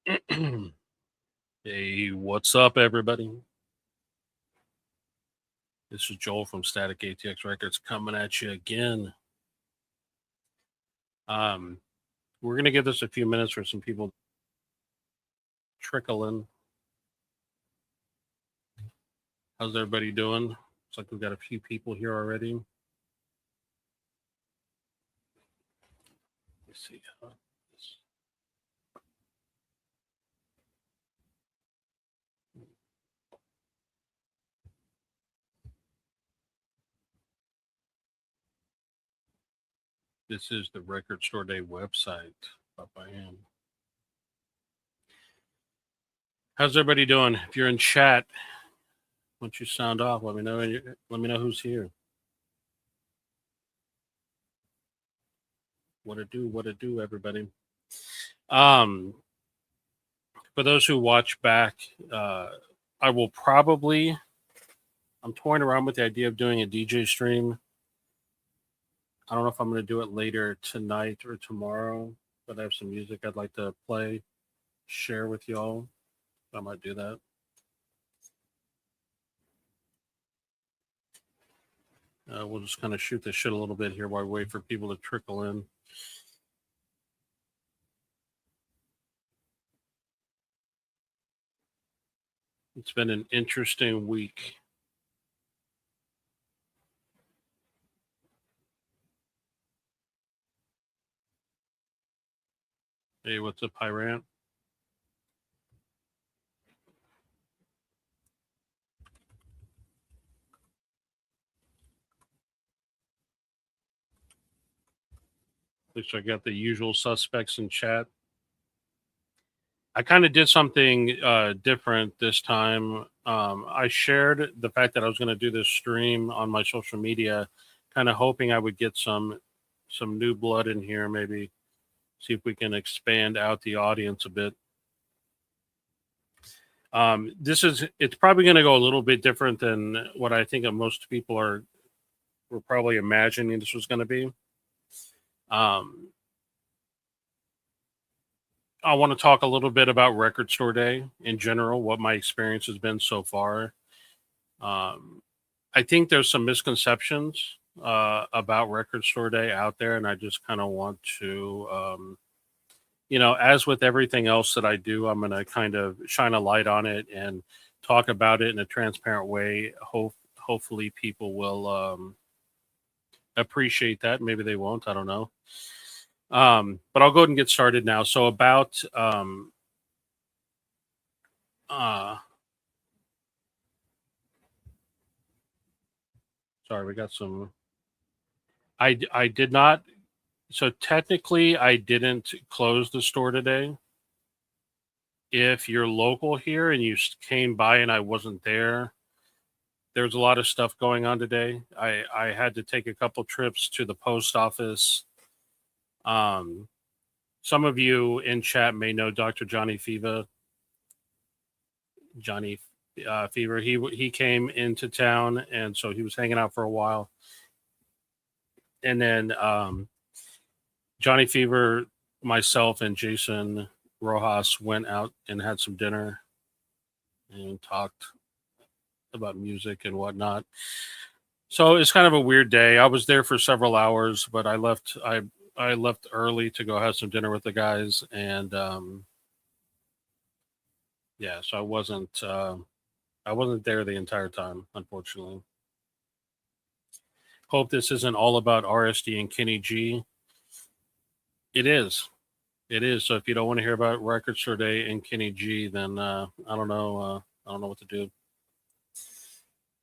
Hey, what's up, everybody? This is Joel from Static ATX Records coming at you again. Um, we're gonna give this a few minutes for some people to trickle in. How's everybody doing? Looks like we've got a few people here already. Let's see. This is the Record Store Day website. Up I am. How's everybody doing? If you're in chat, once you sound off, let me know. Let me know who's here. What it do? What it do, everybody? Um, for those who watch back, I will probably. I'm toying around with the idea of doing a DJ stream. I don't know if I'm going to do it later tonight or tomorrow, but I have some music I'd like to play, share with y'all. I might do that. We'll just kind of shoot the shit a little bit here while we wait for people to trickle in. It's been an interesting week. Hey, what's up, Hirant? At least I got the usual suspects in chat. I kind of did something different this time. I shared the fact that I was going to do this stream on my social media, kind of hoping I would get some new blood in here, maybe see if we can expand out the audience a bit. It's probably going to go a little bit different than what I think most people were probably imagining this was going to be. I want to talk a little bit about Record Store Day in general, what my experience has been so far. I think there's some misconceptions about Record Store Day out there, and I just kind of want to, as with everything else that I do, I'm going to kind of shine a light on it and talk about it in a transparent way. Hopefully, people will appreciate that. Maybe they won't. I don't know. But I'll go ahead and get started now. So about sorry, we got some. I did not. So technically, I didn't close the store today. If you're local here and you came by and I wasn't there, there's a lot of stuff going on today. I had to take a couple trips to the post office. Some of you in chat may know Dr. Johnny Fever. Johnny Fever. He came into town, and so he was hanging out for a while. And then Johnny Fever, myself, and Jason Rojas went out and had some dinner and talked about music and whatnot. So it's kind of a weird day. I was there for several hours, but I left early to go have some dinner with the guys, and so I wasn't there the entire time, unfortunately. Hope this isn't all about RSD and Kenny G. It is. It is. So if you don't want to hear about Record Store Day and Kenny G, then I don't know. I don't know what to do.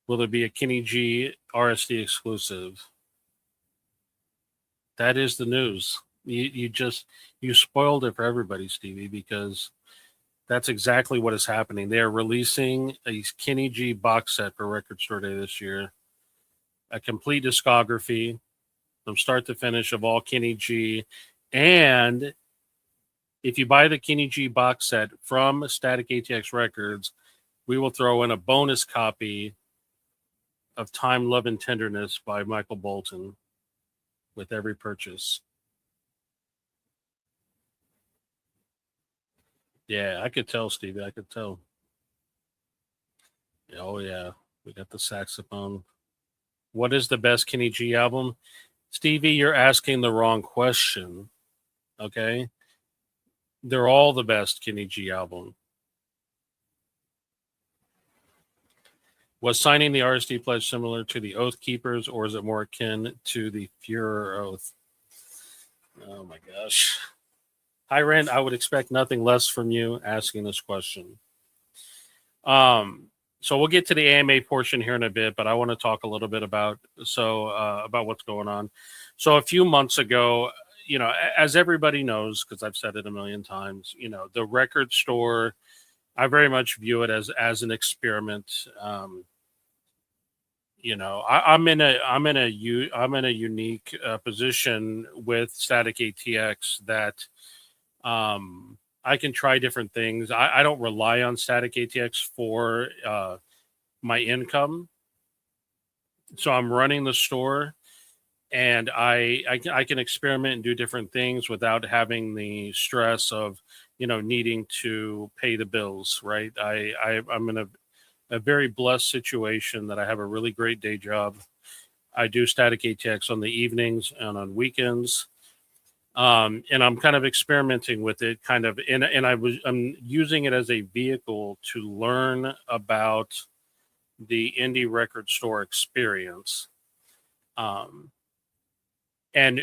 Will there be a Kenny G RSD exclusive? That is the news. You spoiled it for everybody, Stevie, because that's exactly what is happening. They are releasing a Kenny G box set for Record Store Day this year, a complete discography from start to finish of all Kenny G. And if you buy the Kenny G box set from Static ATX Records, we will throw in a bonus copy of Time, Love, and Tenderness by Michael Bolton with every purchase. Yeah, I could tell, Stevie. I could tell. Oh yeah, we got the saxophone. What is the best Kenny G album? Stevie, you're asking the wrong question. Okay, they're all the best Kenny G album. Was signing the RSD pledge similar to the Oath Keepers, or is it more akin to the Führer Oath? Oh my gosh. Hi, Rand. I would expect nothing less from you asking this question. So we'll get to the AMA portion here in a bit, but I want to talk a little bit about about what's going on. So a few months ago, as everybody knows, because I've said it a million times, the record store, I very much view it as an experiment. I'm in a unique position with Static ATX that I can try different things. I don't rely on Static ATX for my income, so I'm running the store, and I can experiment and do different things without having the stress of needing to pay the bills. Right? I'm in a very blessed situation that I have a really great day job. I do Static ATX on the evenings and on weekends. And I'm kind of experimenting with it, and I'm using it as a vehicle to learn about the indie record store experience. And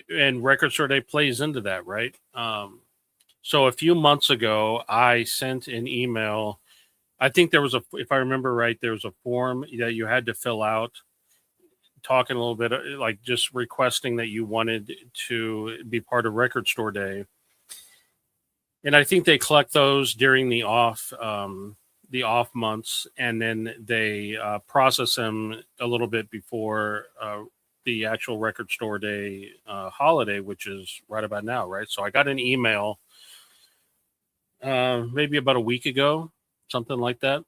Record Store Day plays into that, right? So a few months ago, I sent an email. I think if I remember right, there was a form that you had to fill out, talking a little bit like just requesting that you wanted to be part of Record Store Day. And I think they collect those during the off months, and then they process them a little bit before the actual Record Store Day holiday, which is right about now, right? So I got an email maybe about a week ago, something like that.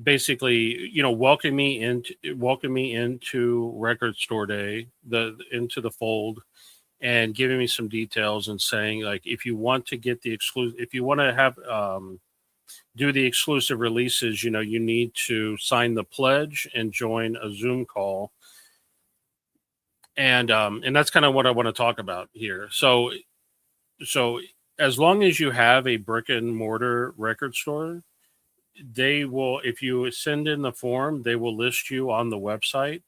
Basically, welcome me into Record Store Day, into the fold, and giving me some details and saying, like, if you want to get the exclusive, if you want to have do the exclusive releases, you need to sign the pledge and join a Zoom call. And that's kind of what I want to talk about here. So as long as you have a brick and mortar record store, they will, if you send in the form, they will list you on the website,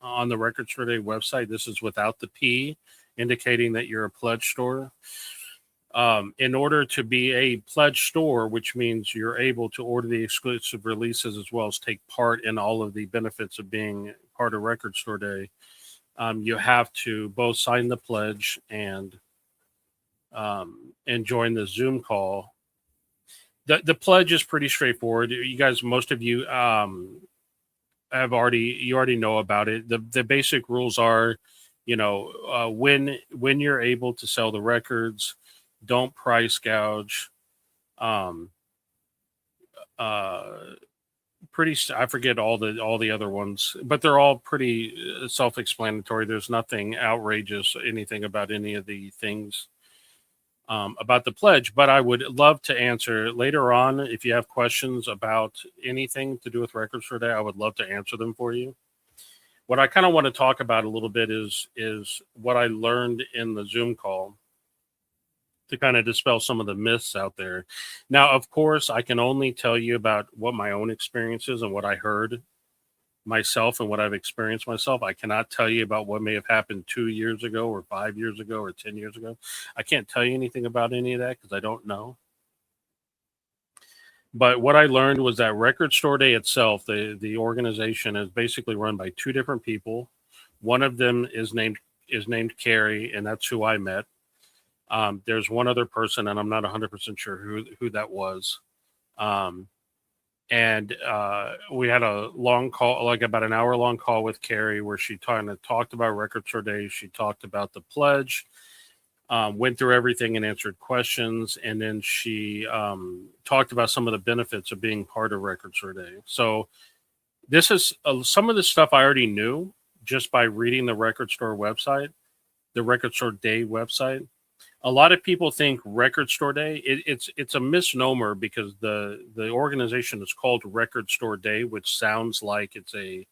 on the Record Store Day website. This is without the P, indicating that you're a pledge store. In order to be a pledge store, which means you're able to order the exclusive releases as well as take part in all of the benefits of being part of Record Store Day, you have to both sign the pledge and join the Zoom call. The pledge is pretty straightforward. You guys, most of you already know about it. The basic rules are, when you're able to sell the records, don't price gouge. I forget all the other ones, but they're all pretty self-explanatory. There's nothing outrageous, anything about any of the things about the pledge. But I would love to answer later on if you have questions about anything to do with Record Store Day. I would love to answer them for you. What I kind of want to talk about a little bit is what I learned in the Zoom call to kind of dispel some of the myths out there. Now, of course, I can only tell you about what my own experience is and what I heard myself and what I've experienced myself. I cannot tell you about what may have happened 2 years ago or 5 years ago or 10 years ago. I can't tell you anything about any of that because I don't know. But what I learned was that Record Store Day itself, the organization, is basically run by two different people. One of them is named Carrie, and that's who I met. There's one other person, and I'm not 100% sure who that was. And we had a long call, like about an hour-long call with Carrie, where she kind of talked about Record Store Day. She talked about the pledge, went through everything and answered questions, and then she talked about some of the benefits of being part of Record Store Day. So this is some of the stuff I already knew just by reading the Record Store website, the Record Store Day website. A lot of people think Record Store Day. It's a misnomer because the organization is called Record Store Day, which sounds like it's a,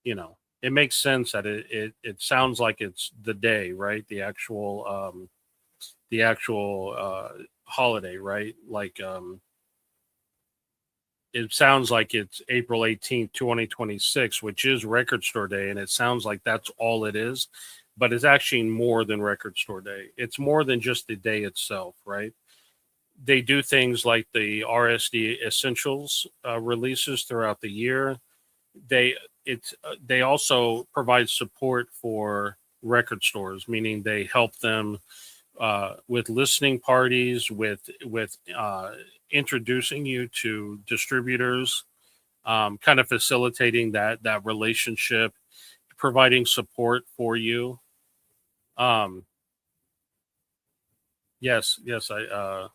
it makes sense that it sounds like it's the day, right? The actual holiday, right? Like it sounds like it's April 18th, 2026, which is Record Store Day, and it sounds like that's all it is, but it's actually more than Record Store Day. It's more than just the day itself, right? They do things like the RSD Essentials releases throughout the year. They also provide support for record stores, meaning they help them with listening parties, with introducing you to distributors, kind of facilitating that relationship, providing support for you. Um, yes. I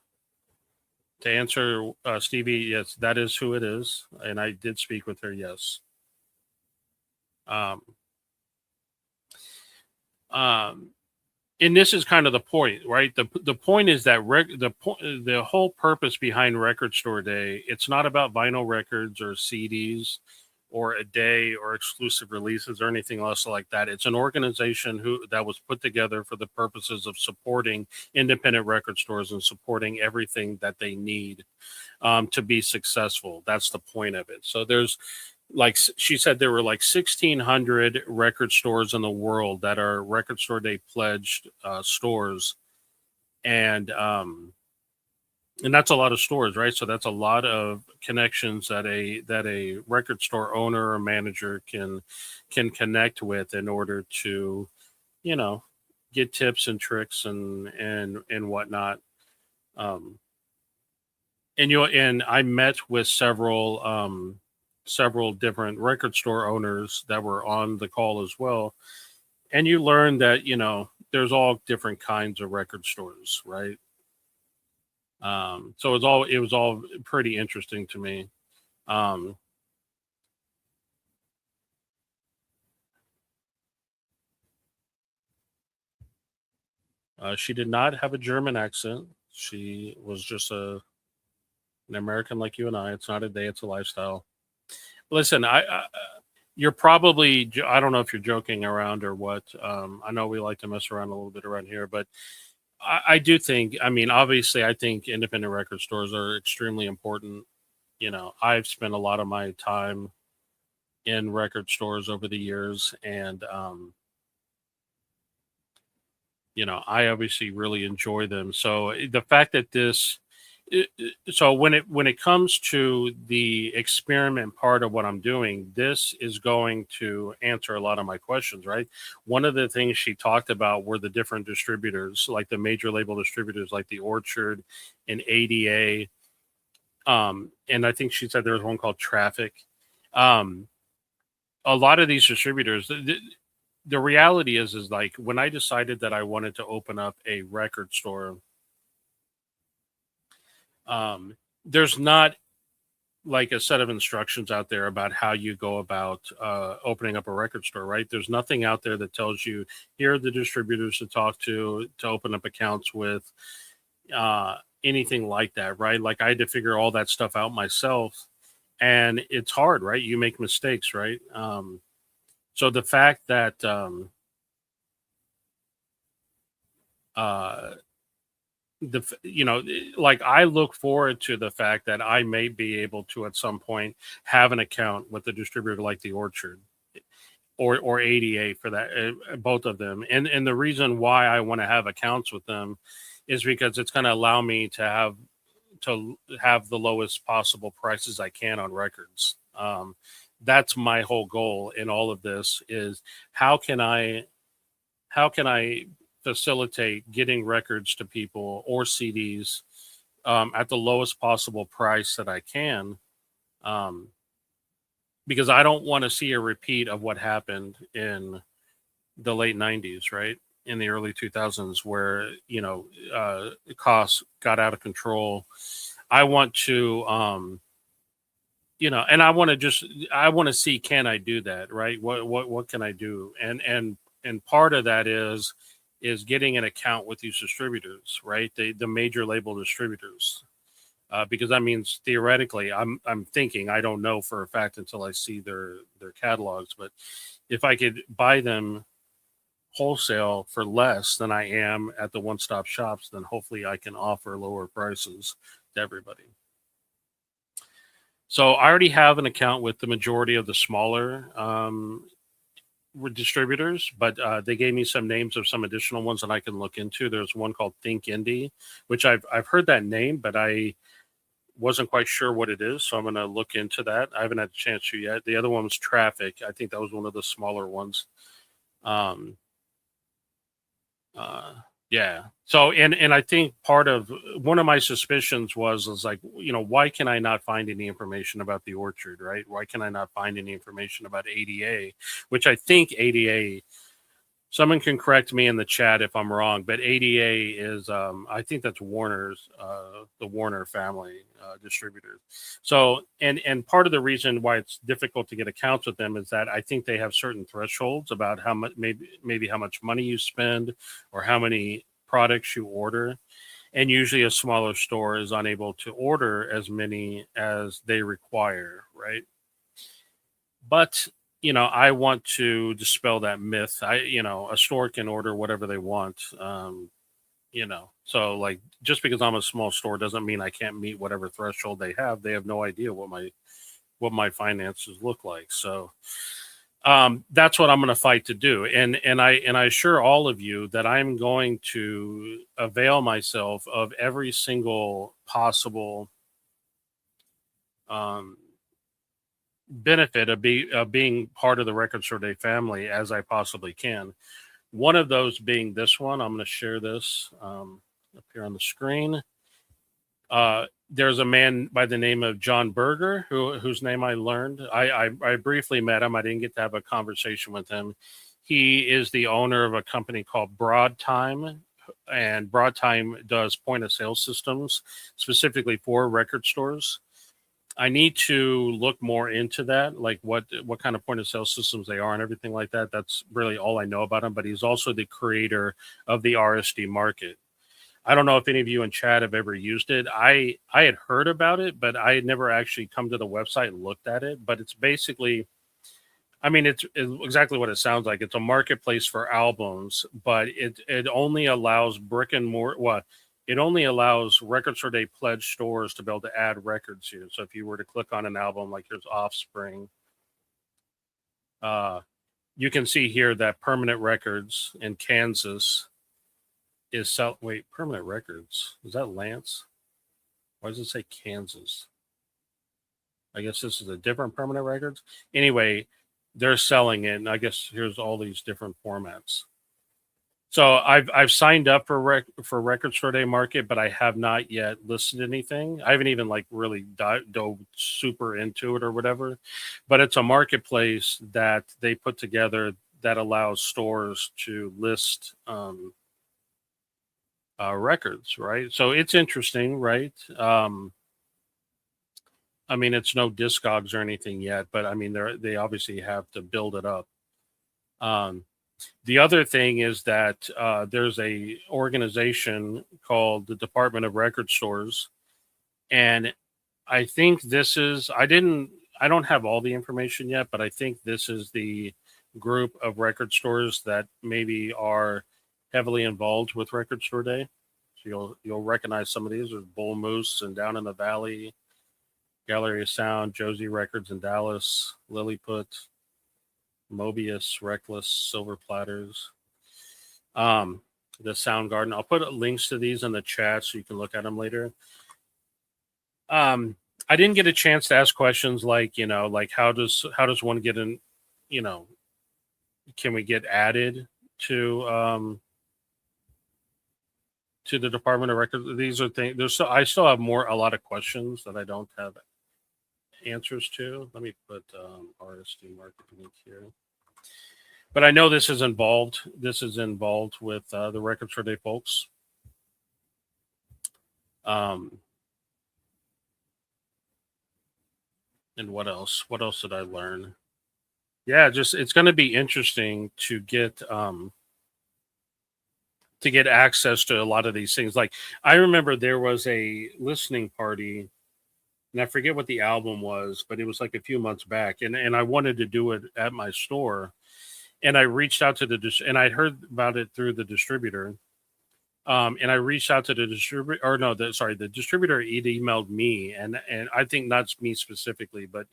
to answer Stevie, yes, that is who it is, and I did speak with her. Yes. Um, um, and this is kind of the point, right? The point is that the whole purpose behind Record Store Day, it's not about vinyl records or CDs or a day or exclusive releases or anything else like that. It's an organization that was put together for the purposes of supporting independent record stores and supporting everything that they need to be successful. That's the point of it. So there's, like she said, there were like 1,600 record stores in the world that are Record Store Day pledged stores, and that's a lot of stores, right? So that's a lot of connections that a record store owner or manager can connect with in order to, you know, get tips and tricks and whatnot. Um, and I met with several different record store owners that were on the call as well, and you learn that there's all different kinds of record stores, right? So it was all pretty interesting to me. Um, she did not have a German accent. She was just an American like you and I. It's not a day; it's a lifestyle. Listen, you're probably, I don't know if you're joking around or what. I know we like to mess around a little bit around here, but I do think, I mean, obviously, I think independent record stores are extremely important. I've spent a lot of my time in record stores over the years, and I obviously really enjoy them. So the fact that so when it comes to the experiment part of what I'm doing, this is going to answer a lot of my questions, right? One of the things she talked about were the different distributors, like the major label distributors, like the Orchard and ADA. And I think she said there was one called Traffic. Um, a lot of these distributors, the reality is like when I decided that I wanted to open up a record store, there's not like a set of instructions out there about how you go about opening up a record store, right? There's nothing out there that tells you here are the distributors to talk to open up accounts with, anything like that, right? Like I had to figure all that stuff out myself, and it's hard, right? You make mistakes, right? So the fact that uh, like I look forward to the fact that I may be able to at some point have an account with a distributor like the Orchard or ADA for that, both of them. And the reason why I want to have accounts with them is because it's going to allow me to have the lowest possible prices I can on records. That's my whole goal in all of this is how can I how can I facilitate getting records to people or CDs at the lowest possible price that I can, um, because I don't want to see a repeat of what happened in the late '90s, right? In the early 2000s, where costs got out of control. I want to, and I want to see, can I do that, right? What can I do? And part of that is is getting an account with these distributors, right? The major label distributors, because that means theoretically, I'm thinking, I don't know for a fact until I see their catalogs, but if I could buy them wholesale for less than I am at the one-stop shops, then hopefully I can offer lower prices to everybody. So I already have an account with the majority of the smaller distributors, but they gave me some names of some additional ones that I can look into. There's one called Think Indie, which I've heard that name, but I wasn't quite sure what it is, so I'm going to look into that. I haven't had a chance to yet. The other one was Traffic. I think that was one of the smaller ones. Um, uh, yeah. So, and I think part of one of my suspicions was like, why can I not find any information about the orchard, right? Why can I not find any information about ADA, which I think ADA, someone can correct me in the chat if I'm wrong, but ADA is, I think that's Warner's, the Warner family distributors. So, and part of the reason why it's difficult to get accounts with them is that I think they have certain thresholds about how much, maybe how much money you spend or how many products you order. And usually a smaller store is unable to order as many as they require, right? But I want to dispel that myth. A store can order whatever they want. So like just because I'm a small store doesn't mean I can't meet whatever threshold they have. They have no idea what my finances look like. So that's what I'm going to fight to do. And I assure all of you that I'm going to avail myself of every single possible benefit of being part of the Record Store Day family as I possibly can. One of those being this one. I'm going to share this up here on the screen. There's a man by the name of John Berger, whose name I learned. I briefly met him. I didn't get to have a conversation with him. He is the owner of a company called Broadtime, and Broadtime does point of sale systems specifically for record stores. I need to look more into that, like what kind of point of sale systems they are and everything like that. That's really all I know about him. But he's also the creator of the RSD market. I don't know if any of you in chat have ever used it. I had heard about it, but I had never actually come to the website and looked at it. But it's basically, it's exactly what it sounds like. It's a marketplace for albums, but it only allows brick and mortar. Well, it only allows Record Store Day pledge stores to be able to add records here. So if you were to click on an album, like here's Offspring, you can see here that Permanent Records in Kansas is Permanent Records. Is that Lance? Why does it say Kansas? I guess this is a different Permanent Records. Anyway, they're selling it, and I guess here's all these different formats. So I've signed up for Record Store Day Market, but I have not yet listed anything. I haven't even really dove super into it or whatever. But it's a marketplace that they put together that allows stores to list records, right? So it's interesting, right? It's no Discogs or anything yet, but they obviously have to build it up. The other thing is that there's a organization called the Department of Record Stores, and I think this is I don't have all the information yet, but I think this is the group of record stores that maybe are heavily involved with Record Store Day. So you'll recognize some of these. There's Bull Moose and Down in the Valley, Gallery of Sound, Josie Records in Dallas, Lilliput, Mobius, Reckless, Silver Platters, the Soundgarden. I'll put links to these in the chat so you can look at them later. I didn't get a chance to ask questions like how does one get in, can we get added to the Department of Records? These are things. I still have a lot of questions that I don't have answers to. Let me put RSD market link here. But I know this is involved. This is involved with the Record Store Day folks. And what else? What else did I learn? Yeah, just it's going to be interesting to get to get access to a lot of these things. Like I remember there was a listening party, and I forget what the album was, but it was like a few months back, and I wanted to do it at my store, and I reached out to and I'd heard about it through the distributor. And I reached out to the distributor, or no, sorry, the distributor emailed me, and I think not me specifically, but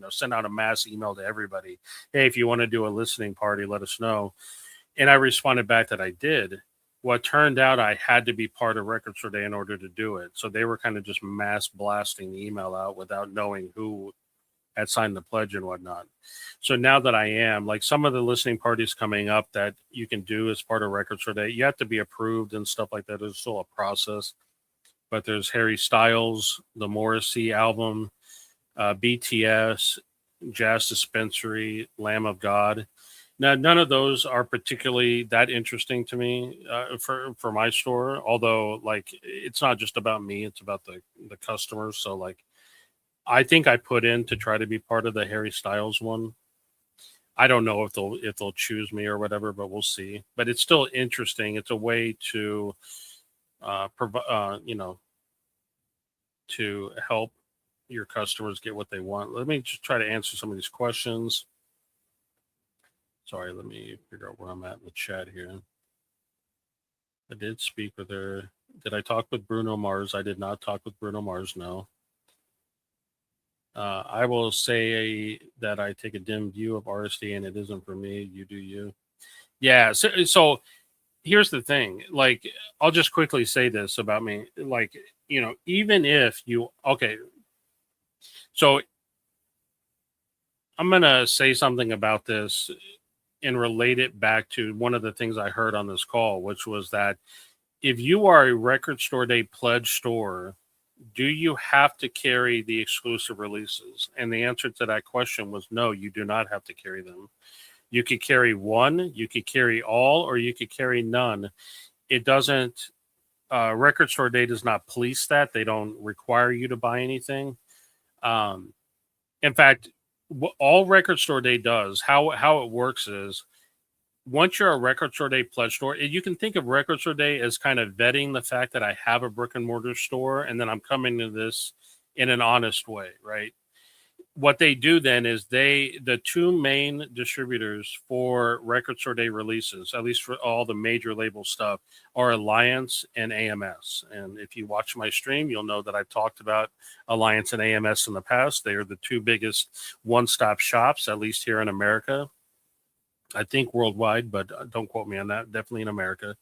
sent out a mass email to everybody. Hey, if you want to do a listening party, let us know. And I responded back that I did. Well, it turned out I had to be part of Record Store Day in order to do it. So they were kind of just mass blasting the email out without knowing who had signed the pledge and whatnot. So now that I am, like some of the listening parties coming up that you can do as part of Record Store Day, you have to be approved and stuff like that. There's still a process. But there's Harry Styles, the Morrissey album, BTS, Jazz Dispensary, Lamb of God. Now, none of those are particularly that interesting to me for my store. Although, like, it's not just about me; it's about the customers. So, like, I think I put in to try to be part of the Harry Styles one. I don't know if they'll choose me or whatever, but we'll see. But it's still interesting. It's a way to provide, to help your customers get what they want. Let me just try to answer some of these questions. Sorry, let me figure out where I'm at in the chat here. I did speak with her. Did I talk with Bruno Mars? I did not talk with Bruno Mars, no. I will say that I take a dim view of RSD and it isn't for me. You do you. Yeah. So here's the thing. Like, I'll just quickly say this about me. Like, even if okay. So I'm going to say something about this and relate it back to one of the things I heard on this call, which was that if you are a Record Store Day pledge store, do you have to carry the exclusive releases? And the answer to that question was no, you do not have to carry them. You could carry one, you could carry all, or you could carry none. It doesn't, Record Store Day does not police that. They don't require you to buy anything. In fact, all Record Store Day does, how it works is, once you're a Record Store Day pledge store, you can think of Record Store Day as kind of vetting the fact that I have a brick and mortar store and then I'm coming to this in an honest way, right? What they do then is the two main distributors for Record Store Day releases, at least for all the major label stuff, are Alliance and AMS. And if you watch my stream, you'll know that I've talked about Alliance and AMS in the past. They are the two biggest one-stop shops, at least here in America. I think worldwide, but don't quote me on that. Definitely in America.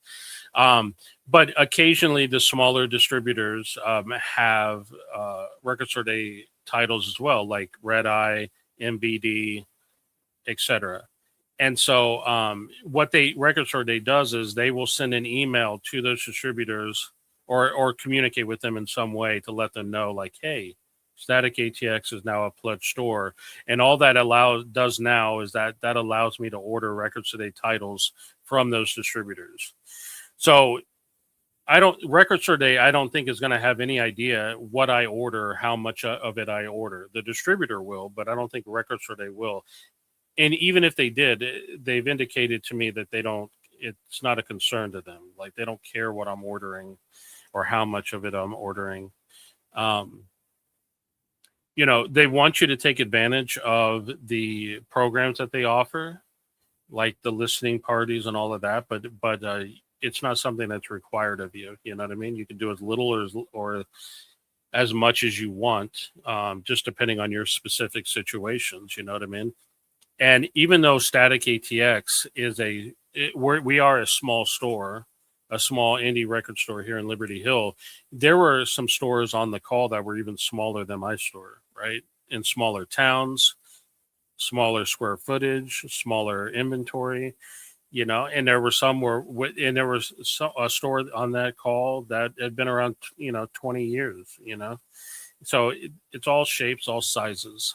But occasionally the smaller distributors have Record Store Day titles as well, like Red Eye, MBD, etc. And so what Record Store Day does is they will send an email to those distributors or communicate with them in some way to let them know, like, hey, Static ATX is now a pledge store, and all that does now is that allows me to order Record Store Day titles from those distributors. So Record Store Day, I don't think is going to have any idea what I order, how much of it I order. The distributor will, but I don't think Record Store Day will. And even if they did, they've indicated to me that it's not a concern to them. Like, they don't care what I'm ordering or how much of it I'm ordering. They want you to take advantage of the programs that they offer, like the listening parties and all of that, but it's not something that's required of you. You know what I mean? You can do as little or as much as you want, just depending on your specific situations. You know what I mean? And even though Static ATX we are a small store, a small indie record store here in Liberty Hill, there were some stores on the call that were even smaller than my store, right? In smaller towns, smaller square footage, smaller inventory, and there were there was a store on that call that had been around, 20 years, so it's all shapes, all sizes.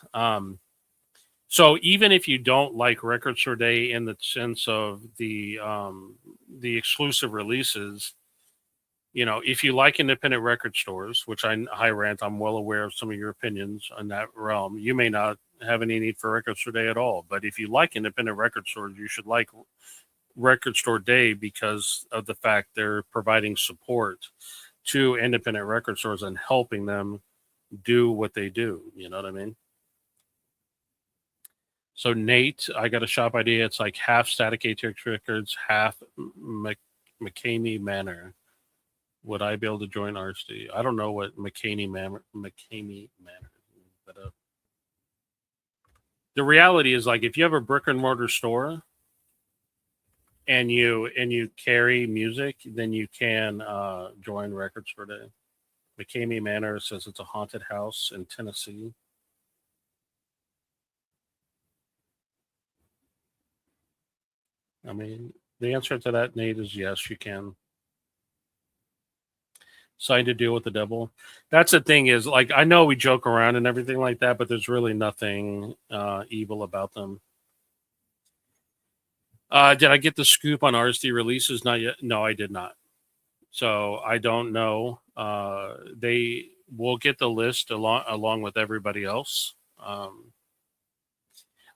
So even if you don't like Record Store Day in the sense of the exclusive releases, if you like independent record stores, which I'm well aware of some of your opinions on that realm, you may not have any need for Record Store Day at all. But if you like independent record stores, you should like Record Store Day because of the fact they're providing support to independent record stores and helping them do what they do. You know what I mean? So Nate, I got a shop idea. It's like half Static ATX Records, half McCamey Manor. Would I be able to join RSD? I don't know what McCamey Manor is, but the reality is, like, if you have a brick and mortar store and you carry music, then you can join Record Store Day. McCamey Manor says it's a haunted house in Tennessee. I mean, the answer to that, Nate, is yes, you can. Sign to deal with the devil. That's the thing is, like, I know we joke around and everything like that, but there's really nothing evil about them. Did I get the scoop on RSD releases? Not yet. No, I did not. So I don't know. They will get the list along with everybody else.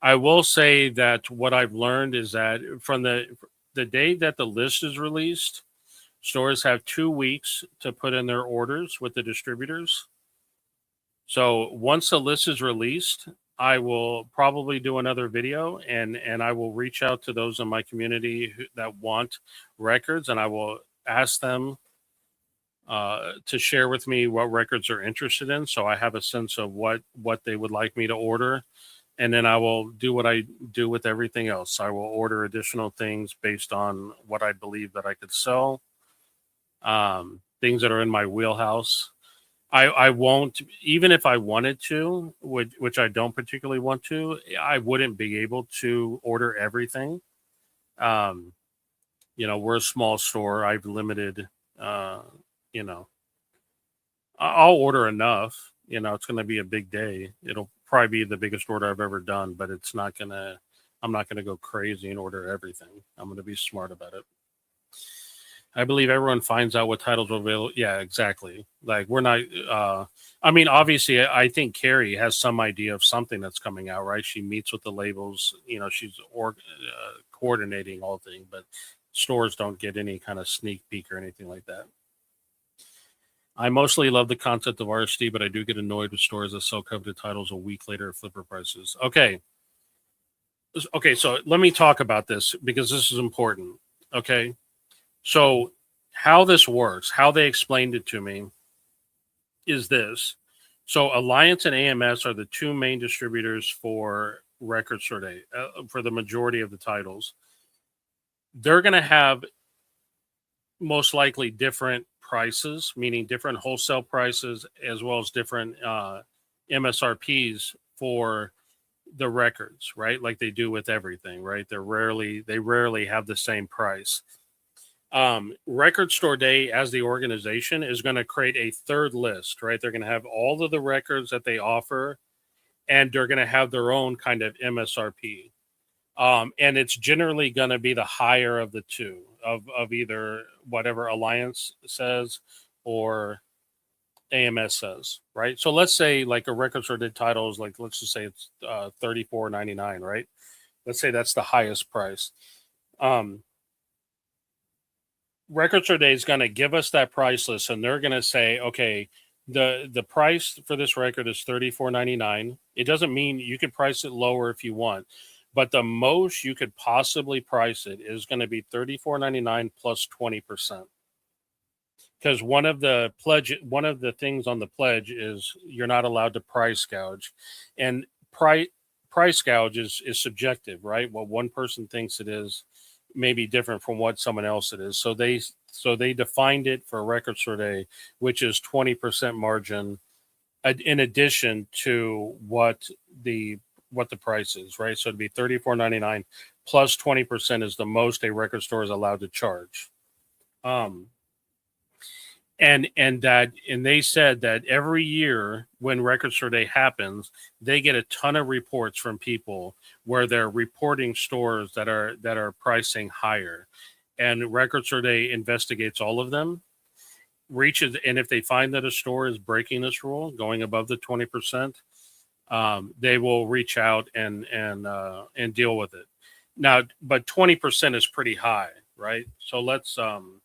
I will say that what I've learned is that from the day that the list is released, stores have 2 weeks to put in their orders with the distributors. So once the list is released, I will probably do another video and I will reach out to those in my community that want records, and I will ask them to share with me what records they're interested in, so I have a sense of what they would like me to order. And then I will do what I do with everything else. I will order additional things based on what I believe that I could sell, things that are in my wheelhouse. I won't, even if I wanted to, which I don't particularly want to, I wouldn't be able to order everything. We're a small store. I've limited, you know, I'll order enough. It's going to be a big day. It'll probably be the biggest order I've ever done, but I'm not going to go crazy and order everything. I'm going to be smart about it. I believe everyone finds out what titles are available. Yeah, exactly. Like, we're not, I mean, obviously, I think Carrie has some idea of something that's coming out, right? She meets with the labels, she's coordinating all things, but stores don't get any kind of sneak peek or anything like that. I mostly love the concept of RSD, but I do get annoyed with stores that sell coveted titles a week later at flipper prices. Okay, so let me talk about this because this is important. Okay, so how this works, how they explained it to me is this. So Alliance and AMS are the two main distributors for Record Store Day, for the majority of the titles. They're going to have most likely different prices, meaning different wholesale prices as well as different MSRPs for the records, right? Like they do with everything, right? They rarely have the same price. Record Store Day as the organization is going to create a third list, right? They're going to have all of the records that they offer, and they're going to have their own kind of MSRP. And it's generally going to be the higher of the two of either whatever Alliance says or AMS says, right? So let's say like a Record Store Day title is like, let's just say it's $34.99, right? Let's say that's the highest price. Record Store Day is going to give us that price list, and they're going to say, okay, the price for this record is $34.99. It doesn't mean you can price it lower if you want, but the most you could possibly price it is going to be $34.99 plus 20%. Because one of the things on the pledge is you're not allowed to price gouge, and price gouge is subjective, right? What one person thinks it is may be different from what someone else it is. So they defined it for Record Store Day, which is 20% margin in addition to what the price is, right? So it'd be $34.99 plus 20% is the most a record store is allowed to charge. And they said that every year when Record Store Day happens, they get a ton of reports from people where they're reporting stores that are pricing higher, and Record Store Day investigates all of them, reaches, and if they find that a store is breaking this rule, going above the 20%, they will reach out and deal with it. Now, but 20% is pretty high, right? So let's I'm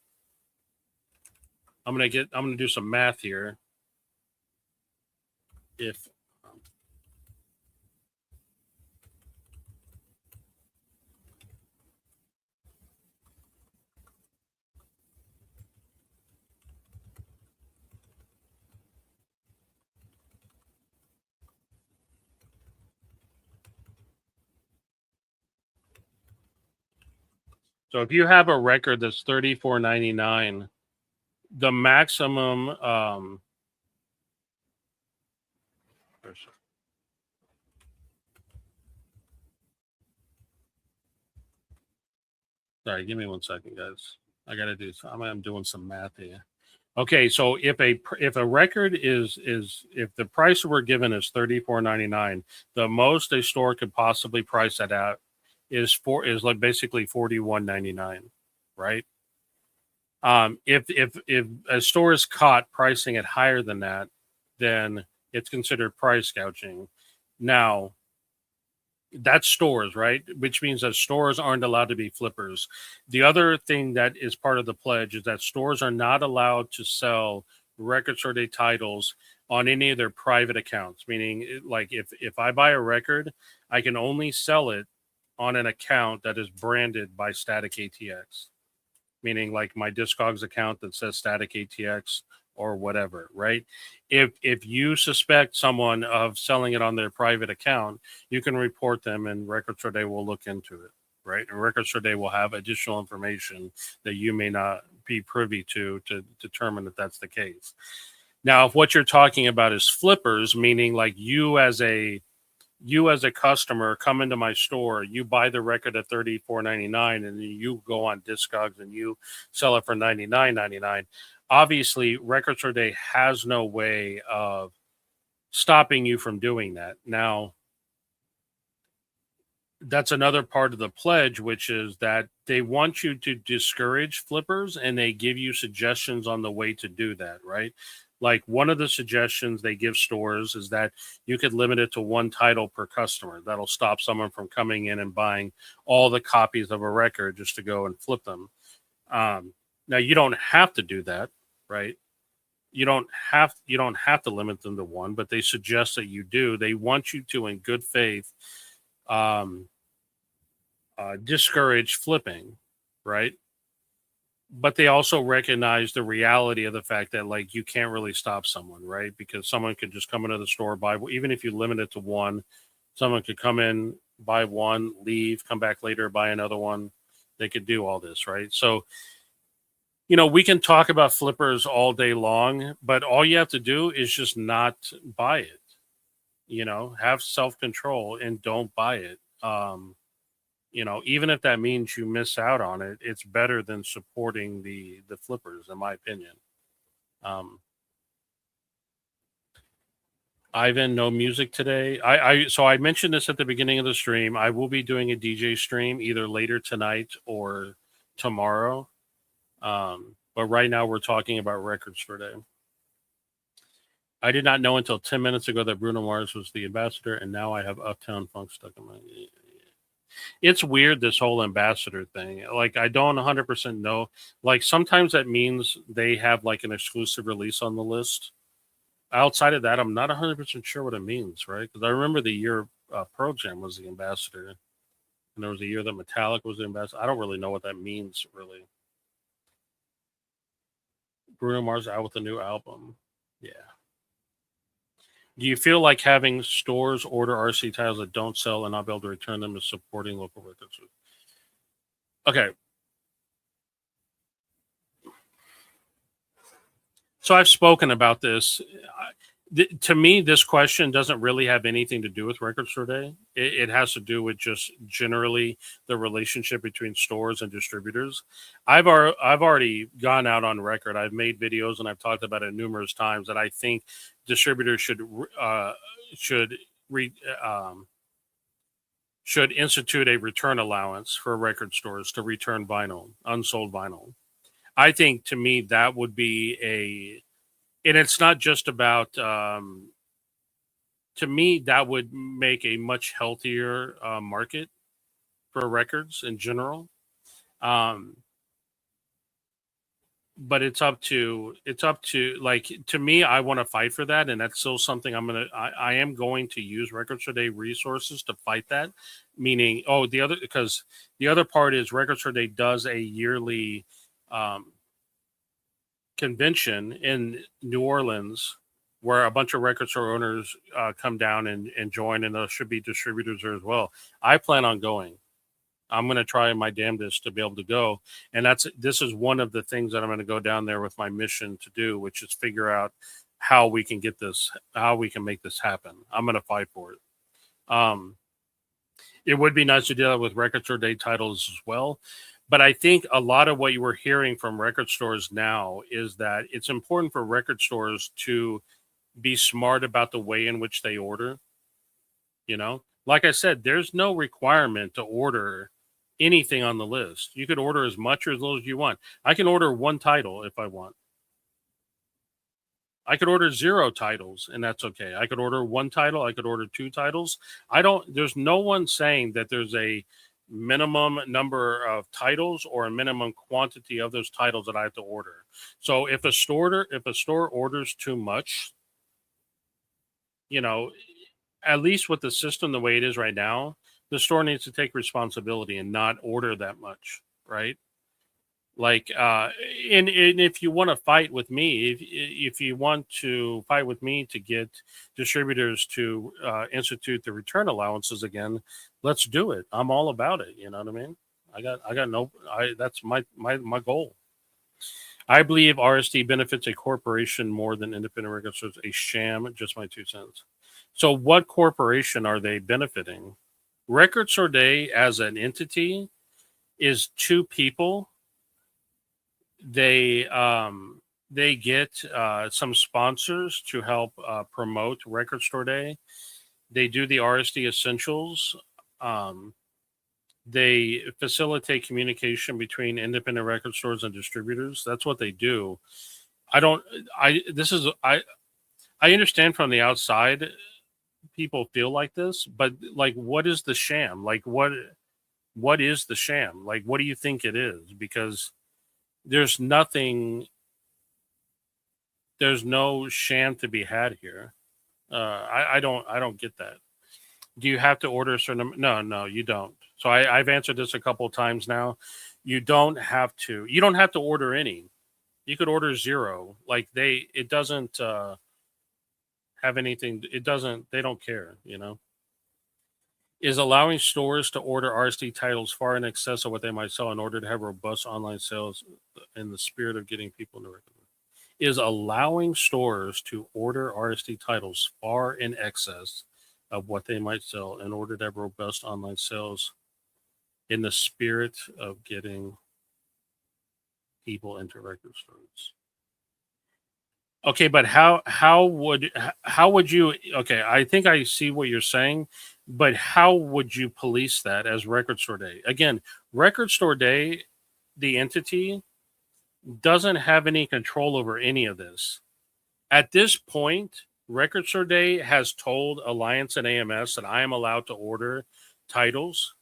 gonna do some math here. If so if you have a record that's 34.99, the maximum sorry, give me 1 second, guys. I gotta do. I'm doing some math here. Okay, so if a record is if the price we're given is 34.99, the most a store could possibly price that out is like basically 41.99, right? If a store is caught pricing it higher than that, then it's considered price gouging. Now, that's stores, right? Which means that stores aren't allowed to be flippers. The other thing that is part of the pledge is that stores are not allowed to sell record store day titles on any of their private accounts. Meaning, like if I buy a record, I can only sell it on an account that is branded by Static ATX. Meaning, like my Discogs account that says Static ATX or whatever, right? If you suspect someone of selling it on their private account, you can report them, and Record Store Day will look into it, right? And Record Store Day will have additional information that you may not be privy to determine that that's the case. Now, if what you're talking about is flippers, meaning like you as a customer come into my store, you buy the record at $34.99, and then you go on Discogs and you sell it for $99.99. Obviously, Record Store Day has no way of stopping you from doing that. Now, that's another part of the pledge, which is that they want you to discourage flippers, and they give you suggestions on the way to do that, right? Like one of the suggestions they give stores is that you could limit it to one title per customer. That'll stop someone from coming in and buying all the copies of a record just to go and flip them. Now you don't have to do that, right? You don't have to limit them to one, but they suggest that you do. They want you to, in good faith, um, discourage flipping, right? But they also recognize the reality of the fact that like you can't really stop someone, right? Because someone could just come into the store, buy, even if you limit it to one, someone could come in, buy one, leave, come back later, buy another one. They could do all this, right? So, we can talk about flippers all day long, but all you have to do is just not buy it. Have self control and don't buy it. Even if that means you miss out on it, it's better than supporting the flippers, in my opinion. Um, Ivan, no music today. So I mentioned this at the beginning of the stream. I will be doing a DJ stream either later tonight or tomorrow. But right now we're talking about Record Store Day. I did not know until 10 minutes ago that Bruno Mars was the ambassador, and now I have Uptown Funk stuck in my. It's weird, this whole ambassador thing. Like, I don't 100% know. Like, sometimes that means they have like an exclusive release on the list. Outside of that, I'm not 100% sure what it means, right? Because I remember the year Pearl Jam was the ambassador, and there was a year that Metallica was the ambassador. I don't really know what that means, really. Bruno Mars out with a new album. Yeah. Do you feel like having stores order RC titles that don't sell and not be able to return them is supporting local records? Okay. So I've spoken about this. To me, this question doesn't really have anything to do with Record Store Day. It has to do with just generally the relationship between stores and distributors. I've already gone out on record. I've made videos and I've talked about it numerous times that I think distributors should re, should institute a return allowance for record stores to return vinyl, unsold vinyl. I think, to me, that would be and it's not just about, to me, that would make a much healthier market. for records in general. Um, but it's up to like, to me, I want to fight for that, and that's still something I am going to use Records Today resources to fight that. Meaning, because the other part is Records Today does a yearly um, convention in New Orleans where a bunch of record store owners come down and join, and there should be distributors there as well. I plan on going. I'm going to try my damnedest to be able to go. And this is one of the things that I'm going to go down there with my mission to do, which is figure out how we can make this happen. I'm going to fight for it. It would be nice to do that with Record Store Day titles as well. But I think a lot of what you were hearing from record stores now is that it's important for record stores to be smart about the way in which they order. Like I said, there's no requirement to order anything on the list. You could order as much or as little as you want. I can order one title if I want. I could order 0 titles, and that's okay. I could order 1 title. I could order 2 titles. There's no one saying that there's a minimum number of titles or a minimum quantity of those titles that I have to order. So if a store orders too much, at least with the system the way it is right now, the store needs to take responsibility and not order that much, right? Like, and if you want to fight with me, if you want to fight with me to get distributors to institute the return allowances again, let's do it. I'm all about it. You know what I mean? That's my goal. I believe RSD benefits a corporation more than independent record stores. A sham. Just my 2 cents. So, what corporation are they benefiting? Record Store Day as an entity is 2 people. They get some sponsors to help promote Record Store Day. They do the RSD essentials. They facilitate communication between independent record stores and distributors. That's what they do. I understand from the outside people feel like this, but like, what is the sham? Like, what is the sham? Like, what do you think it is? Because there's no sham to be had here. I don't get that. Do you have to order a certain? No, you don't. So I've answered this a couple of times now. You don't have to. You don't have to order any. You could order 0. Like, it doesn't have anything. It doesn't. They don't care. Is allowing stores to order RSD titles far in excess of what they might sell in order to have robust online sales in the spirit of getting people into record. Is allowing stores to order RSD titles far in excess of what they might sell in order to have robust online sales in the spirit of getting people into record stores. Okay, but how would you? Okay, I think I see what you're saying, but how would you police that as Record Store Day? Again, Record Store Day, the entity, doesn't have any control over any of this. At this point, Record Store Day has told Alliance and AMS that I am allowed to order titles.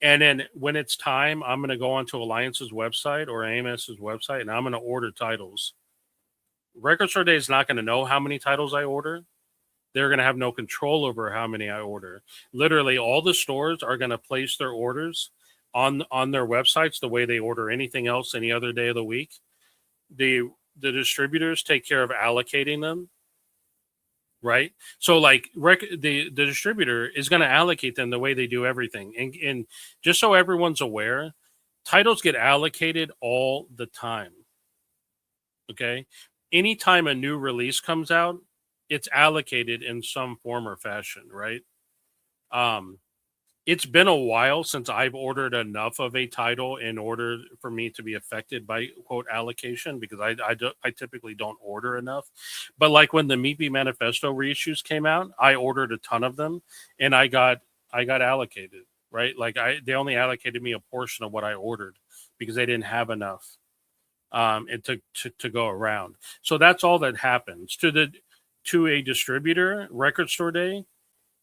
And then when it's time, I'm going to go onto Alliance's website or AMS's website, and I'm going to order titles. Record Store Day is not going to know how many titles I order. They're going to have no control over how many I order. Literally, all the stores are going to place their orders on their websites the way they order anything else any other day of the week. The distributors take care of allocating them, right? So, like, the distributor is going to allocate them the way they do everything. And just so everyone's aware, titles get allocated all the time. Okay? Anytime a new release comes out, it's allocated in some form or fashion, right? It's been a while since I've ordered enough of a title in order for me to be affected by, quote, allocation, because I typically don't order enough. But like when the Meepy Manifesto reissues came out, I ordered a ton of them, and I got allocated, right? Like, they only allocated me a portion of what I ordered because they didn't have enough. And to go around. So that's all that happens to a distributor. Record Store Day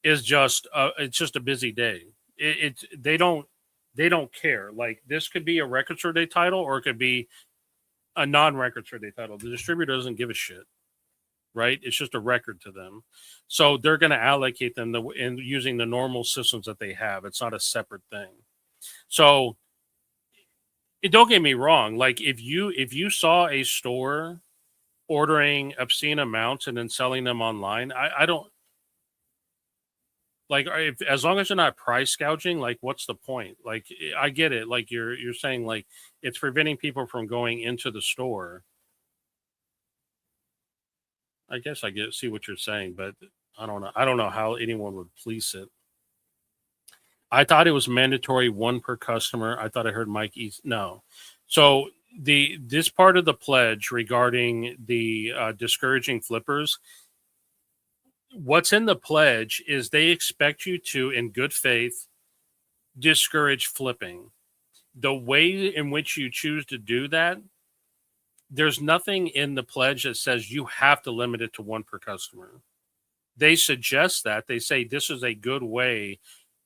is just it's just a busy day. they don't care. Like this could be a record store day title or it could be a non-record store day title. The distributor doesn't give a shit, right? It's just a record to them. So they're going to allocate them in using the normal systems that they have. It's not a separate thing. So don't get me wrong. Like if you saw a store ordering obscene amounts and then selling them online, I don't like if as long as you're not price gouging, like what's the point? Like I get it. Like you're saying like it's preventing people from going into the store. I guess I get see what you're saying, but I don't know. I don't know how anyone would police it. I thought it was mandatory one per customer. I thought I heard Mike East. No. So this part of the pledge regarding the discouraging flippers, what's in the pledge is they expect you to, in good faith, discourage flipping. The way in which you choose to do that, there's nothing in the pledge that says you have to limit it to one per customer. They suggest that. They say this is a good way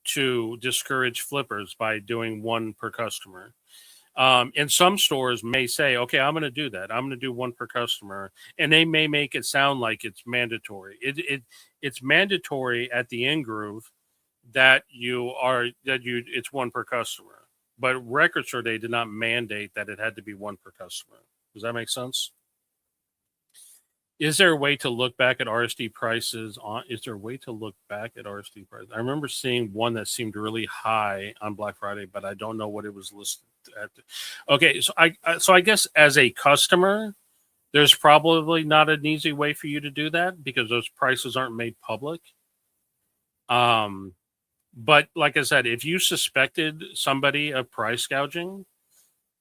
to discourage flippers by doing one per customer. And some stores may say, okay, I'm going to do that. I'm going to do one per customer. And they may make it sound like it's mandatory. It's mandatory at the end groove that it's one per customer. But Record Store Day did not mandate that it had to be one per customer. Does that make sense? Is there a way to look back at RSD prices on? Is there a way to look back at RSD prices? I remember seeing one that seemed really high on Black Friday, but I don't know what it was listed at. Okay, so I guess as a customer, there's probably not an easy way for you to do that because those prices aren't made public. But like I said, if you suspected somebody of price gouging,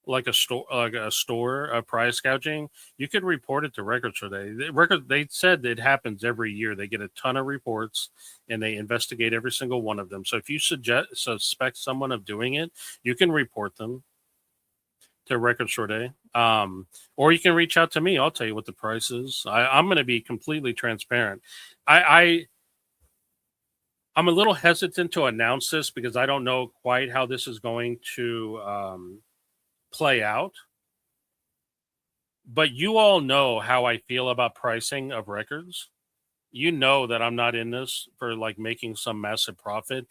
like a store price gouging, you could report it to Record Store Day. They said it happens every year. They get a ton of reports and they investigate every single one of them. So if you suspect someone of doing it, you can report them to Record Store Day. Or you can reach out to me. I'll tell you what the price is. I'm going to be completely transparent. I'm a little hesitant to announce this because I don't know quite how this is going to play out. But you all know how I feel about pricing of records. You know that I'm not in this for like making some massive profit.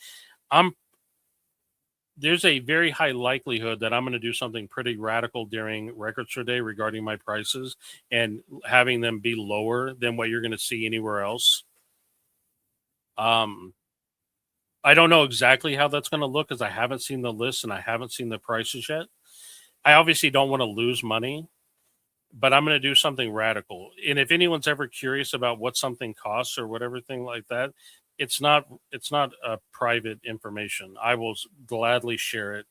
There's a very high likelihood that I'm going to do something pretty radical during Record Store Day regarding my prices and having them be lower than what you're going to see anywhere else. I don't know exactly how that's going to look because I haven't seen the list and I haven't seen the prices yet. I obviously don't want to lose money, but I'm going to do something radical. And if anyone's ever curious about what something costs or whatever thing like that, it's not private information. I will gladly share it.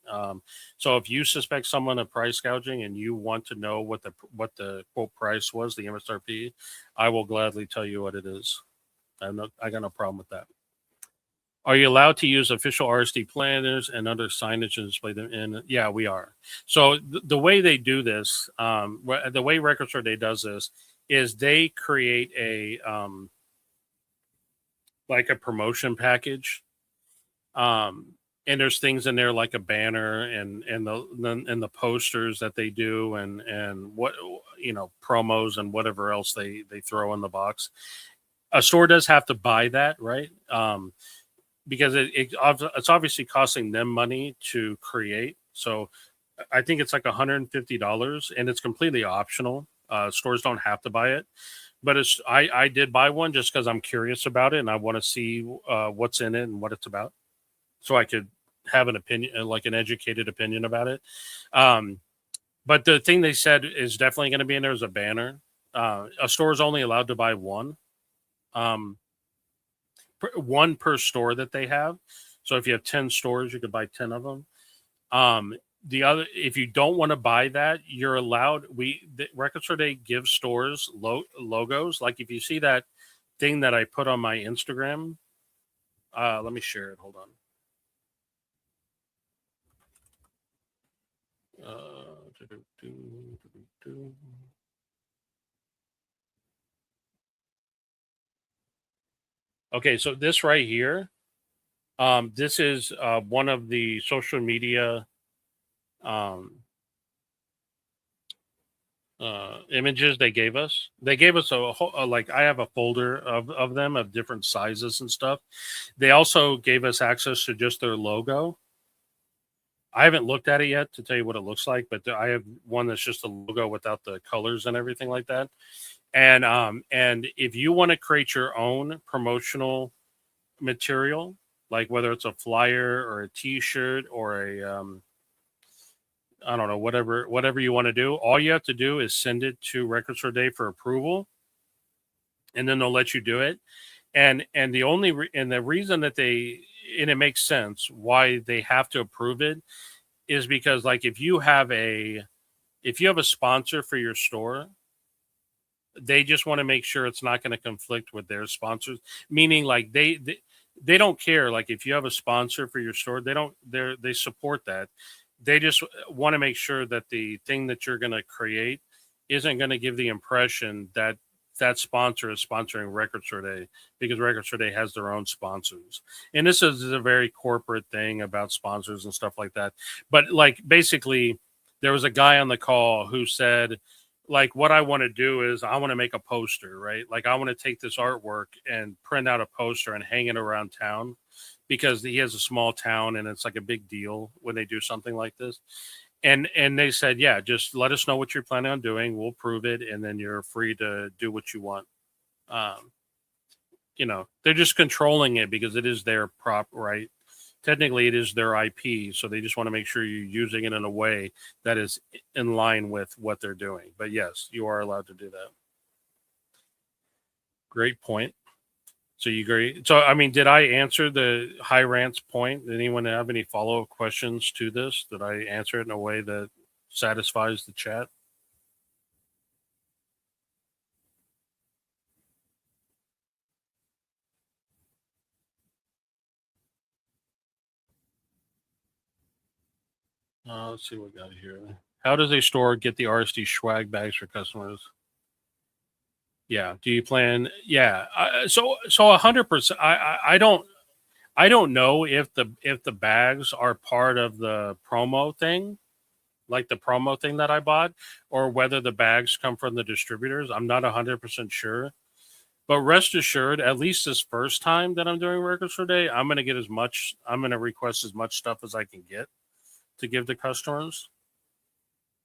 So if you suspect someone of price gouging and you want to know what the quote price was, the MSRP, I will gladly tell you what it is. I got no problem with that. Are you allowed to use official RSD planners and other signage and display them in? Yeah, we are. So the way they do this, the way Record Store Day does this, is they create a like a promotion package, and there's things in there like a banner and the posters that they do and what promos and whatever else they throw in the box. A store does have to buy that, right? Because it's obviously costing them money to create. So I think it's like $150 and it's completely optional. Stores don't have to buy it, but I did buy one just because I'm curious about it and I want to see what's in it and what it's about, so I could have an opinion, like an educated opinion about it. But the thing they said is definitely going to be in there is a banner. A store is only allowed to buy one. One per store that they have. So if you have 10 stores, you could buy 10 of them. The other, if you don't want to buy that, you're allowed. The Record Store Day gives stores logos. Like if you see that thing that I put on my Instagram, let me share it. Hold on. Okay, so this right here, This is one of the social media um, images they gave us. They gave us a whole, like I have a folder of them of different sizes and stuff. They also gave us access to just their logo. I haven't looked at it yet to tell you what it looks like, but I have one that's just a logo without the colors and everything like that. And if you want to create your own promotional material, like whether it's a flyer or a T-shirt or a I don't know, whatever you want to do, all you have to do is send it to Record Store Day for approval, and then they'll let you do it. And the only and the reason that they, and it makes sense why they have to approve it, is because like if you have a sponsor for your store, they just want to make sure it's not going to conflict with their sponsors. Meaning, like they don't care. Like if you have a sponsor for your store, they support that. They just want to make sure that the thing that you're going to create isn't going to give the impression that that sponsor is sponsoring Record Store Day, because Record Store Day has their own sponsors. And this is a very corporate thing about sponsors and stuff like that. But like basically, there was a guy on the call who said, like, what I want to do is I want to make a poster, right? Like I want to take this artwork and print out a poster and hang it around town, because he has a small town and it's like a big deal when they do something like this. And they said, yeah, just let us know what you're planning on doing, we'll prove it, and then you're free to do what you want. um they're just controlling it because it is their prop, right? Technically it is their IP, so they just want to make sure you're using it in a way that is in line with what they're doing. But yes, you are allowed to do that. Great point. So you agree? So I mean, did I answer the high rants point? Did anyone have any follow up questions to this? Did I answer it in a way that satisfies the chat? Let's see what we got here. How does a store get the RSD swag bags for customers? Yeah. Do you plan? Yeah. So 100%. I don't know if the bags are part of the promo thing, like the promo thing that I bought, or whether the bags come from the distributors. I'm not 100% sure. But rest assured, at least this first time that I'm doing Record Store Day, I'm going to request as much stuff as I can get to give to customers.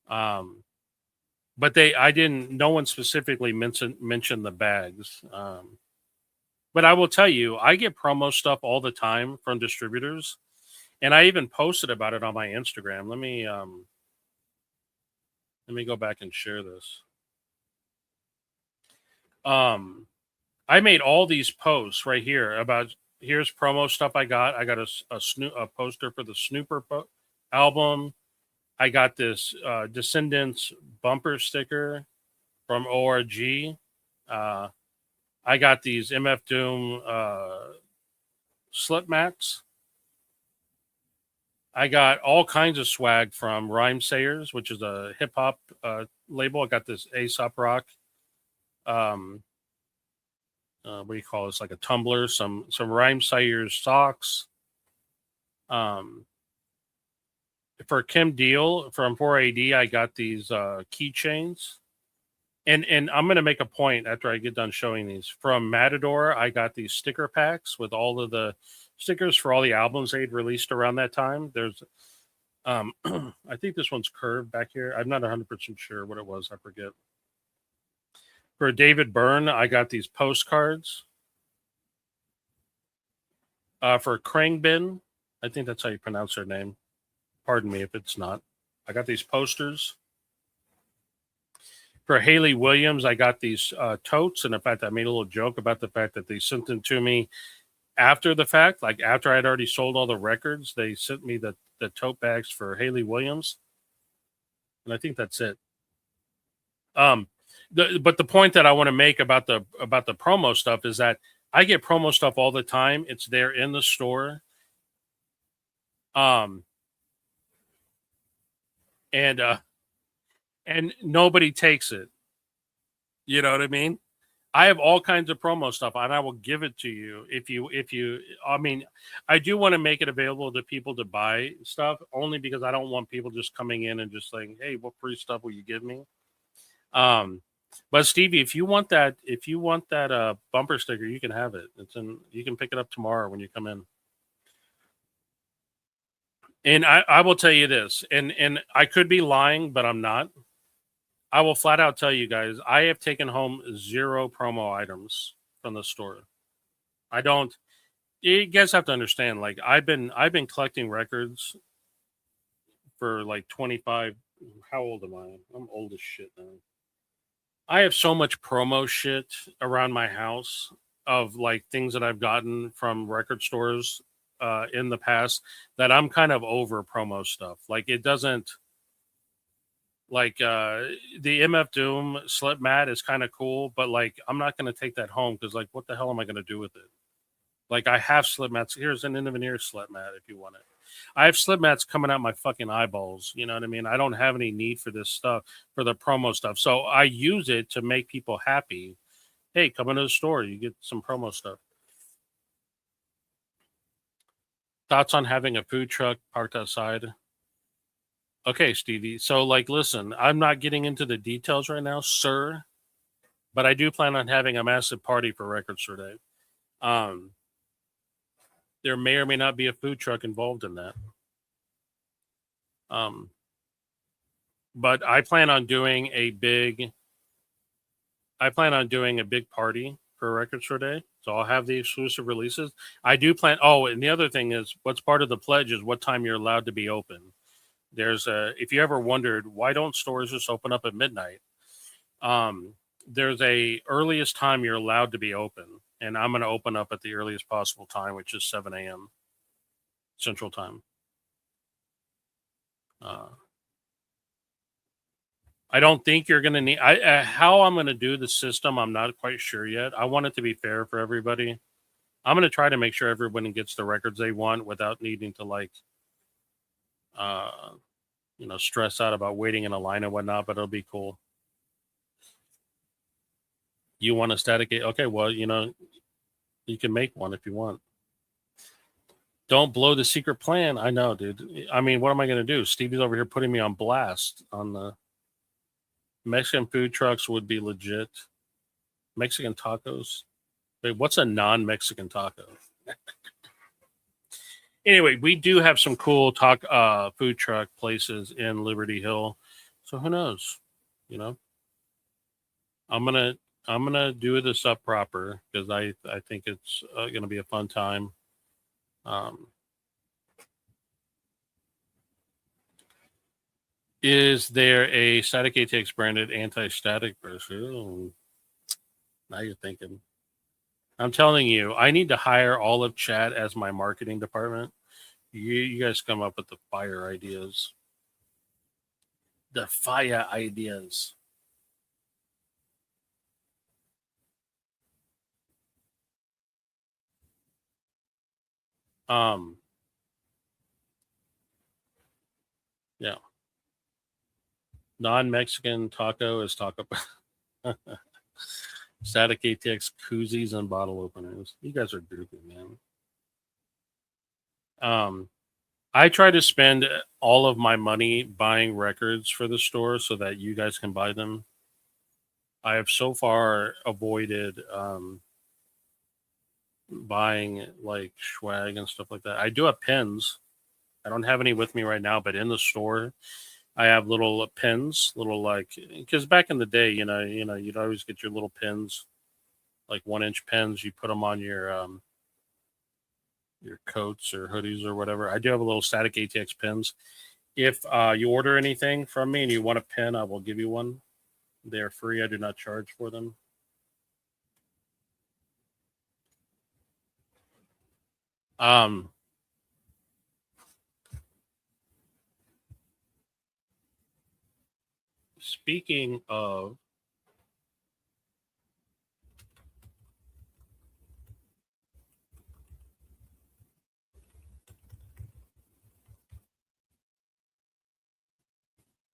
Um, but no one specifically mentioned the bags. But I will tell you, I get promo stuff all the time from distributors, and I even posted about it on my Instagram. Let me go back and share this. I made all these posts right here about, here's promo stuff I got. I got a poster for the Snooper album. I got this Descendants bumper sticker from ORG. I got these MF Doom slip mats. I got all kinds of swag from Rhyme Sayers, which is a hip hop label. I got this Aesop Rock. What do you call this? Like a tumbler, some Rhyme Sayers socks. For Kim Deal from 4AD, I got these keychains. And I'm going to make a point after I get done showing these. From Matador, I got these sticker packs with all of the stickers for all the albums they'd released around that time. There's, I think this one's curved back here. I'm not 100% sure what it was. I forget. For David Byrne, I got these postcards. For Krangbin, I think that's how you pronounce her name. Pardon me if it's not. I got these posters. For Haley Williams, I got these totes. And in fact, I made a little joke about the fact that they sent them to me after the fact. Like after I'd already sold all the records, they sent me the tote bags for Haley Williams. And I think that's it. But the point that I want to make about the promo stuff is that I get promo stuff all the time. It's there in the store. And nobody takes it. You know what I mean? I have all kinds of promo stuff, and I will give it to you if you. I mean, I do want to make it available to people to buy stuff only because I don't want people just coming in and just saying, "Hey, what free stuff will you give me?" Um, but Stevie, if you want that bumper sticker, you can have it. It's in. You can pick it up tomorrow when you come in. And I will tell you this, and I could be lying, but I'm not. I will flat out tell you guys, I have taken home 0 promo items from the store. I don't. You guys have to understand. Like I've been collecting records for like 25. How old am I? I'm old as shit now. I have so much promo shit around my house of like things that I've gotten from record stores in the past that I'm kind of over promo stuff. Like it doesn't like the MF Doom slip mat is kind of cool, but like I'm not gonna take that home because like what the hell am I gonna do with it? Like I have slip mats. Here's an Veneer slip mat if you want it. I have slip mats coming out my fucking eyeballs. You know what I mean? I don't have any need for this stuff for the promo stuff. So I use it to make people happy. Hey, come into the store, you get some promo stuff. Thoughts on having a food truck parked outside? Okay, Stevie. So like listen, I'm not getting into the details right now, sir, but I do plan on having a massive party for Record Store Day. Um, there may or may not be a food truck involved in that. Um, but I plan on doing a big party for Record Store Day. So I'll have the exclusive releases. I do plan. Oh, and the other thing is, what's part of the pledge is what time you're allowed to be open. There's a. If you ever wondered why don't stores just open up at midnight, there's a earliest time you're allowed to be open, and I'm going to open up at the earliest possible time, which is 7 a.m. Central Time. Uh, I don't think you're going to need. How I'm going to do the system, I'm not quite sure yet. I want it to be fair for everybody. I'm going to try to make sure everyone gets the records they want without needing to like, uh, stress out about waiting in a line and whatnot. But it'll be cool. You want a static? Okay, well, you can make one if you want. Don't blow the secret plan. I know, dude. I mean, what am I going to do? Stevie's over here putting me on blast on the Mexican food trucks would be legit. Mexican tacos. Wait, what's a non-Mexican taco? Anyway, we do have some cool food truck places in Liberty Hill. So who knows? You know, I'm gonna I'm gonna do this up proper because I think it's gonna be a fun time. Um, is there a static ATX branded anti-static version? Now you're thinking. I'm telling you, I need to hire all of chat as my marketing department. You guys come up with the fire ideas. The fire ideas. Um, yeah. Non-Mexican taco is taco. Static ATX koozies and bottle openers. You guys are goofy, man. Um, I try to spend all of my money buying records for the store so that you guys can buy them. I have so far avoided buying like swag and stuff like that. I do have pins. I don't have any with me right now, but in the store, I have little pins, little like because back in the day, you'd always get your little pins, like 1 inch pins. You put them on your coats or hoodies or whatever. I do have a little static ATX pins. If you order anything from me and you want a pin, I will give you one. They are free. I do not charge for them. Um, Speaking of,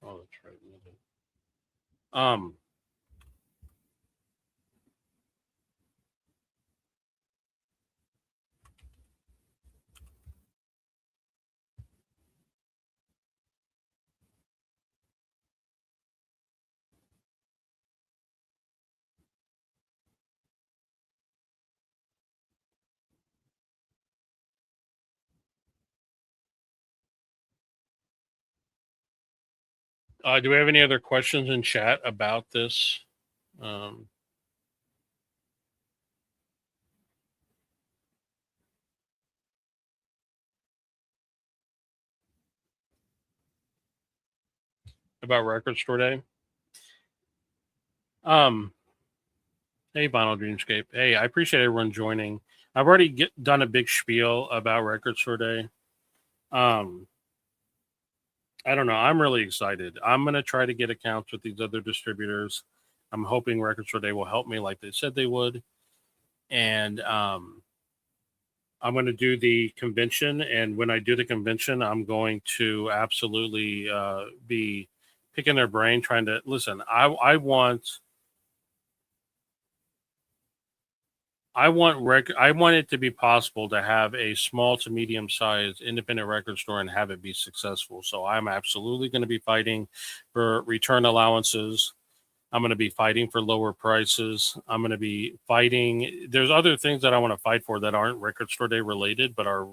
oh, that's right. Um, Do we have any other questions in chat about this? Um, about Record Store Day? Um, hey, Vinyl Dreamscape. Hey, I appreciate everyone joining. I've already done a big spiel about Record Store Day. Um, I don't know. I'm really excited. I'm going to try to get accounts with these other distributors. I'm hoping Record Store Day will help me like they said they would. And I'm going to do the convention. And when I do the convention, I'm going to absolutely be picking their brain, trying to listen. I want it to be possible to have a small to medium sized independent record store and have it be successful. So I'm absolutely going to be fighting for return allowances. I'm going to be fighting for lower prices. I'm going to be fighting. There's other things that I want to fight for that aren't record store day related, but are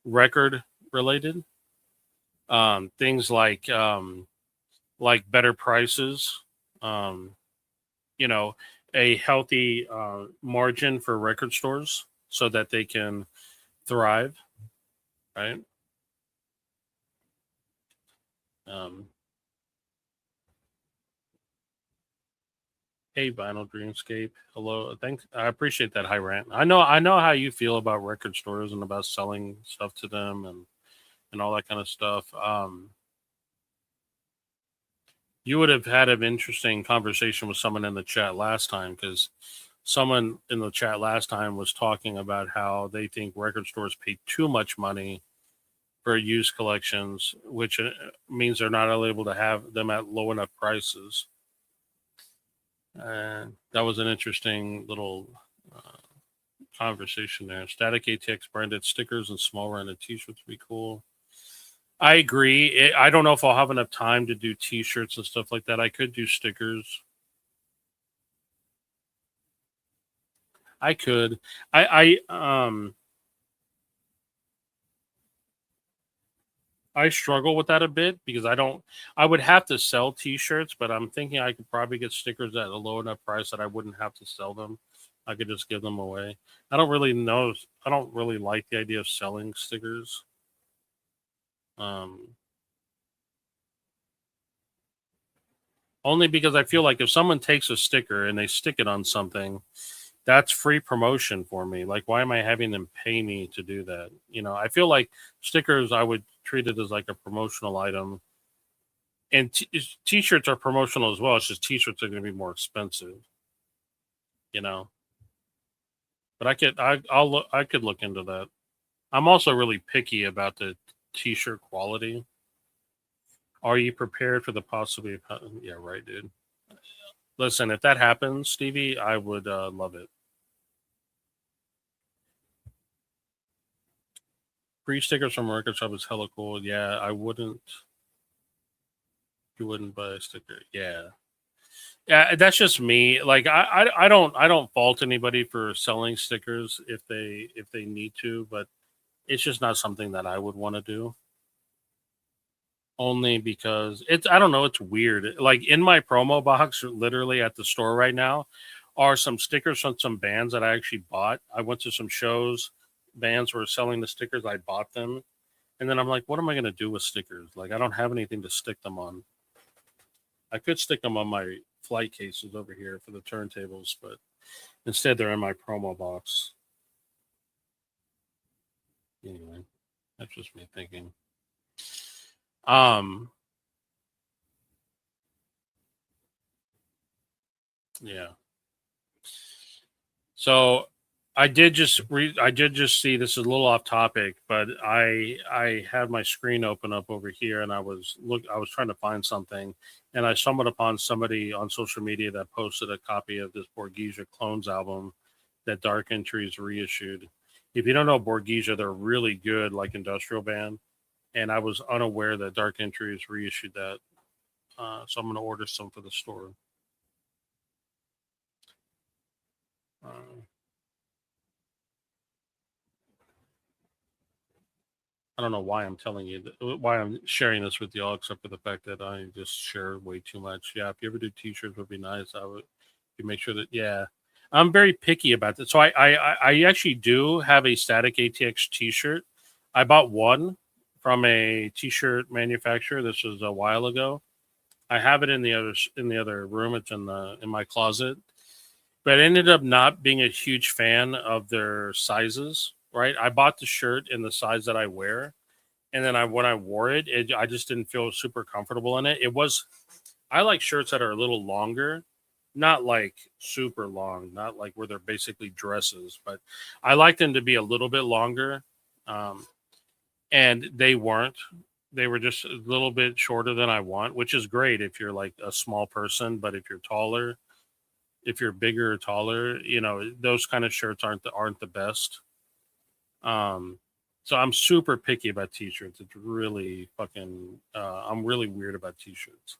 record related. Things like better prices. Um, you know, a healthy margin for record stores so that they can thrive, right? Um, hey, Vinyl Dreamscape. Hello. Thanks. I appreciate that high rant. I know how you feel about record stores and about selling stuff to them and all that kind of stuff. You would have had an interesting conversation with someone in the chat last time because someone in the chat last time was talking about how they think record stores pay too much money for used collections, which means they're not able to have them at low enough prices. And that was an interesting little uh, conversation there. Static ATX branded stickers and small rounded t-shirts would be cool. I agree. I don't know if I'll have enough time to do t-shirts and stuff like that. I could do stickers. I could. I struggle with that a bit because I would have to sell t-shirts, but I'm thinking I could probably get stickers at a low enough price that I wouldn't have to sell them. I could just give them away. I don't really know. I don't really like the idea of selling stickers. Um, Only because I feel like if someone takes a sticker and they stick it on something, that's free promotion for me. Like, why am I having them pay me to do that? I feel like stickers, I would treat it as like a promotional item. And t-shirts are promotional as well. It's just t-shirts are going to be more expensive, you know. But I could look into that. I'm also really picky about the t-shirt quality. Are you prepared for the possibility of, yeah, right, dude. Listen, if that happens, Stevie, I would love it. Free stickers from record shop is hella cool. Yeah, I wouldn't. You wouldn't buy a sticker. Yeah, yeah. That's just me. Like I don't fault anybody for selling stickers if they need to, but it's just not something that I would want to do. Only because I don't know, it's weird. Like in my promo box, literally at the store right now, are some stickers from some bands that I actually bought. I went to some shows, bands were selling the stickers, I bought them. And then I'm like, what am I going to do with stickers? Like, I don't have anything to stick them on. I could stick them on my flight cases over here for the turntables, but instead they're in my promo box. Anyway, that's just me thinking. Um, yeah. So I did just see, this is a little off topic, but I had my screen open up over here and I was trying to find something and I stumbled upon somebody on social media that posted a copy of this Borghesia Clones album that Dark Entries reissued. If you don't know Borghesia, they're really good like industrial band, and I was unaware that Dark Entries reissued that. So I'm going to order some for the store. Uh, I don't know why I'm telling you, why I'm sharing this with y'all, except for the fact that I just share way too much. Yeah, if you ever do T-shirts, would be nice. I would. You make sure that, yeah, I'm very picky about this. So I actually do have a static ATX T-shirt. I bought one from a T-shirt manufacturer. This was a while ago. I have it in the other room. It's in my closet. But I ended up not being a huge fan of their sizes. Right, I bought the shirt in the size that I wear, and then when I wore it, I just didn't feel super comfortable in it. I like shirts that are a little longer, not like super long, not like where they're basically dresses, but I like them to be a little bit longer. Um, and they weren't. They were just a little bit shorter than I want, which is great if you're like a small person. But if you're taller, if you're bigger or taller, those kind of shirts aren't the best. Um, so I'm super picky about t-shirts. It's really fucking. I'm really weird about t-shirts.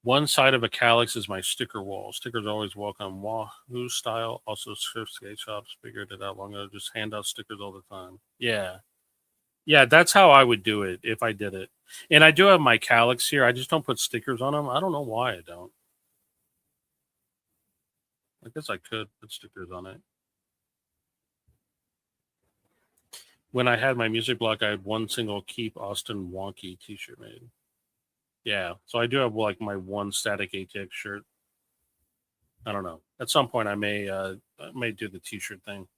One side of a calyx is my sticker wall. Stickers are always welcome. Wahoo style. Also, surf skate shops figured it out long ago. Just hand out stickers all the time. Yeah. Yeah, that's how I would do it if I did it. And I do have my calyx here. I just don't put stickers on them. I don't know why I don't. I guess I could put stickers on it. When I had my music block, I had one single Keep Austin Wonky t-shirt made. Yeah, so I do have like my one static ATX shirt. I don't know. At some point, I may do the t-shirt thing.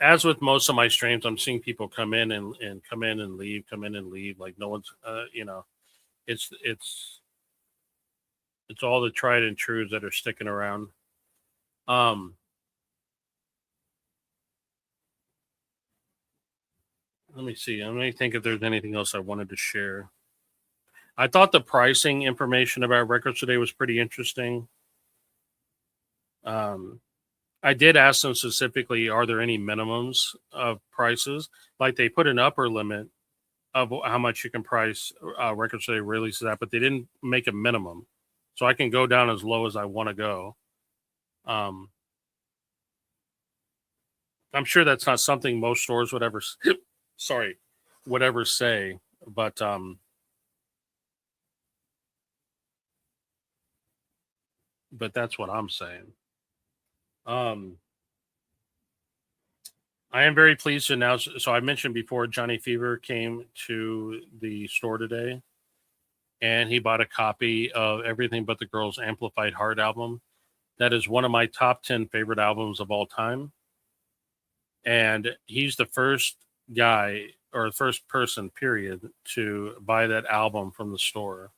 As with most of my streams, I'm seeing people come in and come in and leave, come in and leave. Like no one's, it's all the tried and trues that are sticking around. Let me see. Let me think if there's anything else I wanted to share. I thought the pricing information about records today was pretty interesting. I did ask them specifically, are there any minimums of prices? Like they put an upper limit of how much you can price records today releases at, but they didn't make a minimum. So I can go down as low as I want to go. I'm sure that's not something most stores would ever would ever say, but that's what I'm saying. I am very pleased to announce. So I mentioned before, Johnny Fever came to the store today, and he bought a copy of Everything But the Girl's Amplified Heart album. That is one of my top 10 favorite albums of all time. And he's the first guy or the first person, period, to buy that album from the store.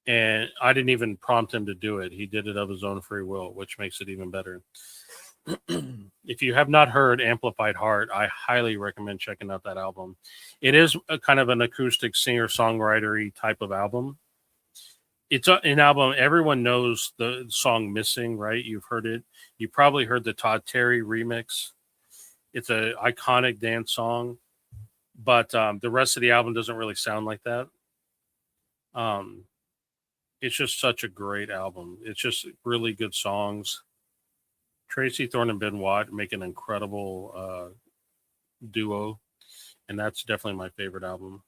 And I didn't even prompt him to do it. He did it of his own free will, which makes it even better. If you have not heard Amplified Heart, I highly recommend checking out that album. It is a kind of an acoustic singer-songwriter-y type of album. It's an album everyone knows the song Missing, right? You've heard it. You probably heard the Todd Terry remix. It's an iconic dance song, but the rest of the album doesn't really sound like that. It's just such a great album. It's just really good songs. Tracy Thorn and Ben Watt make an incredible duo, and that's definitely my favorite album.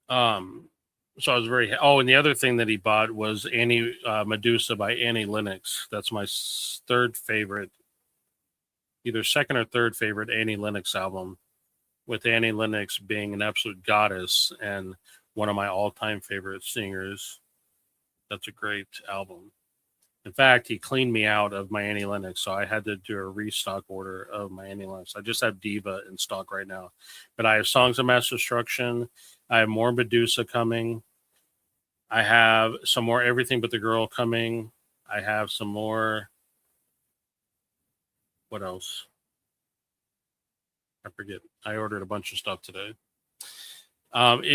So I was very. Oh, and the other thing that he bought was Annie Medusa by Annie Lennox. That's my third favorite, either second or third favorite Annie Lennox album, with Annie Lennox being an absolute goddess and one of my all-time favorite singers. That's a great album. In fact, he cleaned me out of my Annie Lennox, so I had to do a restock order of my Annie Lennox. I just have Diva in stock right now, but I have Songs of Mass Destruction. I have more Medusa coming. I have some more Everything But the Girl coming. I have some more. What else? I forget. I ordered a bunch of stuff today.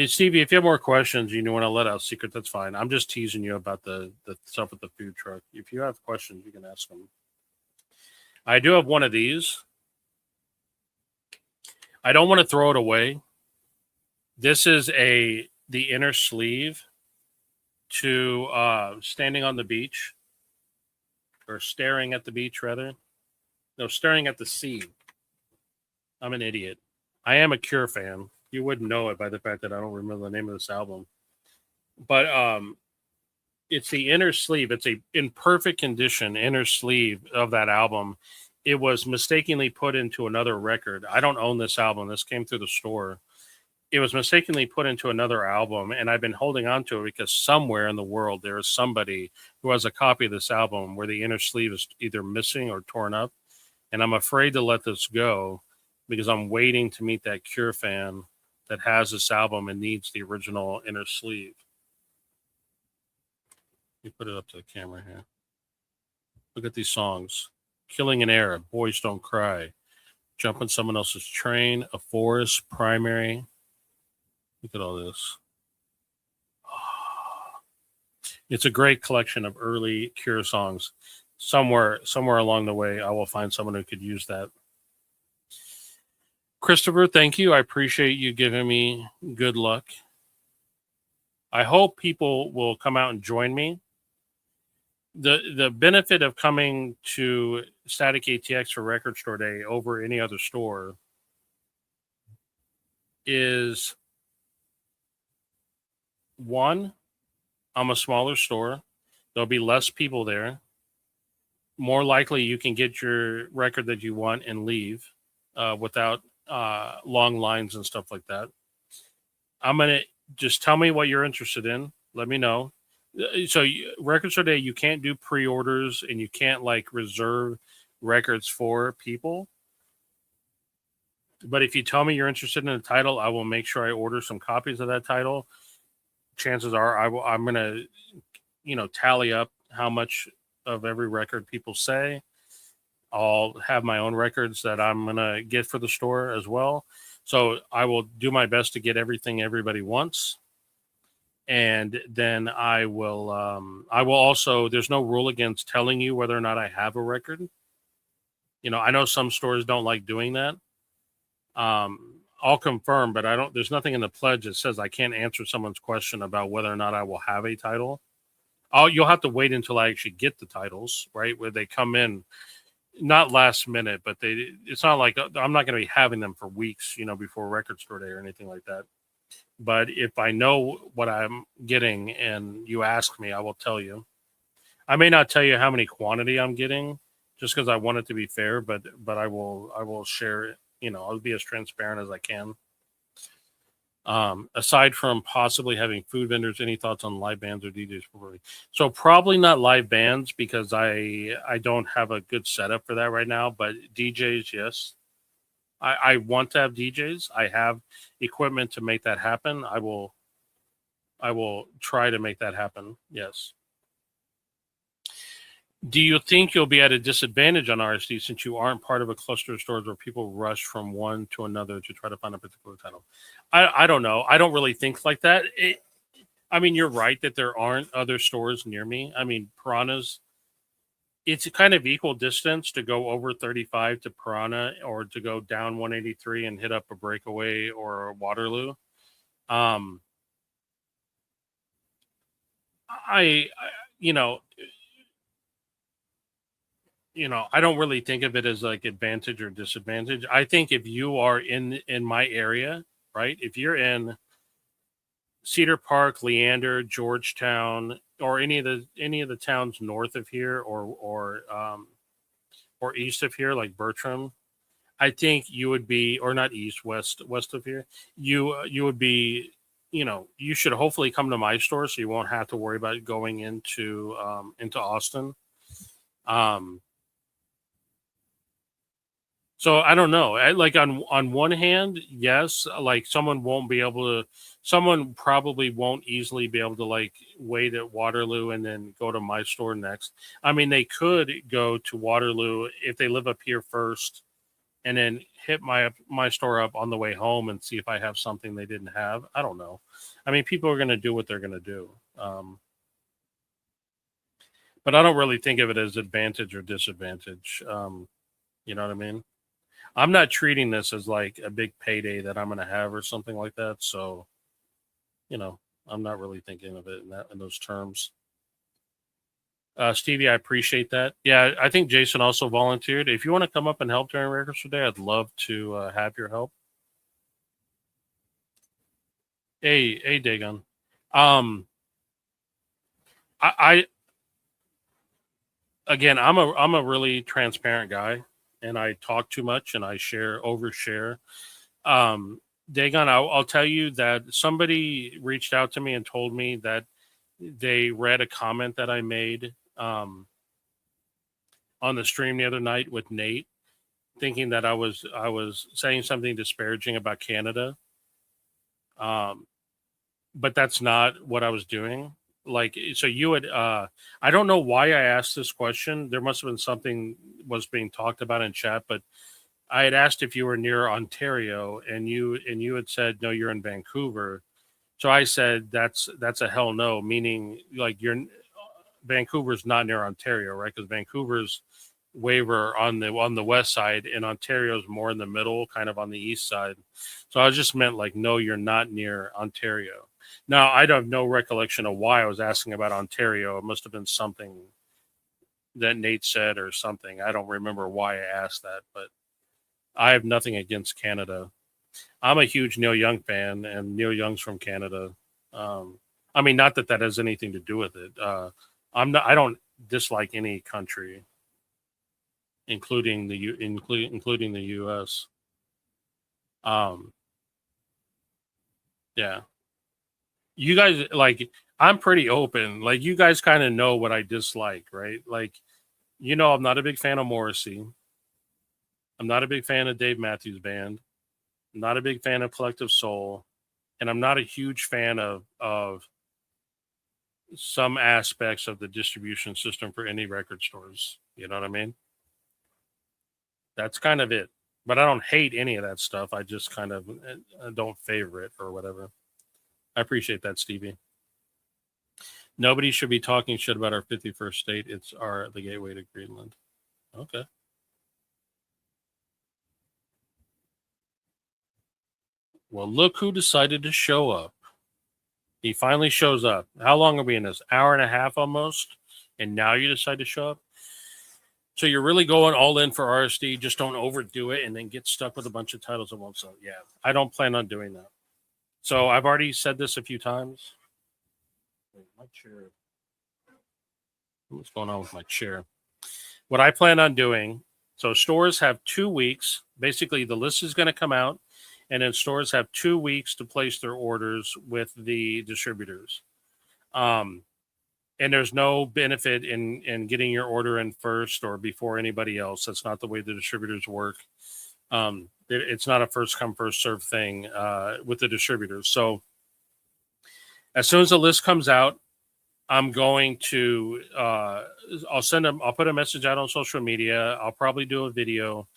Stevie, if you have more questions, you want to let out secret, that's fine. I'm just teasing you about the stuff with the food truck. If you have questions, you can ask them. I do have one of these. I don't want to throw it away. This is the inner sleeve to Standing on the Beach. or staring at the beach, rather. No, staring at the sea. I'm an idiot. I am a Cure fan. You wouldn't know it by the fact that I don't remember the name of this album. But it's the inner sleeve. It's a in perfect condition inner sleeve of that album. It was mistakenly put into another record. I don't own this album. This came through the store. It was mistakenly put into another album, and I've been holding on to it because somewhere in the world there is somebody who has a copy of this album where the inner sleeve is either missing or torn up. And I'm afraid to let this go because I'm waiting to meet that Cure fan that has this album and needs the original inner sleeve. Let me put it up to the camera here. Look at these songs. Killing an Arab, Boys Don't Cry, Jump on Someone Else's Train, A Forest, Primary. Look at all this. It's a great collection of early Cure songs. Somewhere along the way, I will find someone who could use that. Christopher, thank you. I appreciate you giving me good luck. I hope people will come out and join me. The benefit of coming to Static ATX for Record Store Day over any other store is, one, I'm a smaller store. There'll be less people there. More likely you can get your record that you want and leave without long lines and stuff like that. I'm going to just tell me what you're interested in. Let me know. So Record Store Day, you can't do pre-orders and you can't like reserve records for people. But if you tell me you're interested in a title, I will make sure I order some copies of that title. Chances are I'm going to, tally up how much of every record people say. I'll have my own records that I'm going to get for the store as well. So I will do my best to get everything everybody wants. And then I will also, there's no rule against telling you whether or not I have a record. I know some stores don't like doing that. I'll confirm, but there's nothing in the pledge that says I can't answer someone's question about whether or not I will have a title. You'll have to wait until I actually get the titles, right? Where they come in, not last minute, but it's not like I'm not going to be having them for weeks, before Record Store Day or anything like that. But if I know what I'm getting and you ask me, I will tell you. I may not tell you how many quantity I'm getting just because I want it to be fair, but I will share it. I'll be as transparent as I can. Aside from possibly having food vendors, any thoughts on live bands or DJs? So probably not live bands because I don't have a good setup for that right now, but DJs, yes. I want to have DJs. I have equipment to make that happen. I will try to make that happen. Yes. Do you think you'll be at a disadvantage on RSD since you aren't part of a cluster of stores where people rush from one to another to try to find a particular title? I don't know. I don't really think like that. You're right that there aren't other stores near me. Piranha's, it's a kind of equal distance to go over 35 to Piranha or to go down 183 and hit up a Breakaway or a Waterloo. I don't really think of it as like advantage or disadvantage. I think if you are in my area, right? If you're in Cedar Park, Leander, Georgetown, or any of the towns north of here or east of here, like Bertram, I think you would be, or not east, west of here. You would be, you should hopefully come to my store so you won't have to worry about going into Austin. So I don't know. Like on one hand, yes, like someone probably won't easily be able to like wait at Waterloo and then go to my store next. They could go to Waterloo if they live up here first and then hit my store up on the way home and see if I have something they didn't have. I don't know. People are going to do what they're going to do. But I don't really think of it as advantage or disadvantage. You know what I mean? I'm not treating this as like a big payday that I'm going to have or something like that. So, I'm not really thinking of it in those terms. Stevie, I appreciate that. Yeah, I think Jason also volunteered. If you want to come up and help during Records Today, I'd love to have your help. Hey, Dagon. Um, I again, I'm a really transparent guy, and I talk too much, and I overshare. Um, Dagon, I'll tell you that somebody reached out to me and told me that they read a comment that I made on the stream the other night with Nate, thinking that I was saying something disparaging about Canada. Um, but that's not what I was doing. Like, so you had, I don't know why I asked this question. There must have been something was being talked about in chat, but I had asked if you were near Ontario, and you had said no, you're in Vancouver. So I said that's a hell no, meaning like Vancouver's not near Ontario, right? Because Vancouver's waiver on the west side, and Ontario's more in the middle, kind of on the east side. So I just meant like, no, you're not near Ontario. Now I have no recollection of why I was asking about Ontario. It must have been something that Nate said or something. I don't remember why I asked that, but I have nothing against Canada. I'm a huge Neil Young fan, and Neil Young's from Canada. I mean, not that that has anything to do with it. I'm not. I don't dislike any country, including the U.S. Um, yeah, you guys like. I'm pretty open. Like you guys kind of know what I dislike, right? Like I'm not a big fan of Morrissey. I'm not a big fan of Dave Matthews Band. I'm not a big fan of Collective Soul, and I'm not a huge fan of some aspects of the distribution system for indie record stores. You know what I mean? That's kind of it. But I don't hate any of that stuff. I just kind of don't favor it or whatever. I appreciate that, Stevie. Nobody should be talking shit about our 51st state. It's the gateway to Greenland. Okay. Well, look who decided to show up. He finally shows up. How long are we in this? Hour and a half almost? And now you decide to show up? So you're really going all in for RSD. Just don't overdo it and then get stuck with a bunch of titles that won't sell. Yeah, I don't plan on doing that. So I've already said this a few times. Wait, my chair. What's going on with my chair? What I plan on doing. So stores have 2 weeks. Basically, the list is going to come out, and then stores have 2 weeks to place their orders with the distributors. And there's no benefit in getting your order in first or before anybody else. That's not the way the distributors work. It's not a first come first serve thing with the distributors. So as soon as the list comes out, I'm going to I'll put a message out on social media. I'll probably do a video,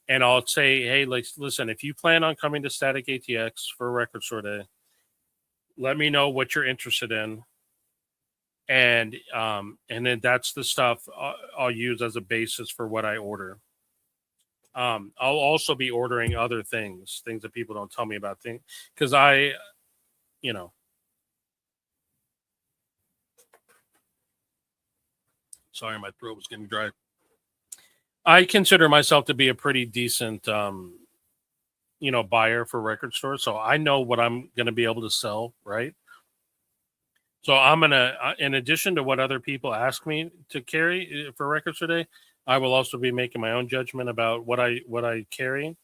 and I'll say, hey, listen, if you plan on coming to Static ATX for Record Store Day, let me know what you're interested in. And then that's the stuff I'll use as a basis for what I order. I'll also be ordering other things that people don't tell me about, things because you know, sorry, my throat was getting dry. I consider myself to be a pretty decent, buyer for record stores, so I know what I'm going to be able to sell, right? So I'm gonna, in addition to what other people ask me to carry for records today, I will also be making my own judgment about what I carry.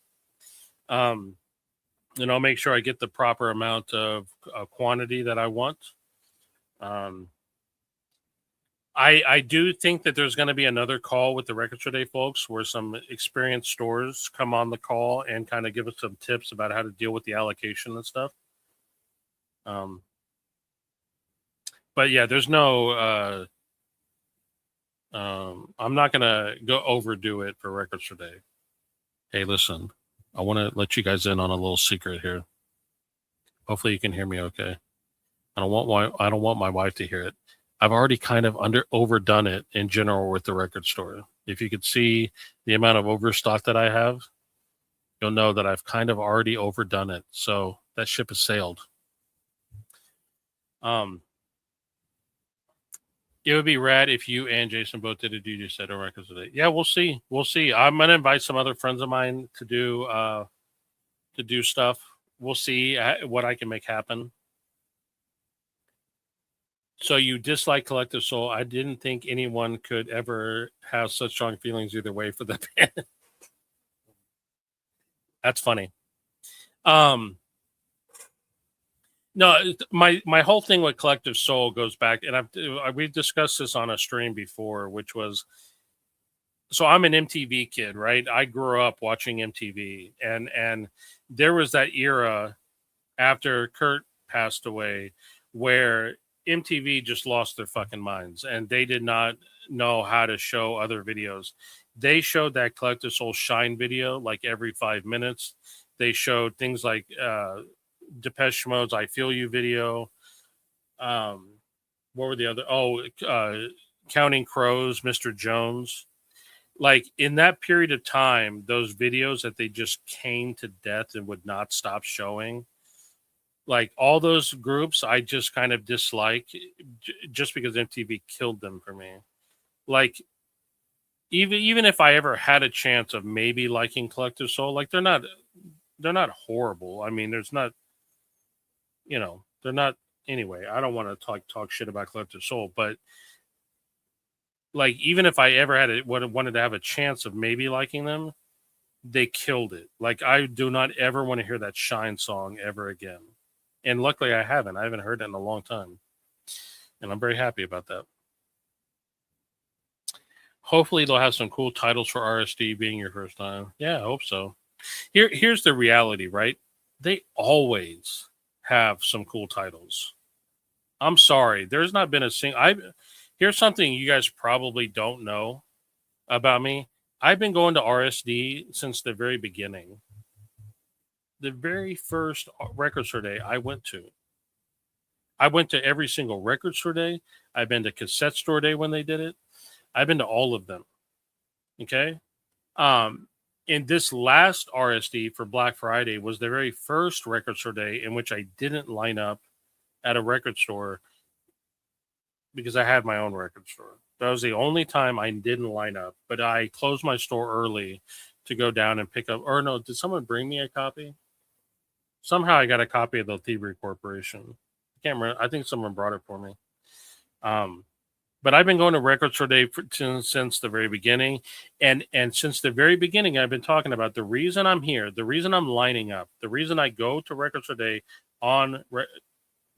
And I'll make sure I get the proper amount of quantity that I want. I do think that there's going to be another call with the Records Today folks where some experienced stores come on the call and kind of give us some tips about how to deal with the allocation and stuff. But yeah, there's no. I'm not gonna go overdo it for Records Today. Hey, listen, I want to let you guys in on a little secret here. Hopefully, you can hear me okay. I don't want my wife to hear it. I've already kind of overdone it in general with the record store. If you could see the amount of overstock that I have, you'll know that I've kind of already overdone it. So that ship has sailed. It would be rad if you and Jason both did a DJ set on Records Today. Yeah, we'll see. We'll see. I'm gonna invite some other friends of mine to do stuff. We'll see what I can make happen. So you dislike Collective Soul. I didn't think anyone could ever have such strong feelings either way for the band. That's funny. Um, no, my whole thing with Collective Soul goes back, and we've discussed this on a stream before, which was, so I'm an MTV kid, right? I grew up watching MTV, and there was that era after Kurt passed away where MTV just lost their fucking minds, and they did not know how to show other videos. They showed that Collective Soul Shine video like every 5 minutes. They showed things like Depeche Mode's "I Feel You" video. What were the other? Counting Crows, Mr. Jones. Like in that period of time, those videos that they just came to death and would not stop showing. Like all those groups, I just kind of dislike just because MTV killed them for me. Like even if I ever had a chance of maybe liking Collective Soul, like they're not horrible. I mean, there's not, they're not. Anyway, I don't want to talk shit about Collective Soul, but like even if I ever wanted to have a chance of maybe liking them, they killed it. Like I do not ever want to hear that Shine song ever again. And luckily I haven't heard it in a long time, and I'm very happy about that. Hopefully they'll have some cool titles for RSD being your first time. Yeah, I hope so. Here's the reality, right? They always have some cool titles. I'm sorry, there's not been a single. Here's something you guys probably don't know about me. I've been going to RSD since the very beginning. The very first record store day I went to every single record store day. I've been to cassette store day when they did it. I've been to all of them. Okay. In this last RSD for Black Friday was the very first record store day in which I didn't line up at a record store because I had my own record store. That was the only time I didn't line up, but I closed my store early to go down and pick up, or no, did someone bring me a copy? Somehow I got a copy of the Thievery Corporation. I can't remember. I think someone brought it for me. But I've been going to record store day since the very beginning, and since the very beginning, I've been talking about the reason I'm here, the reason I'm lining up, the reason I go to record store day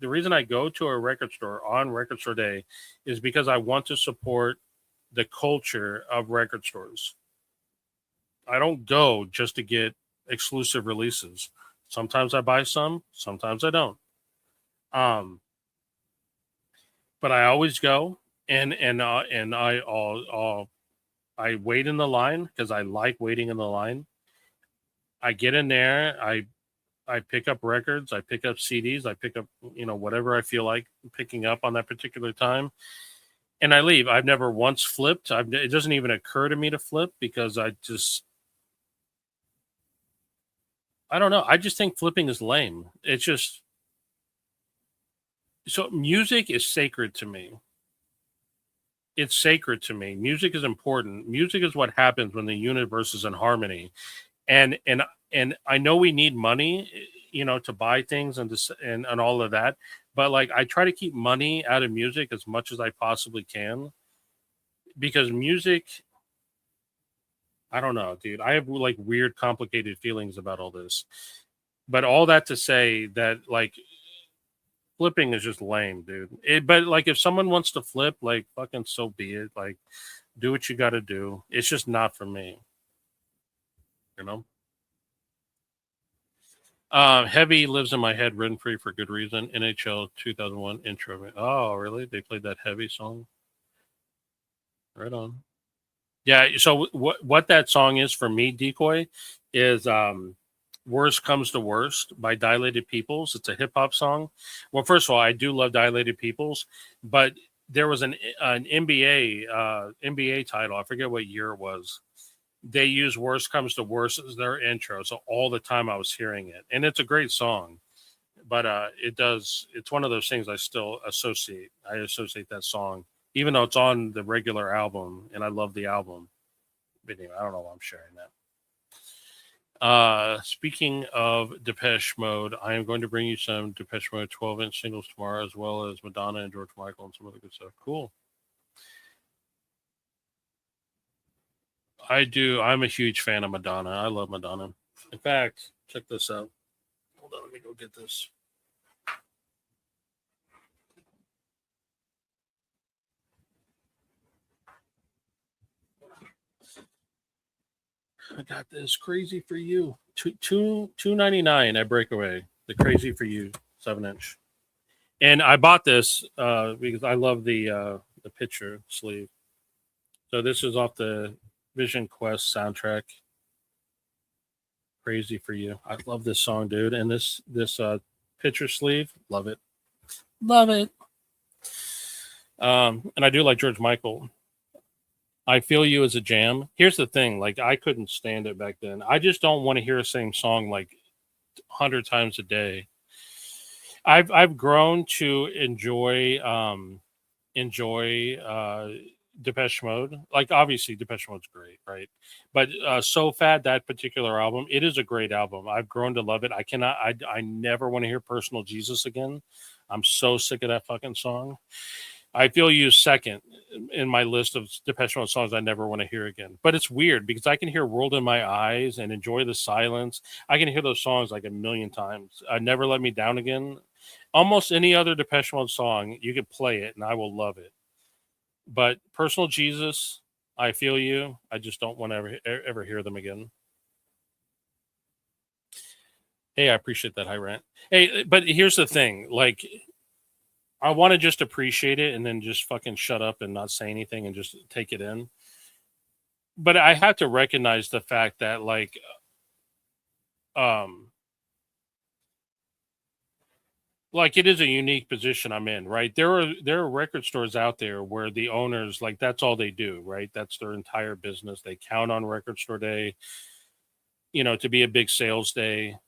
the reason I go to a record store on record store day is because I want to support the culture of record stores. I don't go just to get exclusive releases. Sometimes I buy some, sometimes I don't. But I always go, and I wait in the line because I like waiting in the line. I get in there, I pick up records, I pick up CDs, I pick up whatever I feel like picking up on that particular time, and I leave. I've never once flipped. It doesn't even occur to me to flip because I don't know. I just think flipping is lame. It's just, so music is sacred to me. It's sacred to me. Music is important. Music is what happens when the universe is in harmony. And I know we need money, to buy things and all of that. But like, I try to keep money out of music as much as I possibly can, because music, I don't know, dude. I have like weird, complicated feelings about all this. But all that to say that like flipping is just lame, dude. But like if someone wants to flip, like fucking so be it. Like do what you got to do. It's just not for me, you know. Heavy lives in my head, rent free for good reason. NHL 2001 intro. Oh, really? They played that Heavy song. Right on. Yeah. So what that song is for me, Decoy, is "Worst Comes to Worst" by Dilated Peoples. It's a hip hop song. Well, first of all, I do love Dilated Peoples, but there was an NBA title. I forget what year it was. They use "Worst Comes to Worst" as their intro. So all the time I was hearing it, and it's a great song. But it's one of those things I still associate. I associate that song even though it's on the regular album, and I love the album. But anyway, I don't know why I'm sharing that. Speaking of Depeche Mode, I am going to bring you some Depeche Mode 12-inch singles tomorrow, as well as Madonna and George Michael and some other good stuff. Cool. I do. I'm a huge fan of Madonna. I love Madonna. In fact, check this out. Hold on, let me go get this. I got this Crazy for You. $2.99 at Breakaway. The Crazy for You 7-inch. And I bought this because I love the picture sleeve. So this is off the Vision Quest soundtrack. Crazy for You. I love this song, dude. And this picture sleeve, love it. Love it. And I do like George Michael. I Feel You as a jam. Here's the thing, like I couldn't stand it back then. I just don't want to hear the same song like 100 times a day. I've grown to enjoy Depeche Mode. Like obviously Depeche Mode's great, right? But So Fat, that particular album, it is a great album. I've grown to love it. I never want to hear Personal Jesus again. I'm so sick of that fucking song. I Feel You second in my list of Depeche Mode songs I never want to hear again. But it's weird because I can hear World in My Eyes and Enjoy the Silence. I can hear those songs like a million times. Never Let Me Down Again. Almost any other Depeche Mode song, you could play it and I will love it. But Personal Jesus, I Feel You, I just don't want to ever hear them again. Hey, I appreciate that high rant. Hey, but here's the thing, like I want to just appreciate it and then just fucking shut up and not say anything and just take it in. But I have to recognize the fact that um like it is a unique position I'm in, right? There are record stores out there where the owners like that's all they do, right? That's their entire business. They count on record store day, to be a big sales day.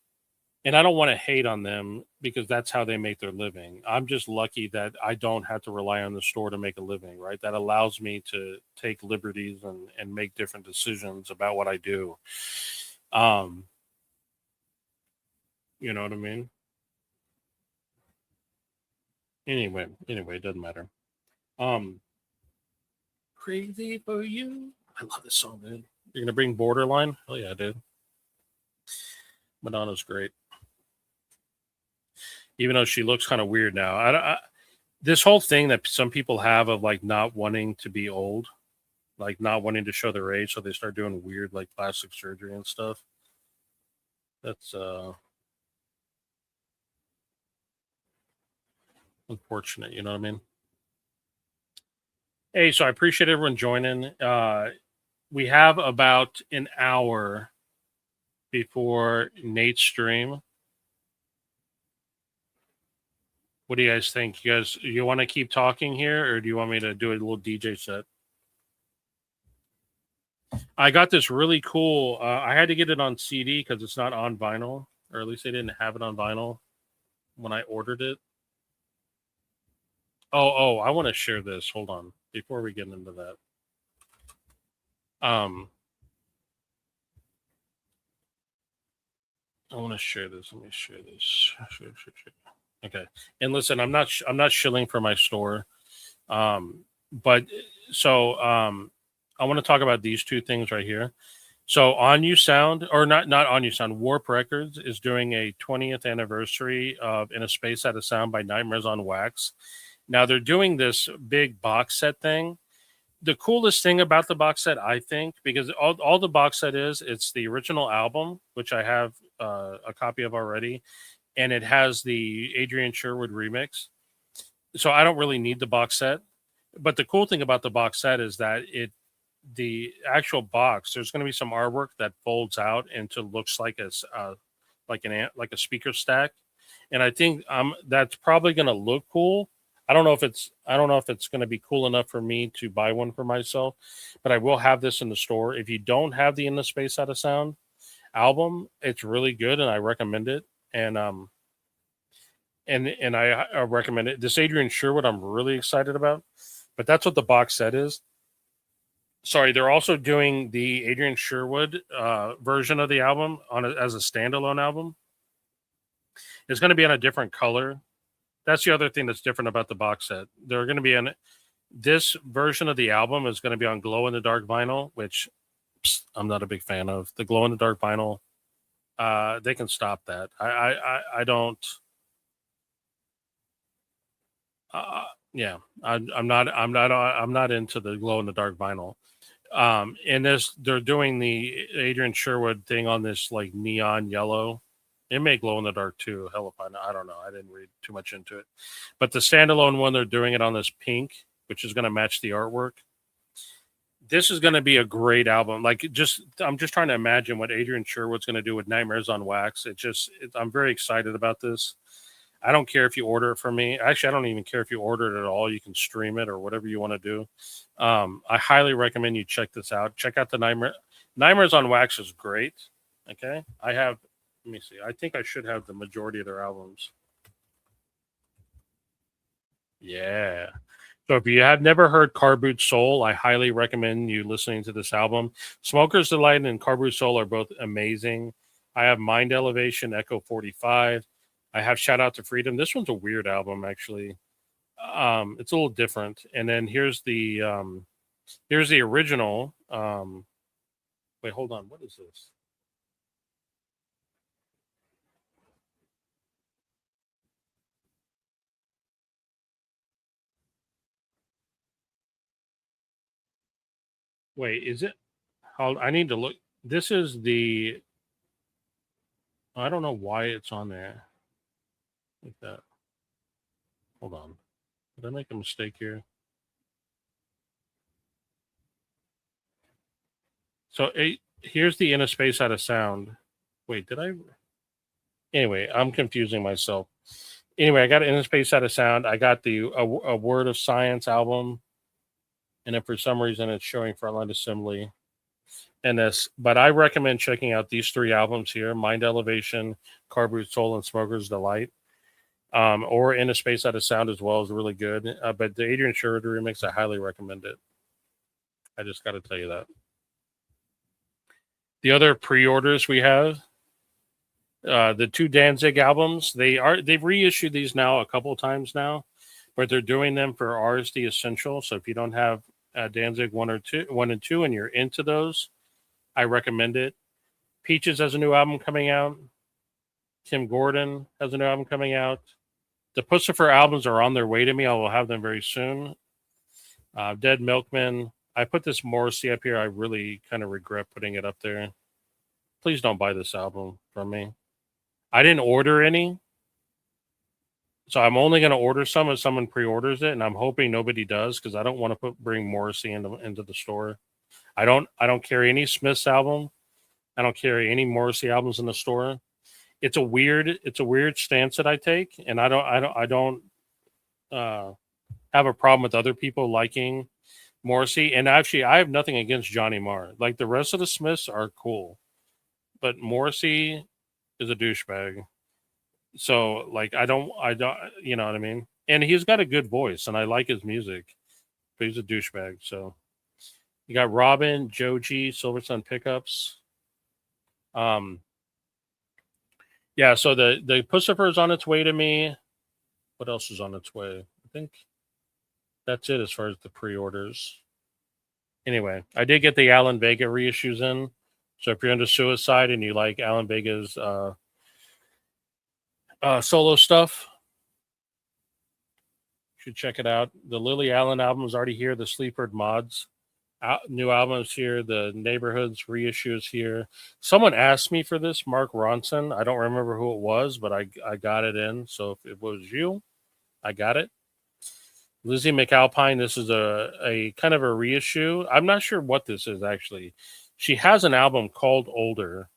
And I don't want to hate on them because that's how they make their living. I'm just lucky that I don't have to rely on the store to make a living, right? That allows me to take liberties and make different decisions about what I do. Um, you know what I mean? Anyway, it doesn't matter. Um, Crazy for You. I love this song, dude. You're gonna bring Borderline? Oh yeah, dude. Madonna's great. Even though she looks kind of weird now. This whole thing that some people have of like not wanting to be old, like not wanting to show their age, so they start doing weird like plastic surgery and stuff. That's unfortunate, you know what I mean? Hey, so I appreciate everyone joining. We have about an hour before Nate's stream. What do you guys think? You want to keep talking here, or do you want me to do a little DJ set? I got this really cool. I had to get it on CD because it's not on vinyl, or at least they didn't have it on vinyl when I ordered it. Oh, I want to share this. Hold on, before we get into that. I want to share this. Let me share this. Share. Okay. And listen, I'm not shilling for my store. But so I want to talk about these two things right here. So On You Sound, or not On You Sound, Warp Records is doing a 20th anniversary of In a Space Out of Sound by Nightmares on Wax. Now they're doing this big box set thing. The coolest thing about the box set, I think, because all the box set is, it's the original album, which I have a copy of already, and it has the Adrian Sherwood remix. So I don't really need the box set. But the cool thing about the box set is that the actual box, there's going to be some artwork that folds out into looks like like a speaker stack, and I think that's probably going to look cool. I don't know if it's going to be cool enough for me to buy one for myself, but I will have this in the store. If you don't have the In the Space Out of Sound album, it's really good and I recommend it. And I recommend it. This Adrian Sherwood I'm really excited about. but that's what the box set is. Sorry, they're also doing the Adrian Sherwood version of the album as a standalone album. It's going to be on a different color. That's the other thing that's different about the box set. They're going to be in this version of the album is going to be on glow in the dark vinyl, which I'm not a big fan of. The glow in the dark vinyl, they can stop that. I don't. Yeah, I'm not into the glow in the dark vinyl. And this they're doing the Adrian Sherwood thing on this like neon yellow. It may glow in the dark too. Hell if I don't know. I didn't read too much into it. But the standalone one, they're doing it on this pink, which is going to match the artwork. This is going to be a great album. I'm just trying to imagine what Adrian Sherwood's going to do with Nightmares on Wax. I'm very excited about this. I don't care if you order it from me. Actually, I don't even care if you order it at all. You can stream it or whatever you want to do. I highly recommend you check this out. Check out the Nightmares on Wax is great. Okay. Let me see. I think I should have the majority of their albums. Yeah. So if you have never heard Car Boot Soul, I highly recommend you listening to this album. Smoker's Delight and Car Boot Soul are both amazing. I have Mind Elevation, Echo 45. I have Shout Out to Freedom. This one's a weird album, actually. It's a little different. And then here's the original. Wait, hold on. What is this? Wait, is it? I need to look. This is the. I don't know why it's on there like that. Hold on. Did I make a mistake here? So here's the In a Space Out of Sound. Wait, did I? Anyway, I'm confusing myself. Anyway, I got In a Space Out of Sound. I got the a Word of Science album, and then for some reason it's showing Frontline Assembly. And this, but I recommend checking out these three albums here: Mind Elevation, Car Boot Soul, and Smoker's Delight. Or In a Space Out of Sound as well is really good. But the Adrian Sherwood remix, I highly recommend it. I just got to tell you that. The other pre-orders we have, the two Danzig albums, they've reissued these now a couple of times now, but they're doing them for RSD Essential. So if you don't have Danzig 1 and 2, and you're into those, I recommend it. Peaches has a new album coming out. Tim Gordon has a new album coming out. The Pussifer albums are on their way to me. I will have them very soon. Dead Milkman. I put this Morrissey up here. I really kind of regret putting it up there. Please don't buy this album from me. I didn't order any. So I'm only going to order some if someone pre-orders it, and I'm hoping nobody does because I don't want to bring Morrissey into the store. I don't carry any Smith's album. I don't carry any Morrissey albums in the store. It's a weird stance that I take, and I don't have a problem with other people liking Morrissey. And actually, I have nothing against Johnny Marr. Like the rest of the Smiths are cool, but Morrissey is a douchebag. So like I don't you know what I mean? And he's got a good voice, and I like his music, but he's a douchebag. So you got Robin, Joji, Silver Sun Pickups. Yeah, so the Pussifer is on its way to me. What else is on its way? I think that's it as far as the pre-orders. Anyway, I did get the Alan Vega reissues in. So if you're into Suicide and you like Alan Vega's solo stuff, you should check it out. The Lily Allen album is already here. The Sleaford Mods new albums here. The Neighborhoods reissues here. Someone asked me for this, Mark Ronson. I don't remember who it was, but I got it in. So if it was you, I got it. Lizzie McAlpine, this is a kind of a reissue. I'm not sure what this is actually. She has an album called Older,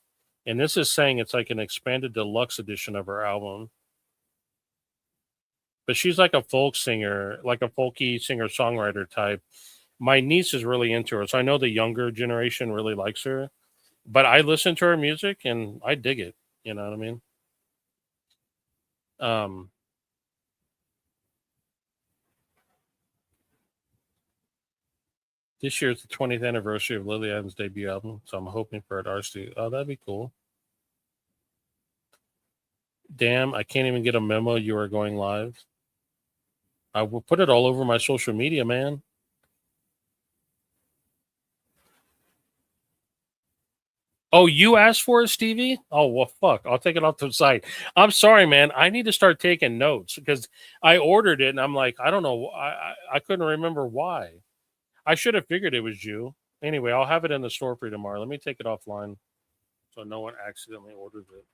and this is saying it's like an expanded deluxe edition of her album. But she's like a folk singer, like a folky singer-songwriter type. My niece is really into her, so I know the younger generation really likes her. But I listen to her music and I dig it. You know what I mean? This year's the 20th anniversary of Lily Allen's debut album, so I'm hoping for an RC. Oh, that'd be cool. Damn, I can't even get a memo you are going live. I will put it all over my social media, man. Oh, you asked for it, Stevie? Oh, well, fuck. I'll take it off to the side. I'm sorry, man. I need to start taking notes because I ordered it and I'm like, I don't know. I couldn't remember why. I should have figured it was you. Anyway, I'll have it in the store for you tomorrow. Let me take it offline so no one accidentally orders it.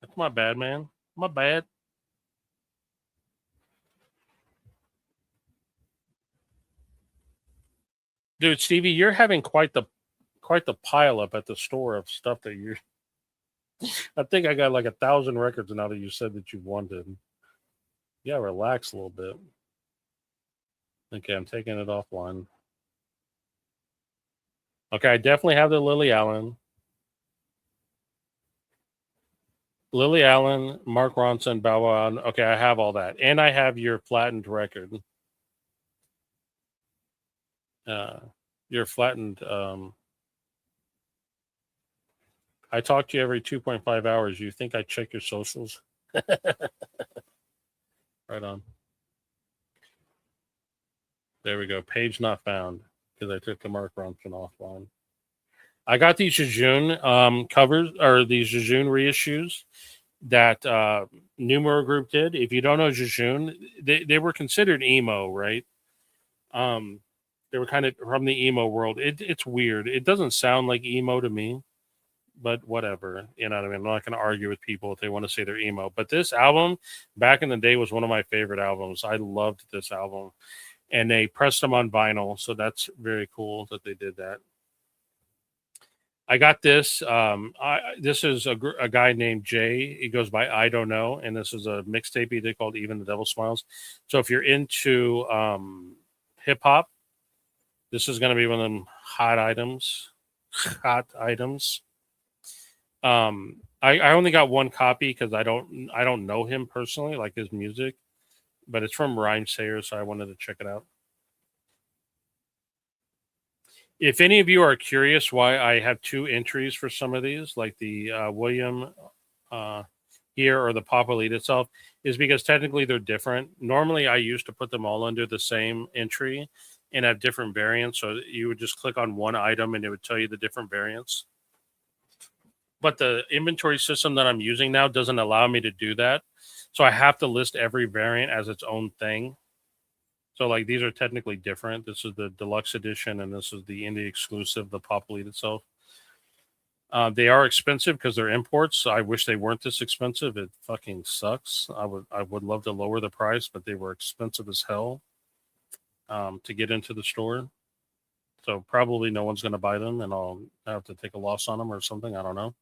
That's my bad, man. My bad. Dude, Stevie, you're having quite the pile up at the store of stuff that you're. I think I got like 1,000 records now that you said that you wanted. Yeah, relax a little bit. Okay, I'm taking it offline. Okay, I definitely have the Lily Allen. Lily Allen, Mark Ronson, Bow Wow. Okay, I have all that. And I have your flattened record. Your flattened. I talk to you every 2.5 hours. You think I check your socials? Right on. There we go. Page not found because I took the Mark Ronson offline. I got these Jejune covers or these Jejune reissues that Numero Group did. If you don't know Jejune, they were considered emo, right? They were kind of from the emo world. It's weird. It doesn't sound like emo to me, but whatever. You know what I mean? I'm not going to argue with people if they want to say they're emo. But this album, back in the day, was one of my favorite albums. I loved this album, and they pressed them on vinyl, so that's very cool that they did that. I got this. This is a guy named Jay. He goes by I Don't Know, and this is a mixtape he did called Even the Devil Smiles. So if you're into hip hop, this is going to be one of them hot items. Hot items. I only got one copy because I don't know him personally, like his music, but it's from Rhyme Sayer, so I wanted to check it out. If any of you are curious why I have two entries for some of these, like the William uh, here or the Pop Elite itself, is because technically they're different. Normally, I used to put them all under the same entry and have different variants. So you would just click on one item and it would tell you the different variants. But the inventory system that I'm using now doesn't allow me to do that. So I have to list every variant as its own thing. So like these are technically different. This is the deluxe edition, and this is the indie exclusive, the Pop Elite itself. They are expensive because they're imports. So I wish they weren't this expensive. It fucking sucks. I would love to lower the price, but they were expensive as hell to get into the store. So probably no one's going to buy them, and I'll have to take a loss on them or something. I don't know.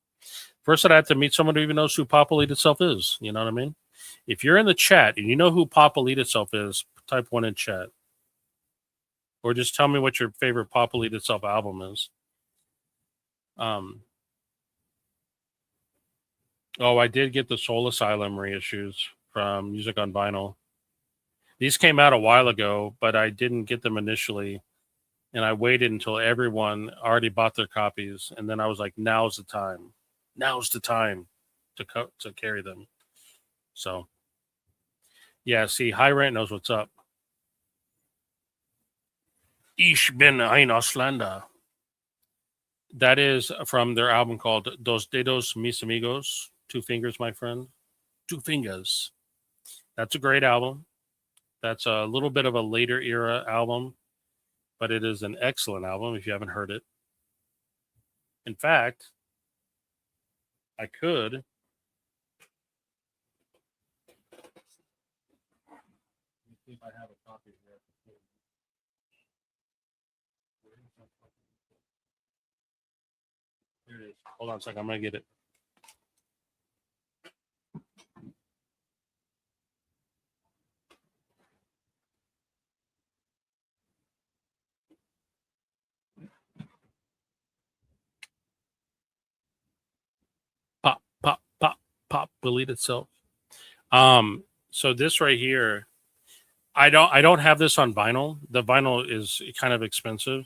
First, I'd have to meet someone who even knows who Pop Elite itself is. You know what I mean? If you're in the chat and you know who Pop Elite itself is, type one in chat. Or just tell me what your favorite Pop Elite itself album is. Oh, I did get the Soul Asylum reissues from Music on Vinyl. These came out a while ago, but I didn't get them initially. And I waited until everyone already bought their copies. And then I was like, now's the time. Now's the time to carry them. So, yeah, see, High Rent knows what's up. Ich bin ein Ausländer. That is from their album called Dos Dedos Mis Amigos. 2 Fingers, my friend. 2 Fingers. That's a great album. That's a little bit of a later era album, but it is an excellent album if you haven't heard it. In fact, I could. Let me see if I have a copy here. Here it is. Hold on a second. I'm going to get it. Pop, pop, pop, pop. Delete itself. So this right here, I don't have this on vinyl. The vinyl is kind of expensive,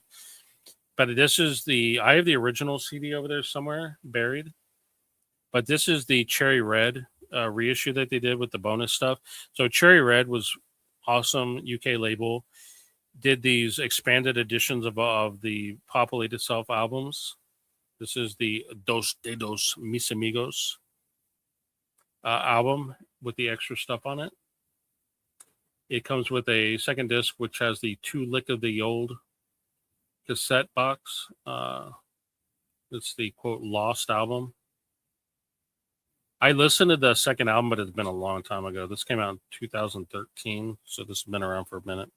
but this is I have the original CD over there somewhere buried. But this is the Cherry Red reissue that they did with the bonus stuff. So Cherry Red was awesome UK label. Did these expanded editions of the Populated Self albums. This is the Dos Dedos Mis Amigos album with the extra stuff on it. It comes with a second disc, which has the Two Lick of the Old cassette box. It's the quote Lost album. I listened to the second album, but it's been a long time ago. This came out in 2013, so this has been around for a minute.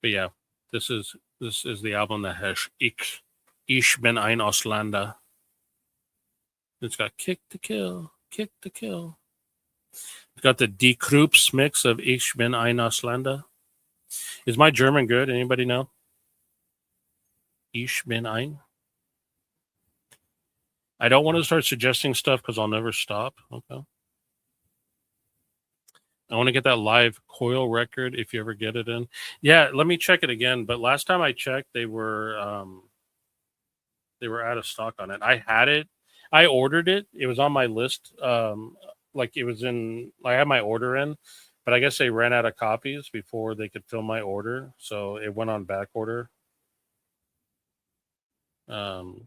But yeah, this is the album that has Ich bin ein Ausländer. It's got Kick to Kill, Kick to Kill. It's got the Die Krups mix of Ich bin ein Ausländer. Is my German good? Anybody know? Ich bin ein. I don't want to start suggesting stuff because I'll never stop. Okay. I want to get that live coil record if you ever get it in. Yeah, let me check it again. But last time I checked, they were out of stock on it. I had it. I ordered it. It was on my list. Like it was in. I had my order in, but I guess they ran out of copies before they could fill my order, so it went on back order. You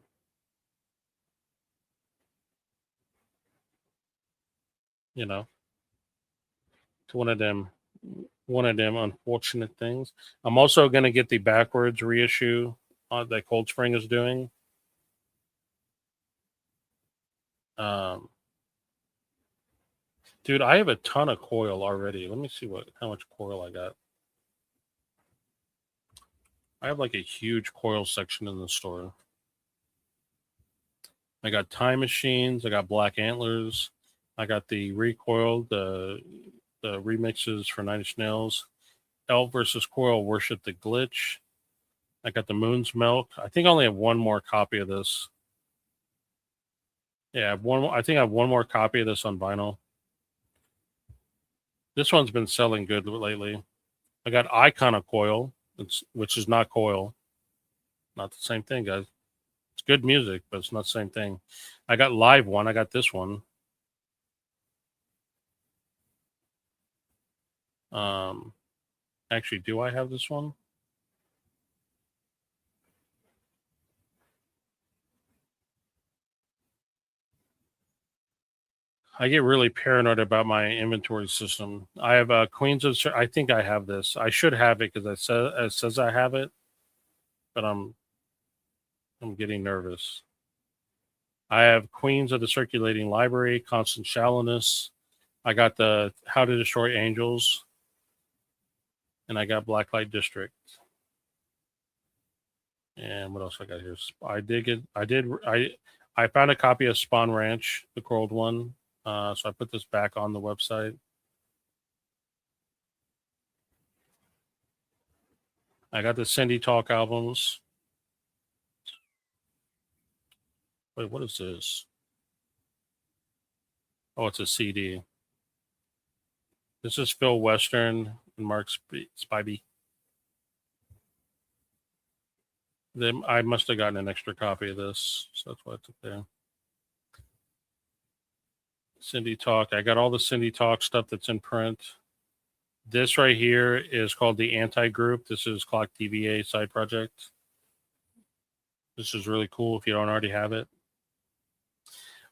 know, it's one of them unfortunate things. I'm also going to get the backwards reissue that Cold Spring is doing. Dude, I have a ton of coil already. Let me see how much coil I got. I have like a huge coil section in the store. I got Time Machines. I got Black Antlers. I got the recoiled, the remixes for Nine Inch Nails. Elf versus Coil Worship the Glitch. I got the Moon's Milk. I think I only have one more copy of this. Yeah, I think I have one more copy of this on vinyl. This one's been selling good lately. I got Icon of Coil, which is not coil. Not the same thing, guys. It's good music, but it's not the same thing. I got Live One. I got this one. Actually, do I have this one? I get really paranoid about my inventory system. I have Queens of. I think I have this. I should have it because it says I have it, but I'm getting nervous. I have Queens of the Circulating Library, Constant Shallowness. I got the How to Destroy Angels, and I got Blacklight District. And what else I got here? I found a copy of Spawn Ranch, the curled one. So I put this back on the website. I got the Cindy Talk albums. Wait, what is this? Oh, it's a CD. This is Phil Western and Mark Spivey. I must have gotten an extra copy of this, so that's why it's up there. Cindy Talk. I got all the Cindy Talk stuff that's in print. This right here is called the Anti-Group. This is Clock DVA side project. This is really cool if you don't already have it.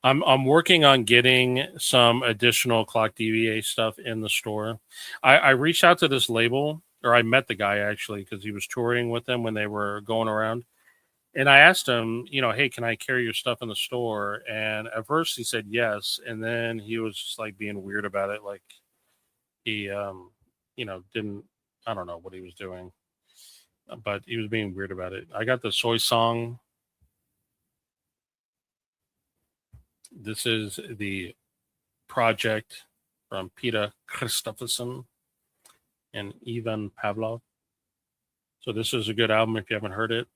I'm working on getting some additional Clock DVA stuff in the store. I reached out to this label, or I met the guy actually because he was touring with them when they were going around. And I asked him, hey, can I carry your stuff in the store? And at first he said yes. And then he was just like being weird about it. Like he, didn't, I don't know what he was doing, but he was being weird about it. I got the Soy Song. This is the project from Peter Christopherson and Ivan Pavlov. So this is a good album if you haven't heard it.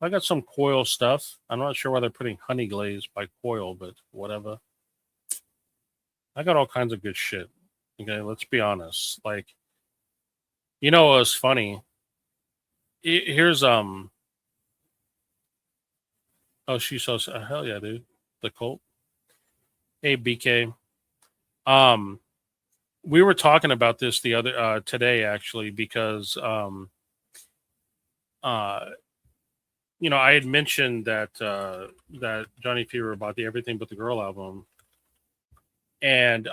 I got some Coil stuff. I'm not sure why they're putting Honey Glaze by Coil, but whatever. I got all kinds of good shit. Okay, let's be honest. Like, you know, what's funny? Here's Oh, she's so hell yeah, dude. The Colt. Hey, BK. Um, we were talking about this the other today actually because uh I had mentioned that Johnny Fever bought the Everything But the Girl album, and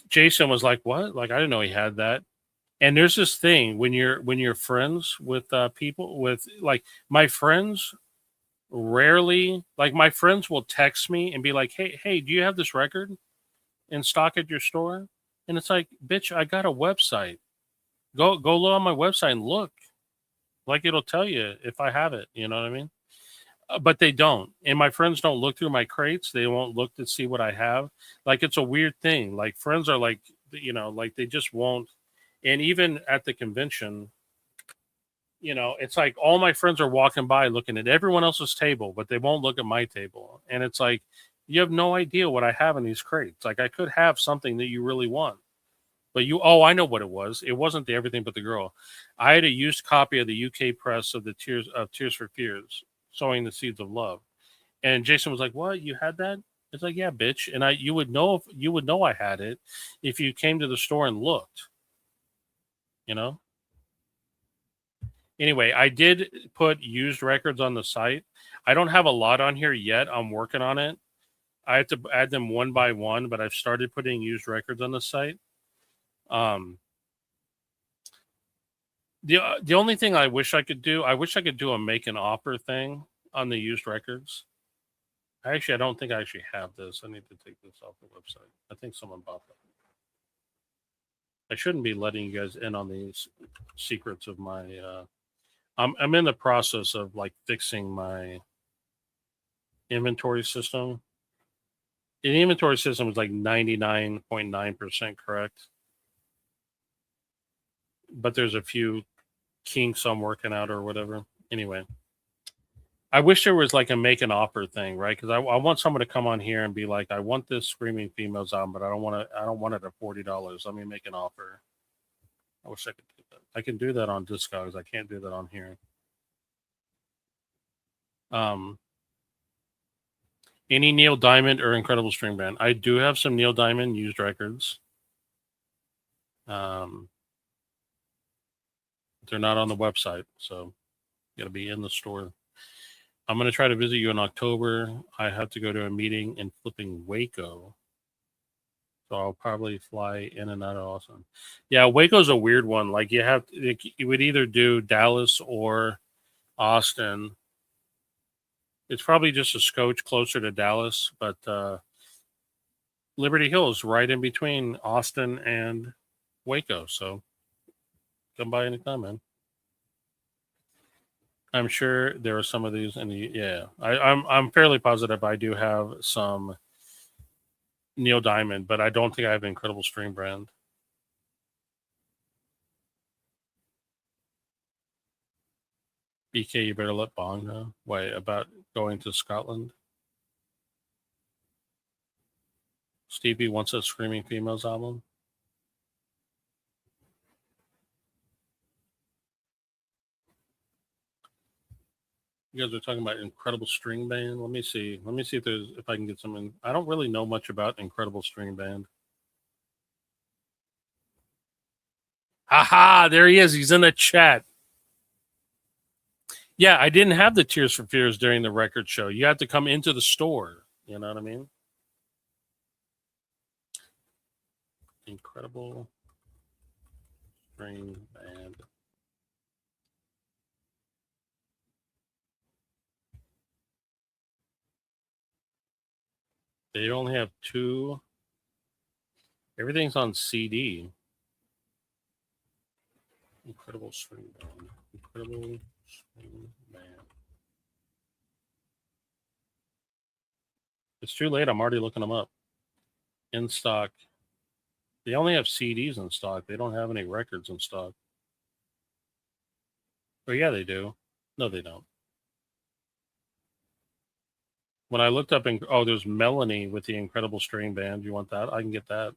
Jason was like, "What? Like I didn't know he had that." And there's this thing when you're friends with people with like my friends rarely like my friends will text me and be like, "Hey, do you have this record in stock at your store?" And it's like, "Bitch, I got a website. Go look on my website and look. Like it'll tell you if I have it. You know what I mean?" But they don't. And my friends don't look through my crates. They won't look to see what I have. Like it's a weird thing. Like friends are like, like they just won't. And even at the convention, it's like all my friends are walking by looking at everyone else's table, but they won't look at my table. And it's like, you have no idea what I have in these crates. Like I could have something that you really want. But I know what it was. It wasn't the Everything But the Girl. I had a used copy of the UK press of the Tears for Fears, Sowing the Seeds of Love. And Jason was like, "What? You had that?" It's like, "Yeah, bitch." And you would know if you would know I had it if you came to the store and looked. You know. Anyway, I did put used records on the site. I don't have a lot on here yet. I'm working on it. I have to add them one by one, but I've started putting used records on the site. Um, the only thing I wish I could do, I wish I could do a make an offer thing on the used records. I don't think I actually have this. I need to take this off the website. I think someone bought that. I shouldn't be letting you guys in on these secrets of my. I'm in the process of like fixing my inventory system. The inventory system is like 99.9% correct, but there's a few kinks I'm working out or whatever. Anyway, I wish there was like a make an offer thing, right? Because I want someone to come on here and be like, I want this Screaming Females album, but I don't want to. I don't want it at $40. Let me make an offer. I wish I could do that. I can do that on Discogs. I can't do that on here. Um, any Neil Diamond or Incredible String Band? I do have some Neil Diamond used records. They're not on the website, so you got to be in the store. I'm going to try to visit you in October. I have to go to a meeting in flipping Waco. So I'll probably fly in and out of Austin. Yeah, Waco's a weird one. Like you would either do Dallas or Austin. It's probably just a scotch closer to Dallas, but Liberty Hill is right in between Austin and Waco. So come by anytime, man. I'm sure there are some of these, and I'm fairly positive I do have some Neil Diamond, but I don't think I have Incredible String Band. BK, you better let Bong know. Wait, about going to Scotland? Stevie wants a Screaming Females album. You guys are talking about Incredible String Band. Let me see. Let me see if I can get some. I don't really know much about Incredible String Band. Haha, there he is. He's in the chat. Yeah, I didn't have the Tears for Fears during the record show. You had to come into the store. You know what I mean? Incredible String Band. They only have two. Everything's on CD. Incredible String Band. Incredible String Band. It's too late. I'm already looking them up. In stock. They only have CDs in stock. They don't have any records in stock. Oh, yeah, they do. No, they don't. When I looked up, there's Melanie with the Incredible String Band. You want that? I can get that.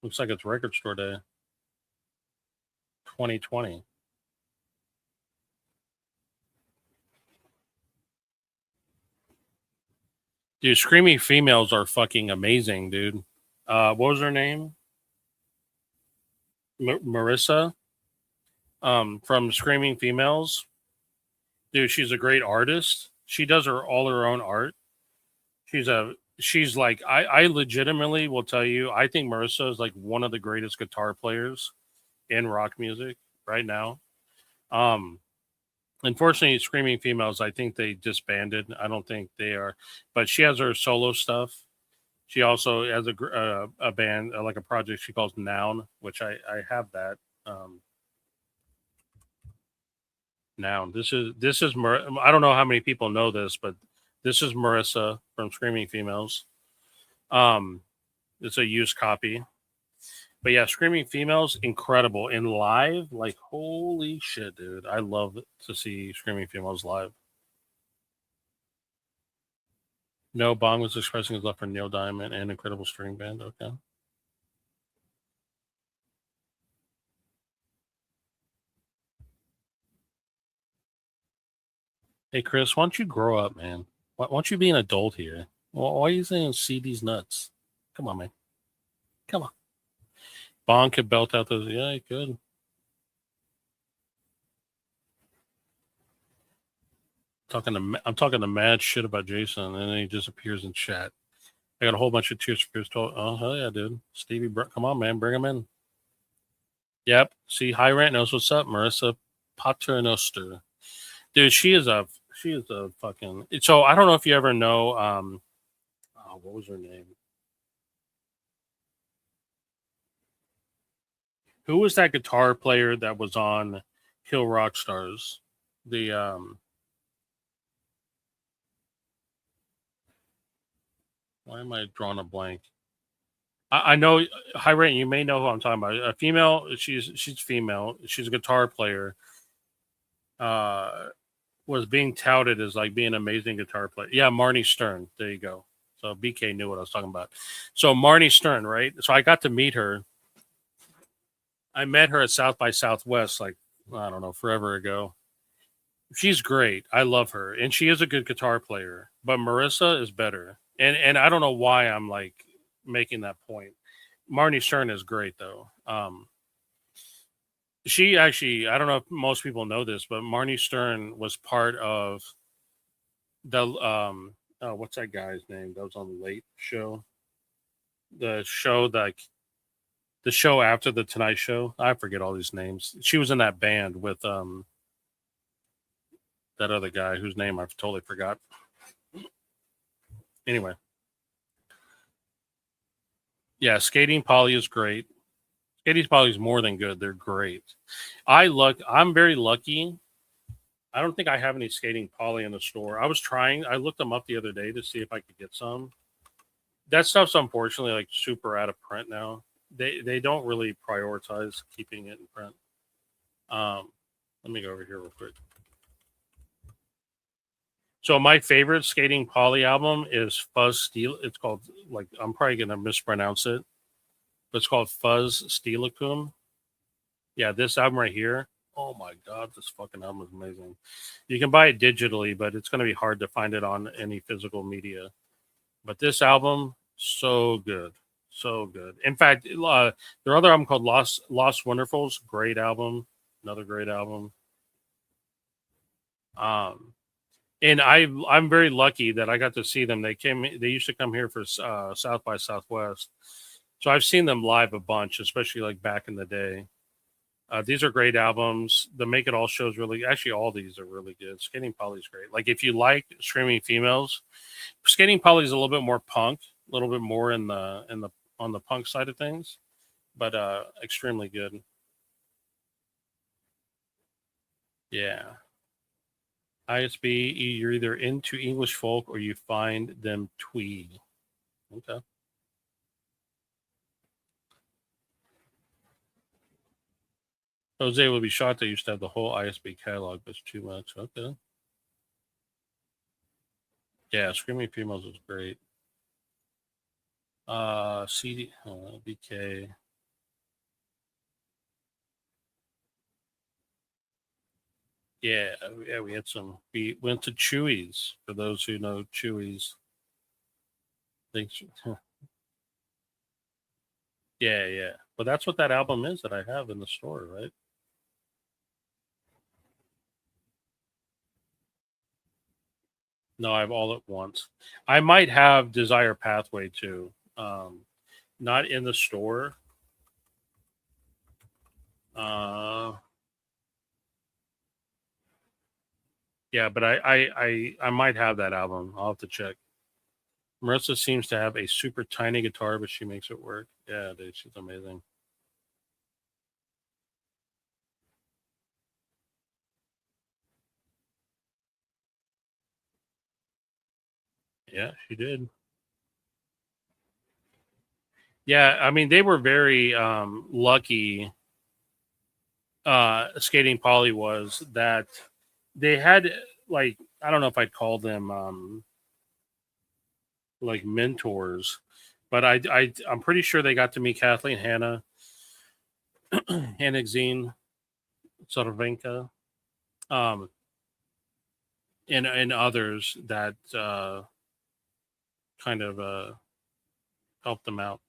Looks like it's Record Store Day 2020. Dude, Screaming Females are fucking amazing, dude. What was her name? Marissa. From Screaming Females. Dude, she's a great artist. She does all her own art. She's like I legitimately will tell you, I think Marissa is like one of the greatest guitar players in rock music right now. Um Unfortunately, Screaming Females, I think they disbanded. I don't think they are, but she has her solo stuff. She also has a band, like a project she calls Noun, which I have that. Noun. This is I don't know how many people know this, but this is Marissa from Screaming Females. It's a used copy, but yeah, Screaming Females, incredible in live. Like holy shit, dude! I love to see Screaming Females live. No, Bong was expressing his love for Neil Diamond and Incredible String Band. Okay. Hey, Chris, why don't you grow up, man? Why don't you be an adult here? Why are you saying see these nuts? Come on, man. Come on. Bong could belt out those. Yeah, he could. I'm talking to mad shit about Jason, and then he disappears in chat. I got a whole bunch of tears for told. Oh hell yeah, dude. Stevie, come on, man, bring him in. Yep. See, High Rant knows what's up. Marissa Paternoster, dude. She is a fucking. So I don't know if you ever know. What was her name? Who was that guitar player that was on Kill Rock Stars? The Why am I drawing a blank? I know High Rant. You may know who I'm talking about. A female. She's female. She's a guitar player. Uh, was being touted as like being an amazing guitar player. Yeah, Marnie Stern. There you go. So BK knew what I was talking about. So Marnie Stern, right? So I got to meet her. I met her at South by Southwest, like I don't know, forever ago. She's great. I love her, and she is a good guitar player. But Marissa is better, and I don't know why I'm like making that point. Marnie Stern is great though. She actually, I don't know if most people know this, but Marnie Stern was part of the oh, what's that guy's name that was on the Late Show? The show like the show after the Tonight Show. I forget all these names. She was in that band with that other guy whose name I've totally forgot. Anyway, yeah, Skating Polly is great. Skating Polly is more than good. They're great. I'm very lucky. I don't think I have any Skating Polly in the store. I was trying. I looked them up the other day to see if I could get some. That stuff's unfortunately like super out of print now. They don't really prioritize keeping it in print. Let me go over here real quick. So my favorite Skating Polly album is Fuzz Steel. It's called like I'm probably gonna mispronounce it, but it's called Fuzz Steelacum. Yeah, this album right here. Oh my god, this fucking album is amazing. You can buy it digitally, but it's gonna be hard to find it on any physical media. But this album, so good, so good. In fact, their other album called Lost Wonderfuls, great album, another great album. Um, and I'm very lucky that I got to see them. They used to come here for South by Southwest, so I've seen them live a bunch, especially like back in the day. These are great albums. The Make It All shows really, actually, all these are really good. Skating Polly's great. Like if you like Screaming Females, Skating Polly's a little bit more punk, a little bit more in the on the punk side of things, but extremely good. Yeah. ISB, you're either into English folk or you find them twee. Okay. Jose will be shocked they used to have the whole ISB catalog, but it's too much. Okay. Yeah, Screaming Females was great. CD, BK. Yeah, yeah, we had some. We went to Chewy's for those who know Chewy's. Thanks. Yeah, yeah. But that's what that album is that I have in the store, right? No, I have All at Once. I might have Desire Pathway too. Not in the store. Uh, yeah, but I might have that album. I'll have to check. Marissa seems to have a super tiny guitar, but she makes it work. Yeah, dude, she's amazing. Yeah, she did. Yeah, I mean they were very lucky. Skating Polly was that they had like I don't know if I'd call them like mentors, but I'm pretty sure they got to meet Kathleen Hanna, Hannig Sorvenka, um, and others that kind of helped them out.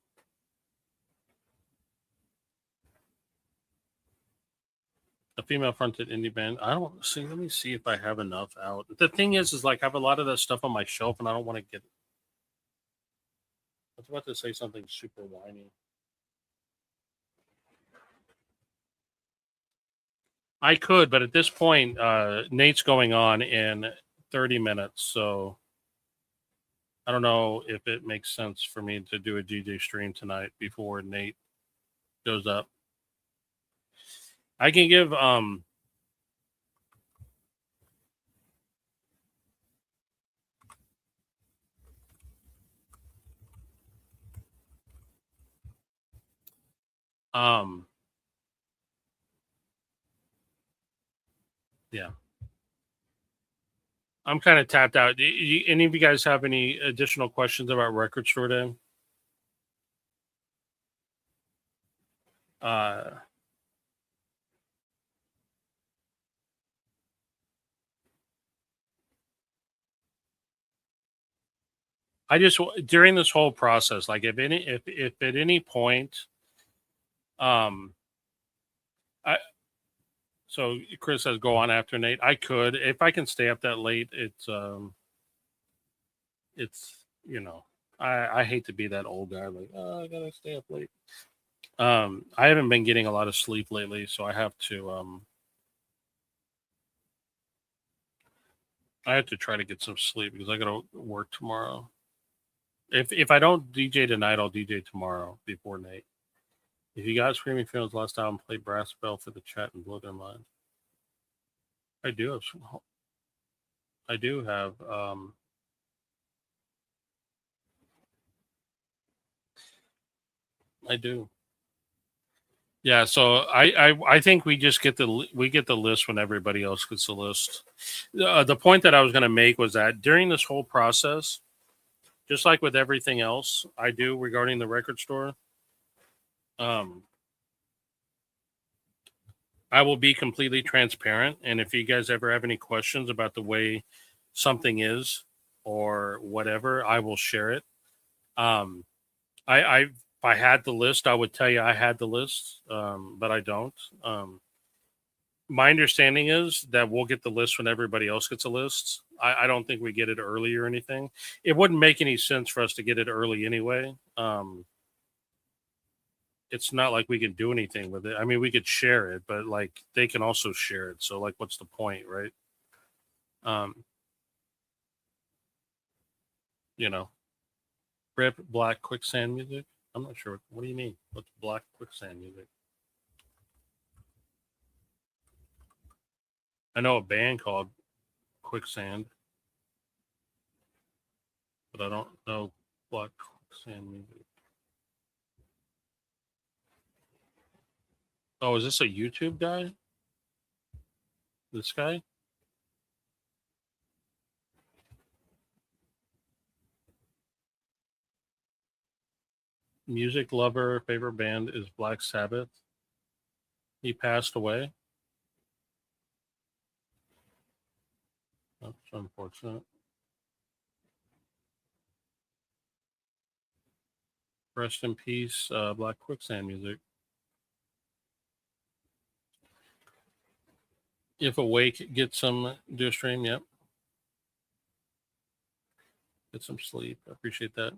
A female fronted indie band. I don't see. Let me see if I have enough out. The thing is like I have a lot of that stuff on my shelf, and I don't want to get. I was about to say something super whiny. I could, but at this point, Nate's going on in 30 minutes, so I don't know if it makes sense for me to do a DJ stream tonight before Nate goes up. I can give um yeah. I'm kind of tapped out. Any of you guys have any additional questions about Record Store Day? Uh, I just during this whole process, like if at any point, um, I so Chris says go on after Nate. I could if I can stay up that late. It's I hate to be that old guy like I gotta stay up late. I haven't been getting a lot of sleep lately, so I have to try to get some sleep because I gotta work tomorrow. If I don't DJ tonight, I'll DJ tomorrow before Nate. If you got Screaming Fields last time, play Brass Bell for the chat and blow their mind. I do have some. I do have. I do. Yeah. So I think we just get the list when everybody else gets the list. The point that I was going to make was that during this whole process, just like with everything else I do regarding the record store, um, I will be completely transparent. And if you guys ever have any questions about the way something is or whatever, I will share it. Um, if I had the list, I would tell you I had the list, but I don't. My understanding is that we'll get the list when everybody else gets a list. I don't think we get it early or anything. It wouldn't make any sense for us to get it early anyway. It's not like we can do anything with it. I mean, we could share it, but like they can also share it. So like, what's the point, right? Um, you know, rip black quicksand music. I'm not sure. What do you mean? What's black quicksand music? I know a band called Quicksand, but I don't know black quicksand music. Oh, is this a YouTube guy? This guy? Music lover, favorite band is Black Sabbath. He passed away. That's unfortunate. Rest in peace, Black Quicksand music. If awake, get some do a stream. Yep. Get some sleep. I appreciate that.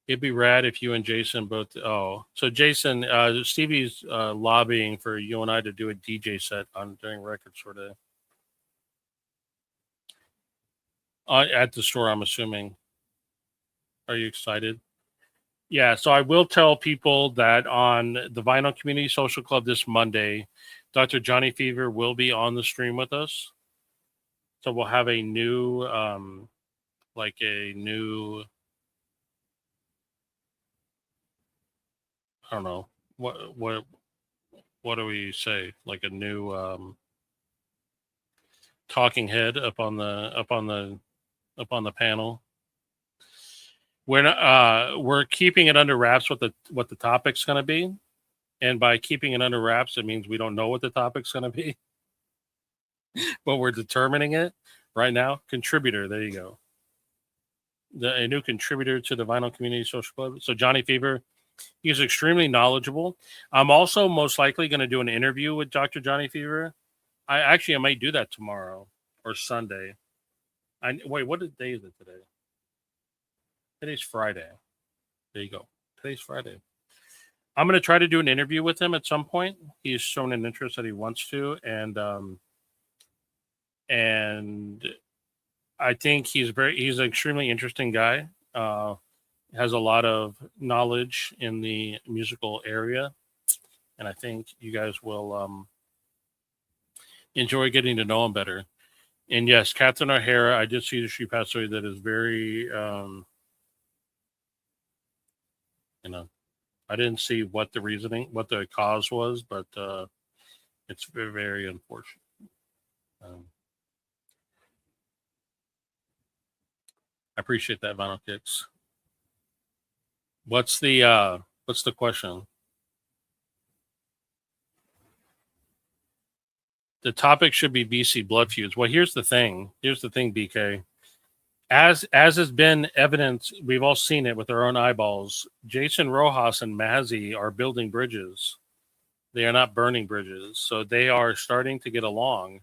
It'd be rad if you and Jason both. Oh, so Jason, Stevie's lobbying for you and I to do a DJ set on during Record Store Day at the store. I'm assuming. Are you excited? Yeah. So I will tell people that on the Vinyl Community Social Club this Monday, Dr. Johnny Fever will be on the stream with us. So we'll have a new, like a new, I don't know what do we say? Like a new talking head up on the panel. We're keeping it under wraps what the topic's going to be, and by keeping it under wraps, it means we don't know what the topic's going to be, but we're determining it right now. Contributor, there you go. A new contributor to the Vinyl Community Social Club. So Johnny Fever, he's extremely knowledgeable. I'm also most likely going to do an interview with Dr. Johnny Fever. I might do that tomorrow or Sunday. Wait, what day is it today? Today's Friday. There you go. Today's Friday. I'm going to try to do an interview with him at some point. He's shown an interest that he wants to, and I think he's an extremely interesting guy. Has a lot of knowledge in the musical area, and I think you guys will enjoy getting to know him better. And yes, Catherine O'Hara, I did see that she passed away. That is very, I didn't see what the cause was, but it's very, very unfortunate. I appreciate that, Vinyl Kicks. What's the question? The topic should be BC blood feuds. Well, here's the thing, BK. As has been evidence, we've all seen it with our own eyeballs. Jason Rojas and Mazzy are building bridges. They are not burning bridges, so they are starting to get along.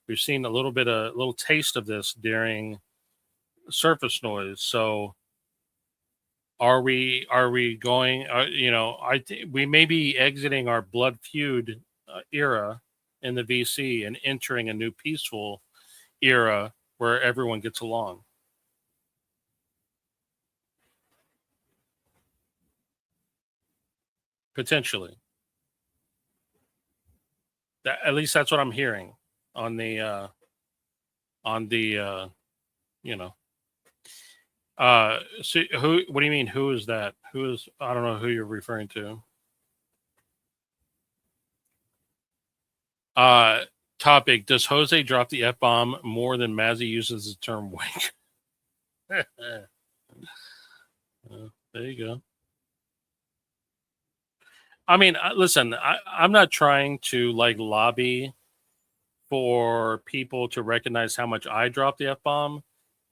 We've seen a little taste of this during Surface Noise. So, are we going? I think we may be exiting our blood feud era in the VC and entering a new peaceful era where everyone gets along. Potentially. At least that's what I'm hearing on the so what do you mean? Who is that? I don't know who you're referring to. Topic: does Jose drop the F-bomb more than Mazzy uses the term wank? There you go. I mean, listen, I'm not trying to lobby for people to recognize how much I drop the F-bomb,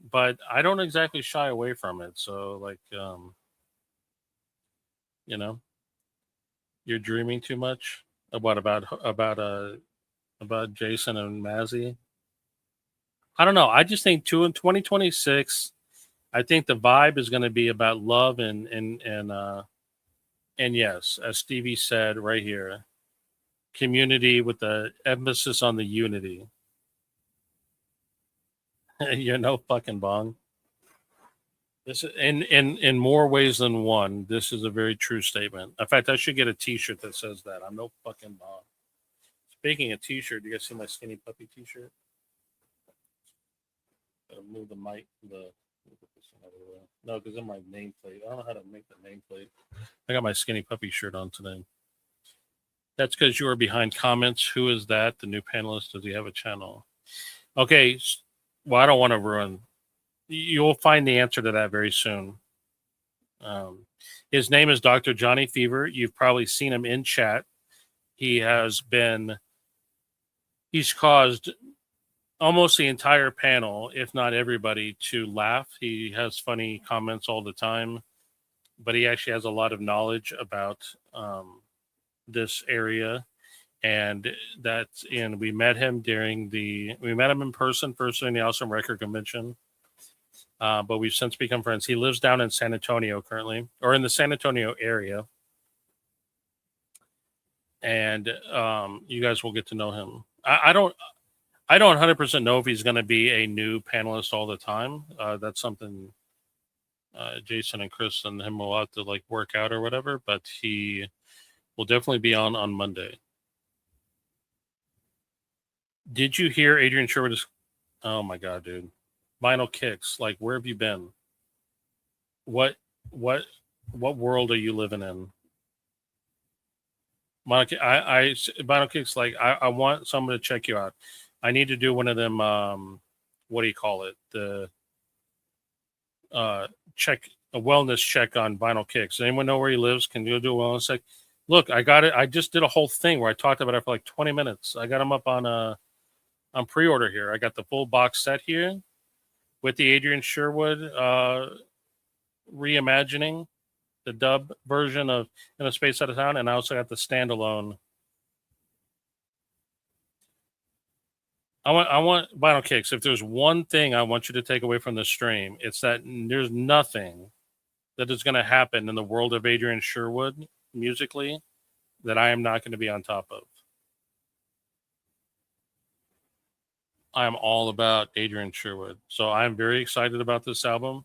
but I don't exactly shy away from it. So you're dreaming too much. What about Jason and Mazzy? I don't know. I just think in 2026, I think the vibe is going to be about love and yes, as Stevie said right here, community with the emphasis on the unity. You're no fucking bong. This is, in more ways than one, this is a very true statement. In fact, I should get a T-shirt that says that. I'm no fucking bong. Speaking of T-shirt, do you guys see my Skinny Puppy T-shirt? Gotta move the mic. No, because in my nameplate. I don't know how to make the nameplate. I got my Skinny Puppy shirt on today. That's because you are behind comments. Who is that? The new panelist? Does he have a channel? Okay. Well, I don't want to ruin. You'll find the answer to that very soon. His name is Dr. Johnny Fever. You've probably seen him in chat. He's caused almost the entire panel, if not everybody, to laugh. He has funny comments all the time, but he actually has a lot of knowledge about this area. And we met him in person first during the Awesome Record Convention. But we've since become friends. He lives down in San Antonio currently, or in the San Antonio area. And you guys will get to know him. I don't 100% know if he's going to be a new panelist all the time. That's something Jason and Chris and him will have to like work out or whatever. But he will definitely be on Monday. Did you hear Adrian Sherwood is? Oh my god, dude! Vinyl Kicks. Like, where have you been? What world are you living in? Vinyl Kicks. Like, I want someone to check you out. I need to do one of them. What do you call it? The check a wellness check on Vinyl Kicks. Does anyone know where he lives? Can you do a wellness check? Look, I got it. I just did a whole thing where I talked about it for like 20 minutes. I got him up on pre-order here. I got the full box set here with the Adrian Sherwood reimagining, the dub version of In a Space Out of Town, and I also got the standalone. I want Vinyl Kicks. If there's one thing I want you to take away from this stream, it's that there's nothing that is going to happen in the world of Adrian Sherwood musically that I am not going to be on top of. I'm all about Adrian Sherwood. So I'm very excited about this album.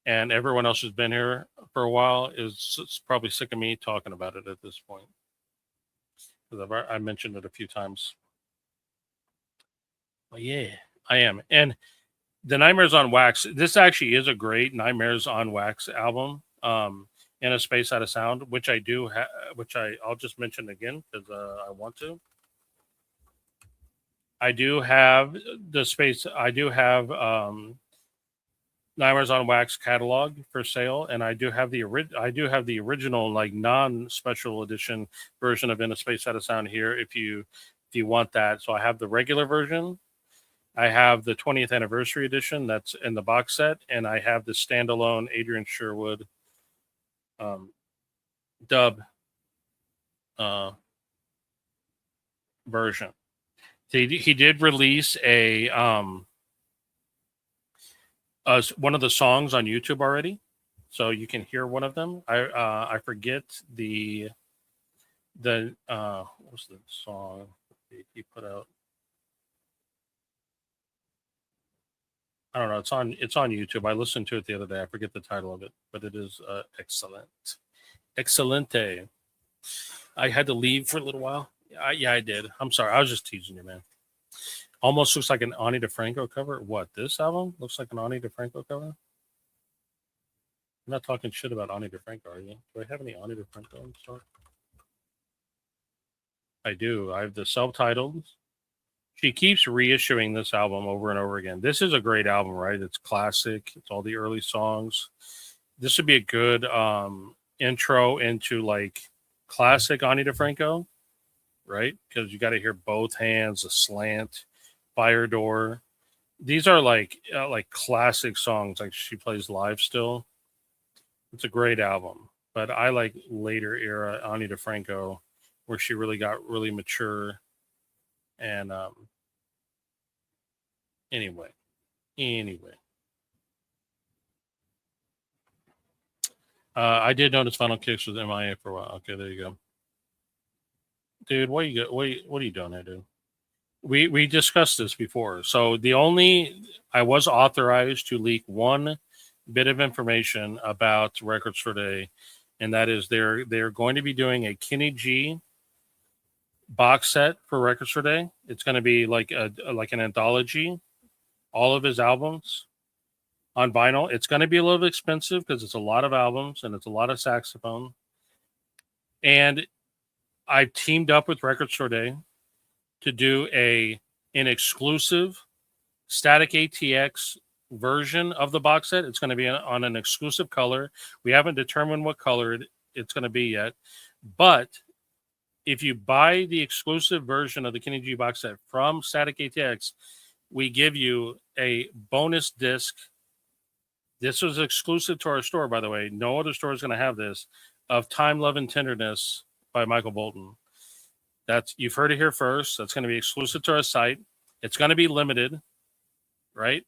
And everyone else who's been here for a while is probably sick of me talking about it at this point. Because I mentioned it a few times. But yeah, I am. And the Nightmares on Wax, this actually is a great Nightmares on Wax album. In a Space Out of Sound, which I do have, I'll just mention again because I want to. I do have Nightmares on Wax catalog for sale, and I do have the original like non-special edition version of In a Space Out of Sound here if you want that. So I have the regular version, I have the 20th anniversary edition that's in the box set, and I have the standalone Adrian Sherwood dub version. He did release a one of the songs on YouTube already, so you can hear one of them. I forget the what's the song he put out? I don't know. It's on YouTube. I listened to it the other day. I forget the title of it, but it is excellent. Excelente. I had to leave for a little while. Yeah, I did. I'm sorry. I was just teasing you, man. Almost looks like an Ani DeFranco cover. What, this album looks like an Ani DeFranco cover? I'm not talking shit about Ani DeFranco, are you? Do I have any Ani DeFranco in stock? I do. I have the self-titled. She keeps reissuing this album over and over again. This is a great album, right? It's classic. It's all the early songs. This would be a good intro into like classic Ani DeFranco, right? Because you got to hear Both Hands, A Slant, Fire Door. These are like classic songs. Like she plays live still. It's a great album, but I like later era Ani DeFranco, where she really got really mature. And anyway, I did notice Vinyl Kicks was MIA for a while. Okay, there you go, dude. What are you doing here, dude? We discussed this before. So I was authorized to leak one bit of information about Records Today, and that is they're going to be doing a Kenny G box set for Records Today. It's going to be like an anthology, all of his albums on vinyl. It's going to be a little bit expensive because it's a lot of albums and it's a lot of saxophone. And I've teamed up with Records Today to do an exclusive Static ATX version of the box set. It's going to be on an exclusive color. We haven't determined what color it's going to be yet, but if you buy the exclusive version of the Kenny G box set from Static ATX, we give you a bonus disc. This was exclusive to our store, by the way. No other store is going to have this, of Time, Love, and Tenderness by Michael Bolton. You've heard it here first. That's going to be exclusive to our site. It's going to be limited, right?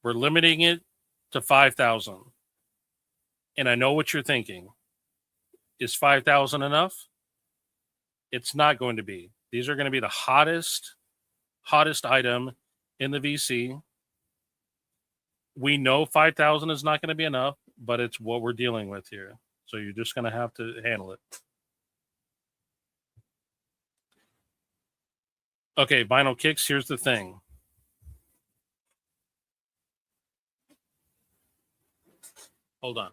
We're limiting it to 5,000. And I know what you're thinking. Is 5,000 enough? It's not going to be. These are going to be the hottest item in the VC. We know 5,000 is not going to be enough, but it's what we're dealing with here. So you're just going to have to handle it. Okay, vinyl kicks. Here's the thing. Hold on.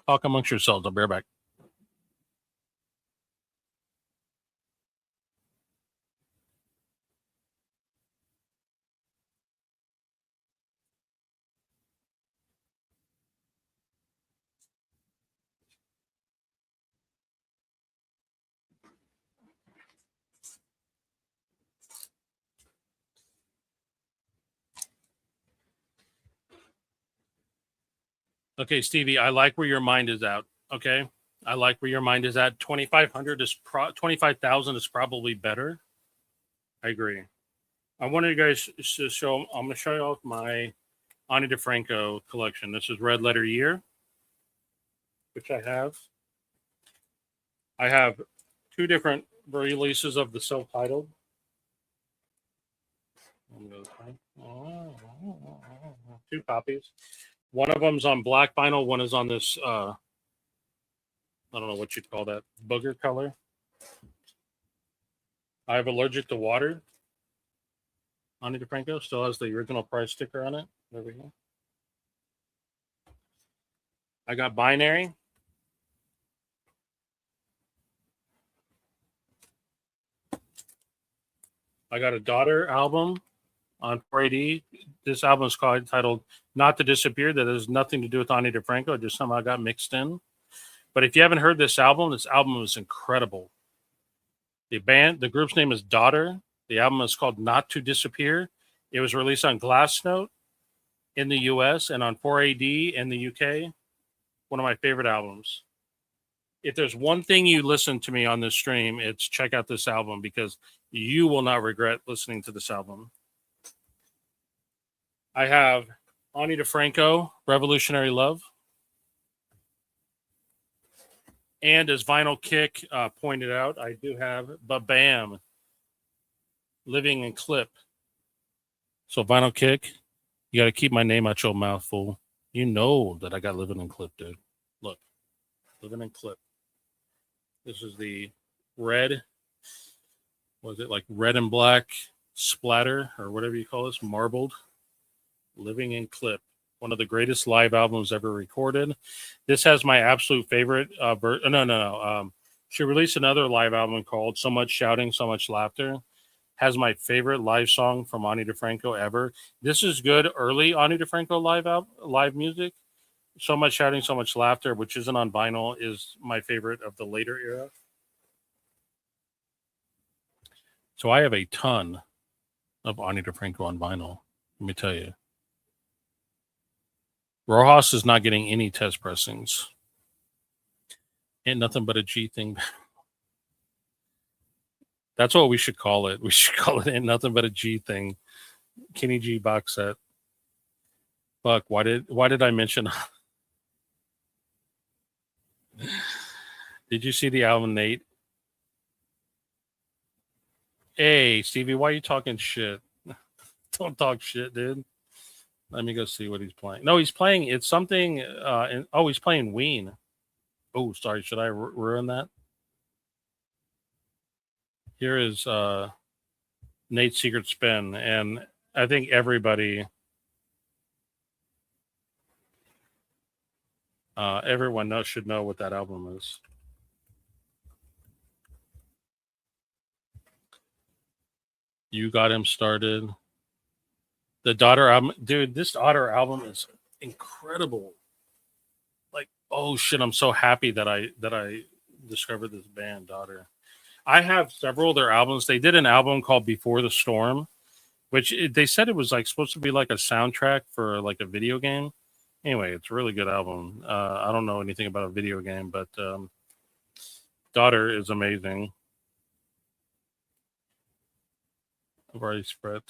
Talk amongst yourselves. I'll be right back. Okay, Stevie, I like where your mind is at. Okay, I like where your mind is at. 25,000 is probably better. I agree. I wanted you guys to show. I'm going to show you off my Ani DeFranco collection. This is Red Letter Year, which I have. I have two different releases of the self-titled. Two copies. One of them's on black vinyl. One is on this, I don't know what you'd call that, booger color. I have Allergic to Water. Ani DeFranco still has the original price sticker on it. There we go. I got Binary. I got a Daughter album on 4AD. This album is titled Not to Disappear. That has nothing to do with Ani DeFranco. It just somehow got mixed in. But if you haven't heard this album is incredible. The group's name is Daughter. The album is called Not to Disappear. It was released on Glassnote in the US and on 4AD in the UK. One of my favorite albums. If there's one thing you listen to me on this stream, it's check out this album because you will not regret listening to this album. I have Ani DeFranco, Revolutionary Love. And as Vinyl Kick pointed out, I do have Bam, Living in Clip. So Vinyl Kick, you got to keep my name out your mouth, fool. You know that I got Living in Clip, dude. Look, Living in Clip. This is the red, was it like red and black splatter or whatever you call this, marbled. Living in Clip, one of the greatest live albums ever recorded. This has my absolute favorite. She released another live album called So Much Shouting, So Much Laughter. Has my favorite live song from Ani DeFranco ever. This is good early Ani DeFranco live music. So Much Shouting, So Much Laughter, which isn't on vinyl, is my favorite of the later era. So I have a ton of Ani DeFranco on vinyl. Let me tell you. Rojas is not getting any test pressings. Ain't nothing but a G thing. That's what we should call it. We should call it Ain't Nothing But a G Thing. Kenny G box set. Fuck, why did I mention? Did you see the album, Nate? Hey, Stevie, why are you talking shit? Don't talk shit, dude. Let me go see what he's playing. No, he's playing. It's something. He's playing Ween. Oh, sorry. Should I ruin that? Here is Nate's Secret Spin, and I think everybody, everyone should know what that album is. You Got Him Started. The Daughter album, dude. This Daughter album is incredible. Like, oh shit, I'm so happy that I discovered this band, Daughter. I have several of their albums. They did an album called Before the Storm, which they said it was like supposed to be like a soundtrack for like a video game. Anyway, it's a really good album. I don't know anything about a video game, but Daughter is amazing. I've already spread.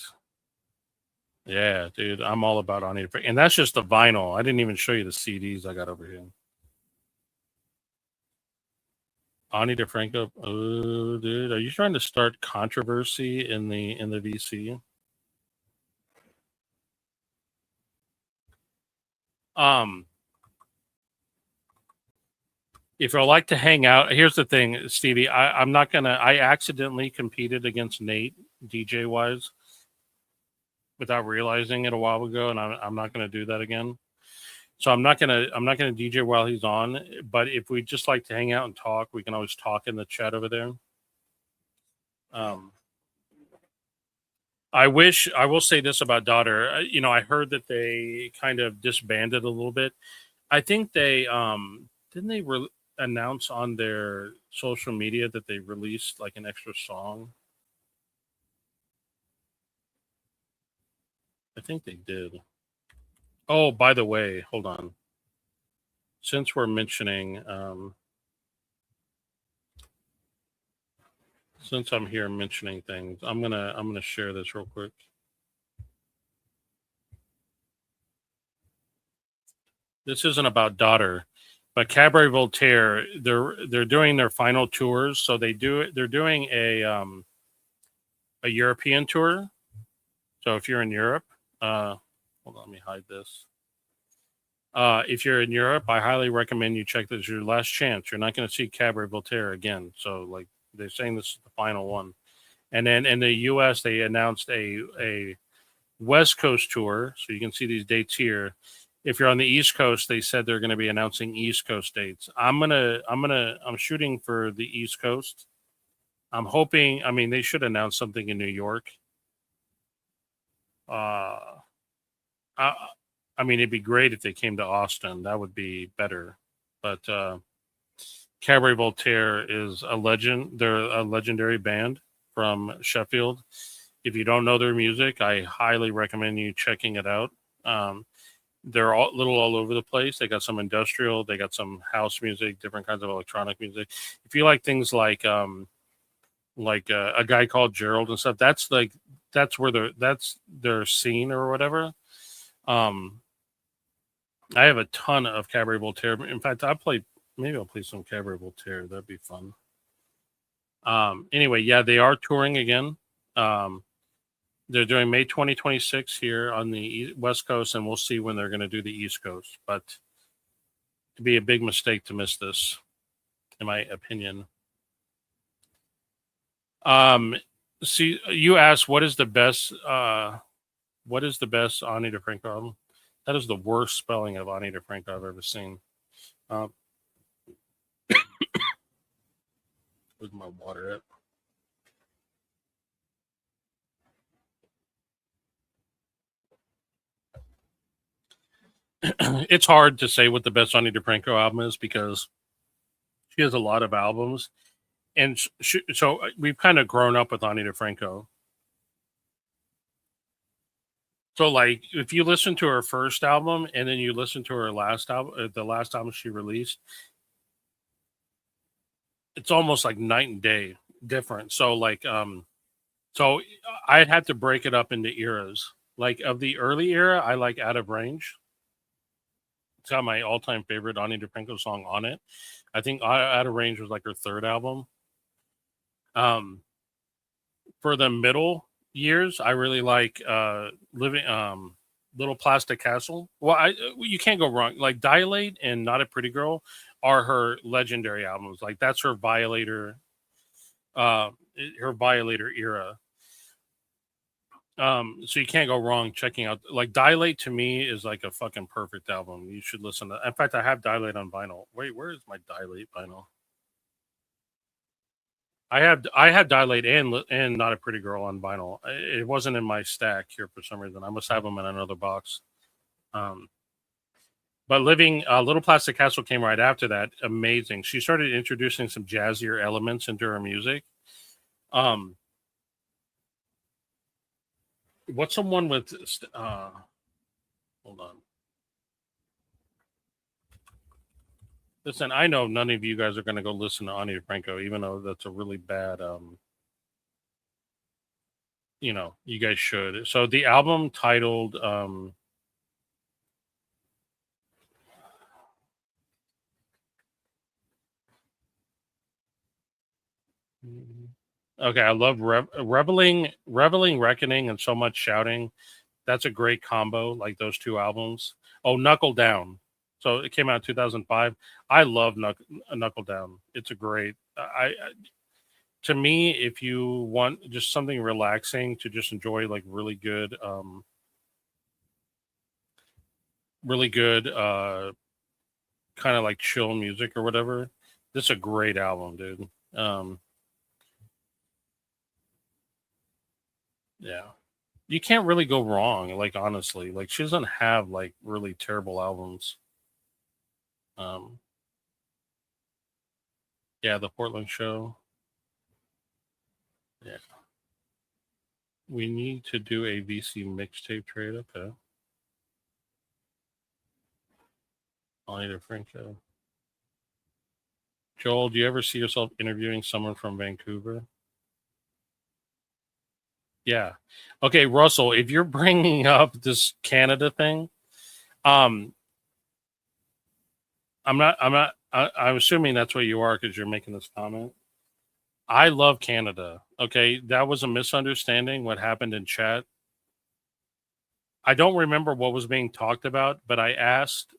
Yeah, dude, I'm all about Ani DeFranco. And that's just the vinyl. I didn't even show you the CDs I got over here. Ani DeFranco. Oh, dude, are you trying to start controversy in the VC? If I like to hang out, here's the thing, Stevie. I'm not gonna. I accidentally competed against Nate DJ wise without realizing it a while ago, and I'm not gonna do that again. So I'm not gonna DJ while he's on. But if we just like to hang out and talk, we can always talk in the chat over there. I will say this about Daughter. You know, I heard that they kind of disbanded a little bit. I think they didn't they announce on their social media that they released like an extra song. I think they did. Oh, by the way, hold on. Since we're mentioning, since I'm here mentioning things, I'm gonna share this real quick. This isn't about Daughter, but Cabaret Voltaire. They're doing their final tours, so they're doing a European tour. So if you're in Europe, hold on, let me hide this. If you're in Europe, I highly recommend you check this. Your last chance. You're not going to see Cabaret Voltaire again. So, like, they're saying this is the final one. And then in the U.S., they announced a West Coast tour. So you can see these dates here. If you're on the East Coast, they said they're going to be announcing East Coast dates. I'm shooting for the East Coast. I'm hoping. I mean, they should announce something in New York. I mean, it'd be great if they came to Austin. That would be better. But Cabaret Voltaire is a legend. They're a legendary band from Sheffield. If you don't know their music, I highly recommend you checking it out. They're all little all over the place. They got some industrial, they got some house music, different kinds of electronic music. If you like things like a guy called Gerald and stuff, that's where that's their scene or whatever. I have a ton of Cabaret Voltaire. In fact, maybe I'll play some Cabaret Voltaire. That'd be fun. Anyway, yeah, they are touring again. They're doing May 2026 here on the West Coast, and we'll see when they're going to do the East Coast. But it'd be a big mistake to miss this, in my opinion. See, you asked what is the best Ani DeFranco album? That is the worst spelling of Ani DeFranco I've ever seen. Where's my water at? It's hard to say what the best Ani DeFranco album is because she has a lot of albums, and so we've kind of grown up with Ani DeFranco. So, like, if you listen to her first album and then you listen to her last album, the last album she released, it's almost like night and day different. So, like, so I'd have to break it up into eras. Like, of the early era, I like Out of Range. It's got my all-time favorite Ani DeFranco song on it. I think Out of Range was like her third album. For the middle years, I really like Living Little Plastic Castle. Well, you can't go wrong. Like Dilate and Not a Pretty Girl are her legendary albums. Like that's her Violator era. So you can't go wrong checking out like Dilate to me is like a fucking perfect album. You should listen to. In fact, I have Dilate on vinyl. Wait, where is my Dilate vinyl? I had Dilate and Not a Pretty Girl on vinyl. It wasn't in my stack here for some reason. I must have them in another box. Um, but Living Little Plastic Castle came right after that. Amazing. She started introducing some jazzier elements into her music. Um, what's someone with? Hold on. Listen, I know none of you guys are going to go listen to Ani DeFranco, even though that's a really bad. You guys should. So the album titled. Okay, I love Reveling, Reckoning, and So Much Shouting. That's a great combo, like those two albums. Oh, Knuckle Down. So it came out in 2005. I love Knuckle Down. It's a great. To me, if you want just something relaxing to just enjoy, like really good, kind of like chill music or whatever. This is a great album, dude. Yeah. You can't really go wrong, like honestly. Like she doesn't have like really terrible albums. Um yeah, the Portland show. Yeah. We need to do a VC mixtape trade. Okay. I'll need a Franco. Joel, do you ever see yourself interviewing someone from Vancouver? Yeah. Okay, Russell, if you're bringing up this Canada thing, um, I'm assuming that's what you are because you're making this comment. I love Canada. Okay, that was a misunderstanding. What happened in chat? I don't remember what was being talked about, but I asked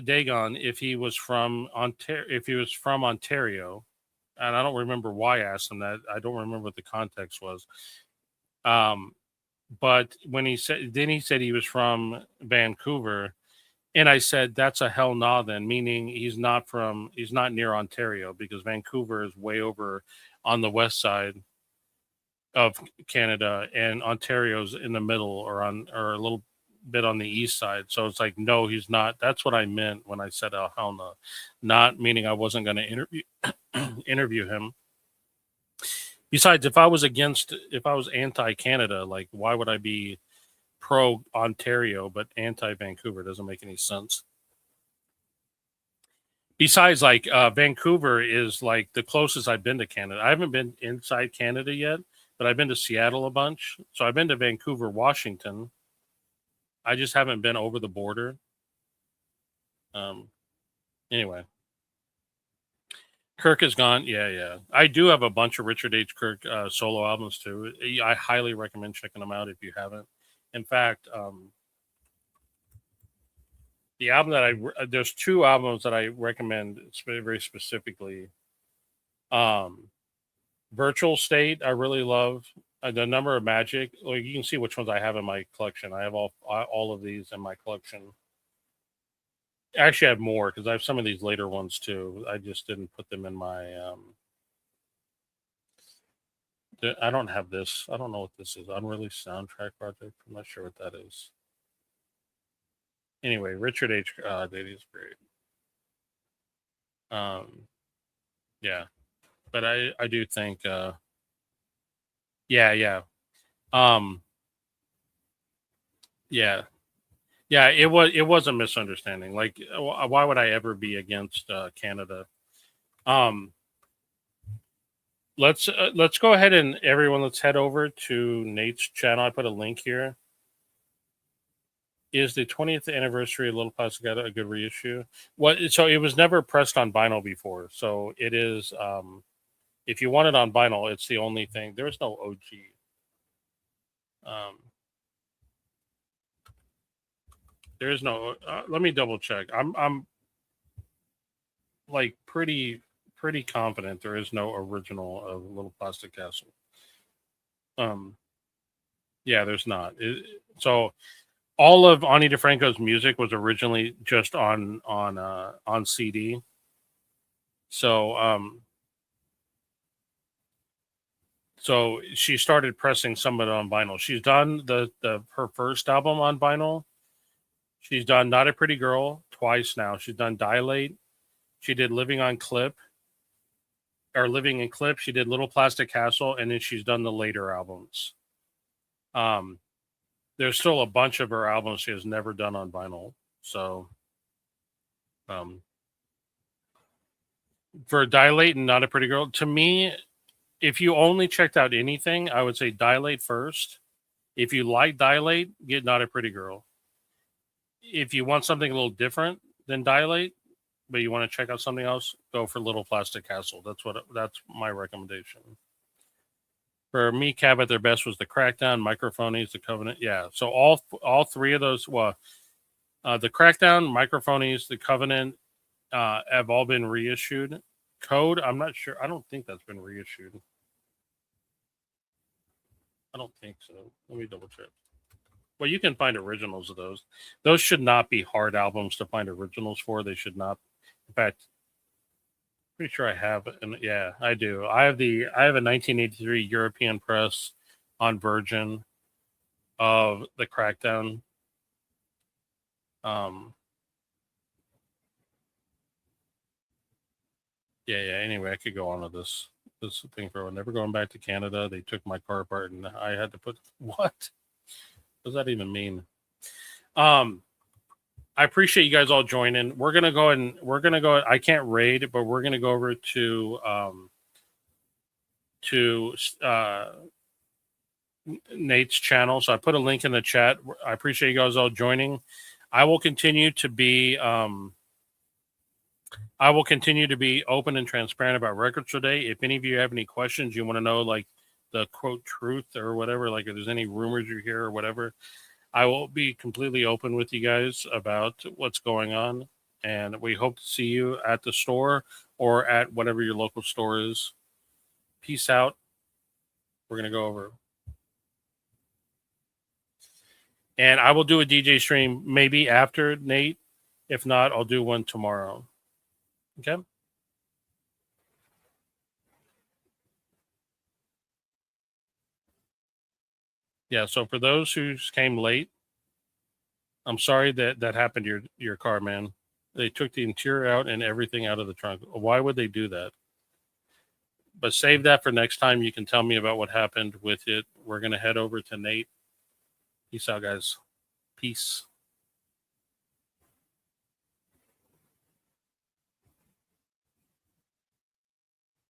Dagon if he was from Ontario, and I don't remember why I asked him that. I don't remember what the context was. Um, but he said he was from Vancouver, and I said that's a hell nah then, meaning he's not near Ontario because Vancouver is way over on the west side of Canada, and Ontario's in the middle or a little bit on the east side. So it's like, no, he's not. That's what I meant when I said, oh, hell no. Not meaning I wasn't going to interview him. Besides, if I was anti Canada, like, why would I be pro Ontario but anti Vancouver? Doesn't make any sense. Besides, like, Vancouver is like the closest I've been to Canada. I haven't been inside Canada yet, but I've been to Seattle a bunch. So I've been to Vancouver, Washington. I just haven't been over the border. Um, anyway, Kirk is gone. Yeah, yeah. I do have a bunch of Richard H. Kirk solo albums too. I highly recommend checking them out if you haven't. In fact, the album that there's two albums that I recommend very specifically. Virtual State, I really love. The Number of Magic. Like you can see which ones I have in my collection. I have all of these in my collection. Actually, I have more because I have some of these later ones too. I just didn't put them in my. I don't have this. I don't know what this is. Unreleased soundtrack project. I'm not sure what that is. Anyway, Richard H. Date is great. Yeah, but I do think. Yeah, yeah. Um, yeah, yeah. It was a misunderstanding. Like, why would I ever be against Canada? Um, let's go ahead and everyone let's head over to Nate's channel. I put a link here. Is the 20th anniversary of Little Plastic a good reissue? What? So it was never pressed on vinyl before. So it is. If you want it on vinyl, it's the only thing. There is no OG. Um, there is no. Let me double check. I'm like pretty confident there is no original of Little Plastic Castle. Um, yeah, there's not. So all of Ani DeFranco's music was originally just on CD. So So she started pressing some of it on vinyl. She's done her first album on vinyl. She's done Not a Pretty Girl twice now. She's done Dilate. She did Living in Clip. She did Little Plastic Castle, and then she's done the later albums. There's still a bunch of her albums she has never done on vinyl. So, for Dilate and Not a Pretty Girl, to me, if you only checked out anything, I would say Dilate first. If you like Dilate, get Not a Pretty Girl. If you want something a little different than Dilate, but you want to check out something else, go for Little Plastic Castle. That's my recommendation. For me, Cab at their best was the Crackdown, Microphonies, the Covenant. Yeah, so all three of those. Well, the Crackdown, Microphonies, the Covenant have all been reissued. Code, I'm not sure. I don't think that's been reissued. I don't think so. Let me double check. Well, you can find originals of those. Those should not be hard albums to find originals for. They should not. In fact, pretty sure I have. And yeah, I do. I have a 1983 European press on Virgin of the Crackdown. Yeah. Anyway, I could go on with this thing for never going back to Canada. They took my car apart, and I had to put what? What does that even mean? I appreciate you guys all joining. We're gonna go. I can't raid, but we're gonna go over to Nate's channel. So I put a link in the chat. I appreciate you guys all joining. I will continue to be open and transparent about Records Today. If any of you have any questions, you want to know, like the quote truth or whatever, like if there's any rumors you hear or whatever, I will be completely open with you guys about what's going on. And we hope to see you at the store or at whatever your local store is. Peace out. We're going to go over. And I will do a DJ stream maybe after Nate. If not, I'll do one tomorrow. Okay. Yeah. So for those who came late, I'm sorry that happened to your car, man. They took the interior out and everything out of the trunk. Why would they do that? But save that for next time. You can tell me about what happened with it. We're going to head over to Nate. Peace out, guys. Peace.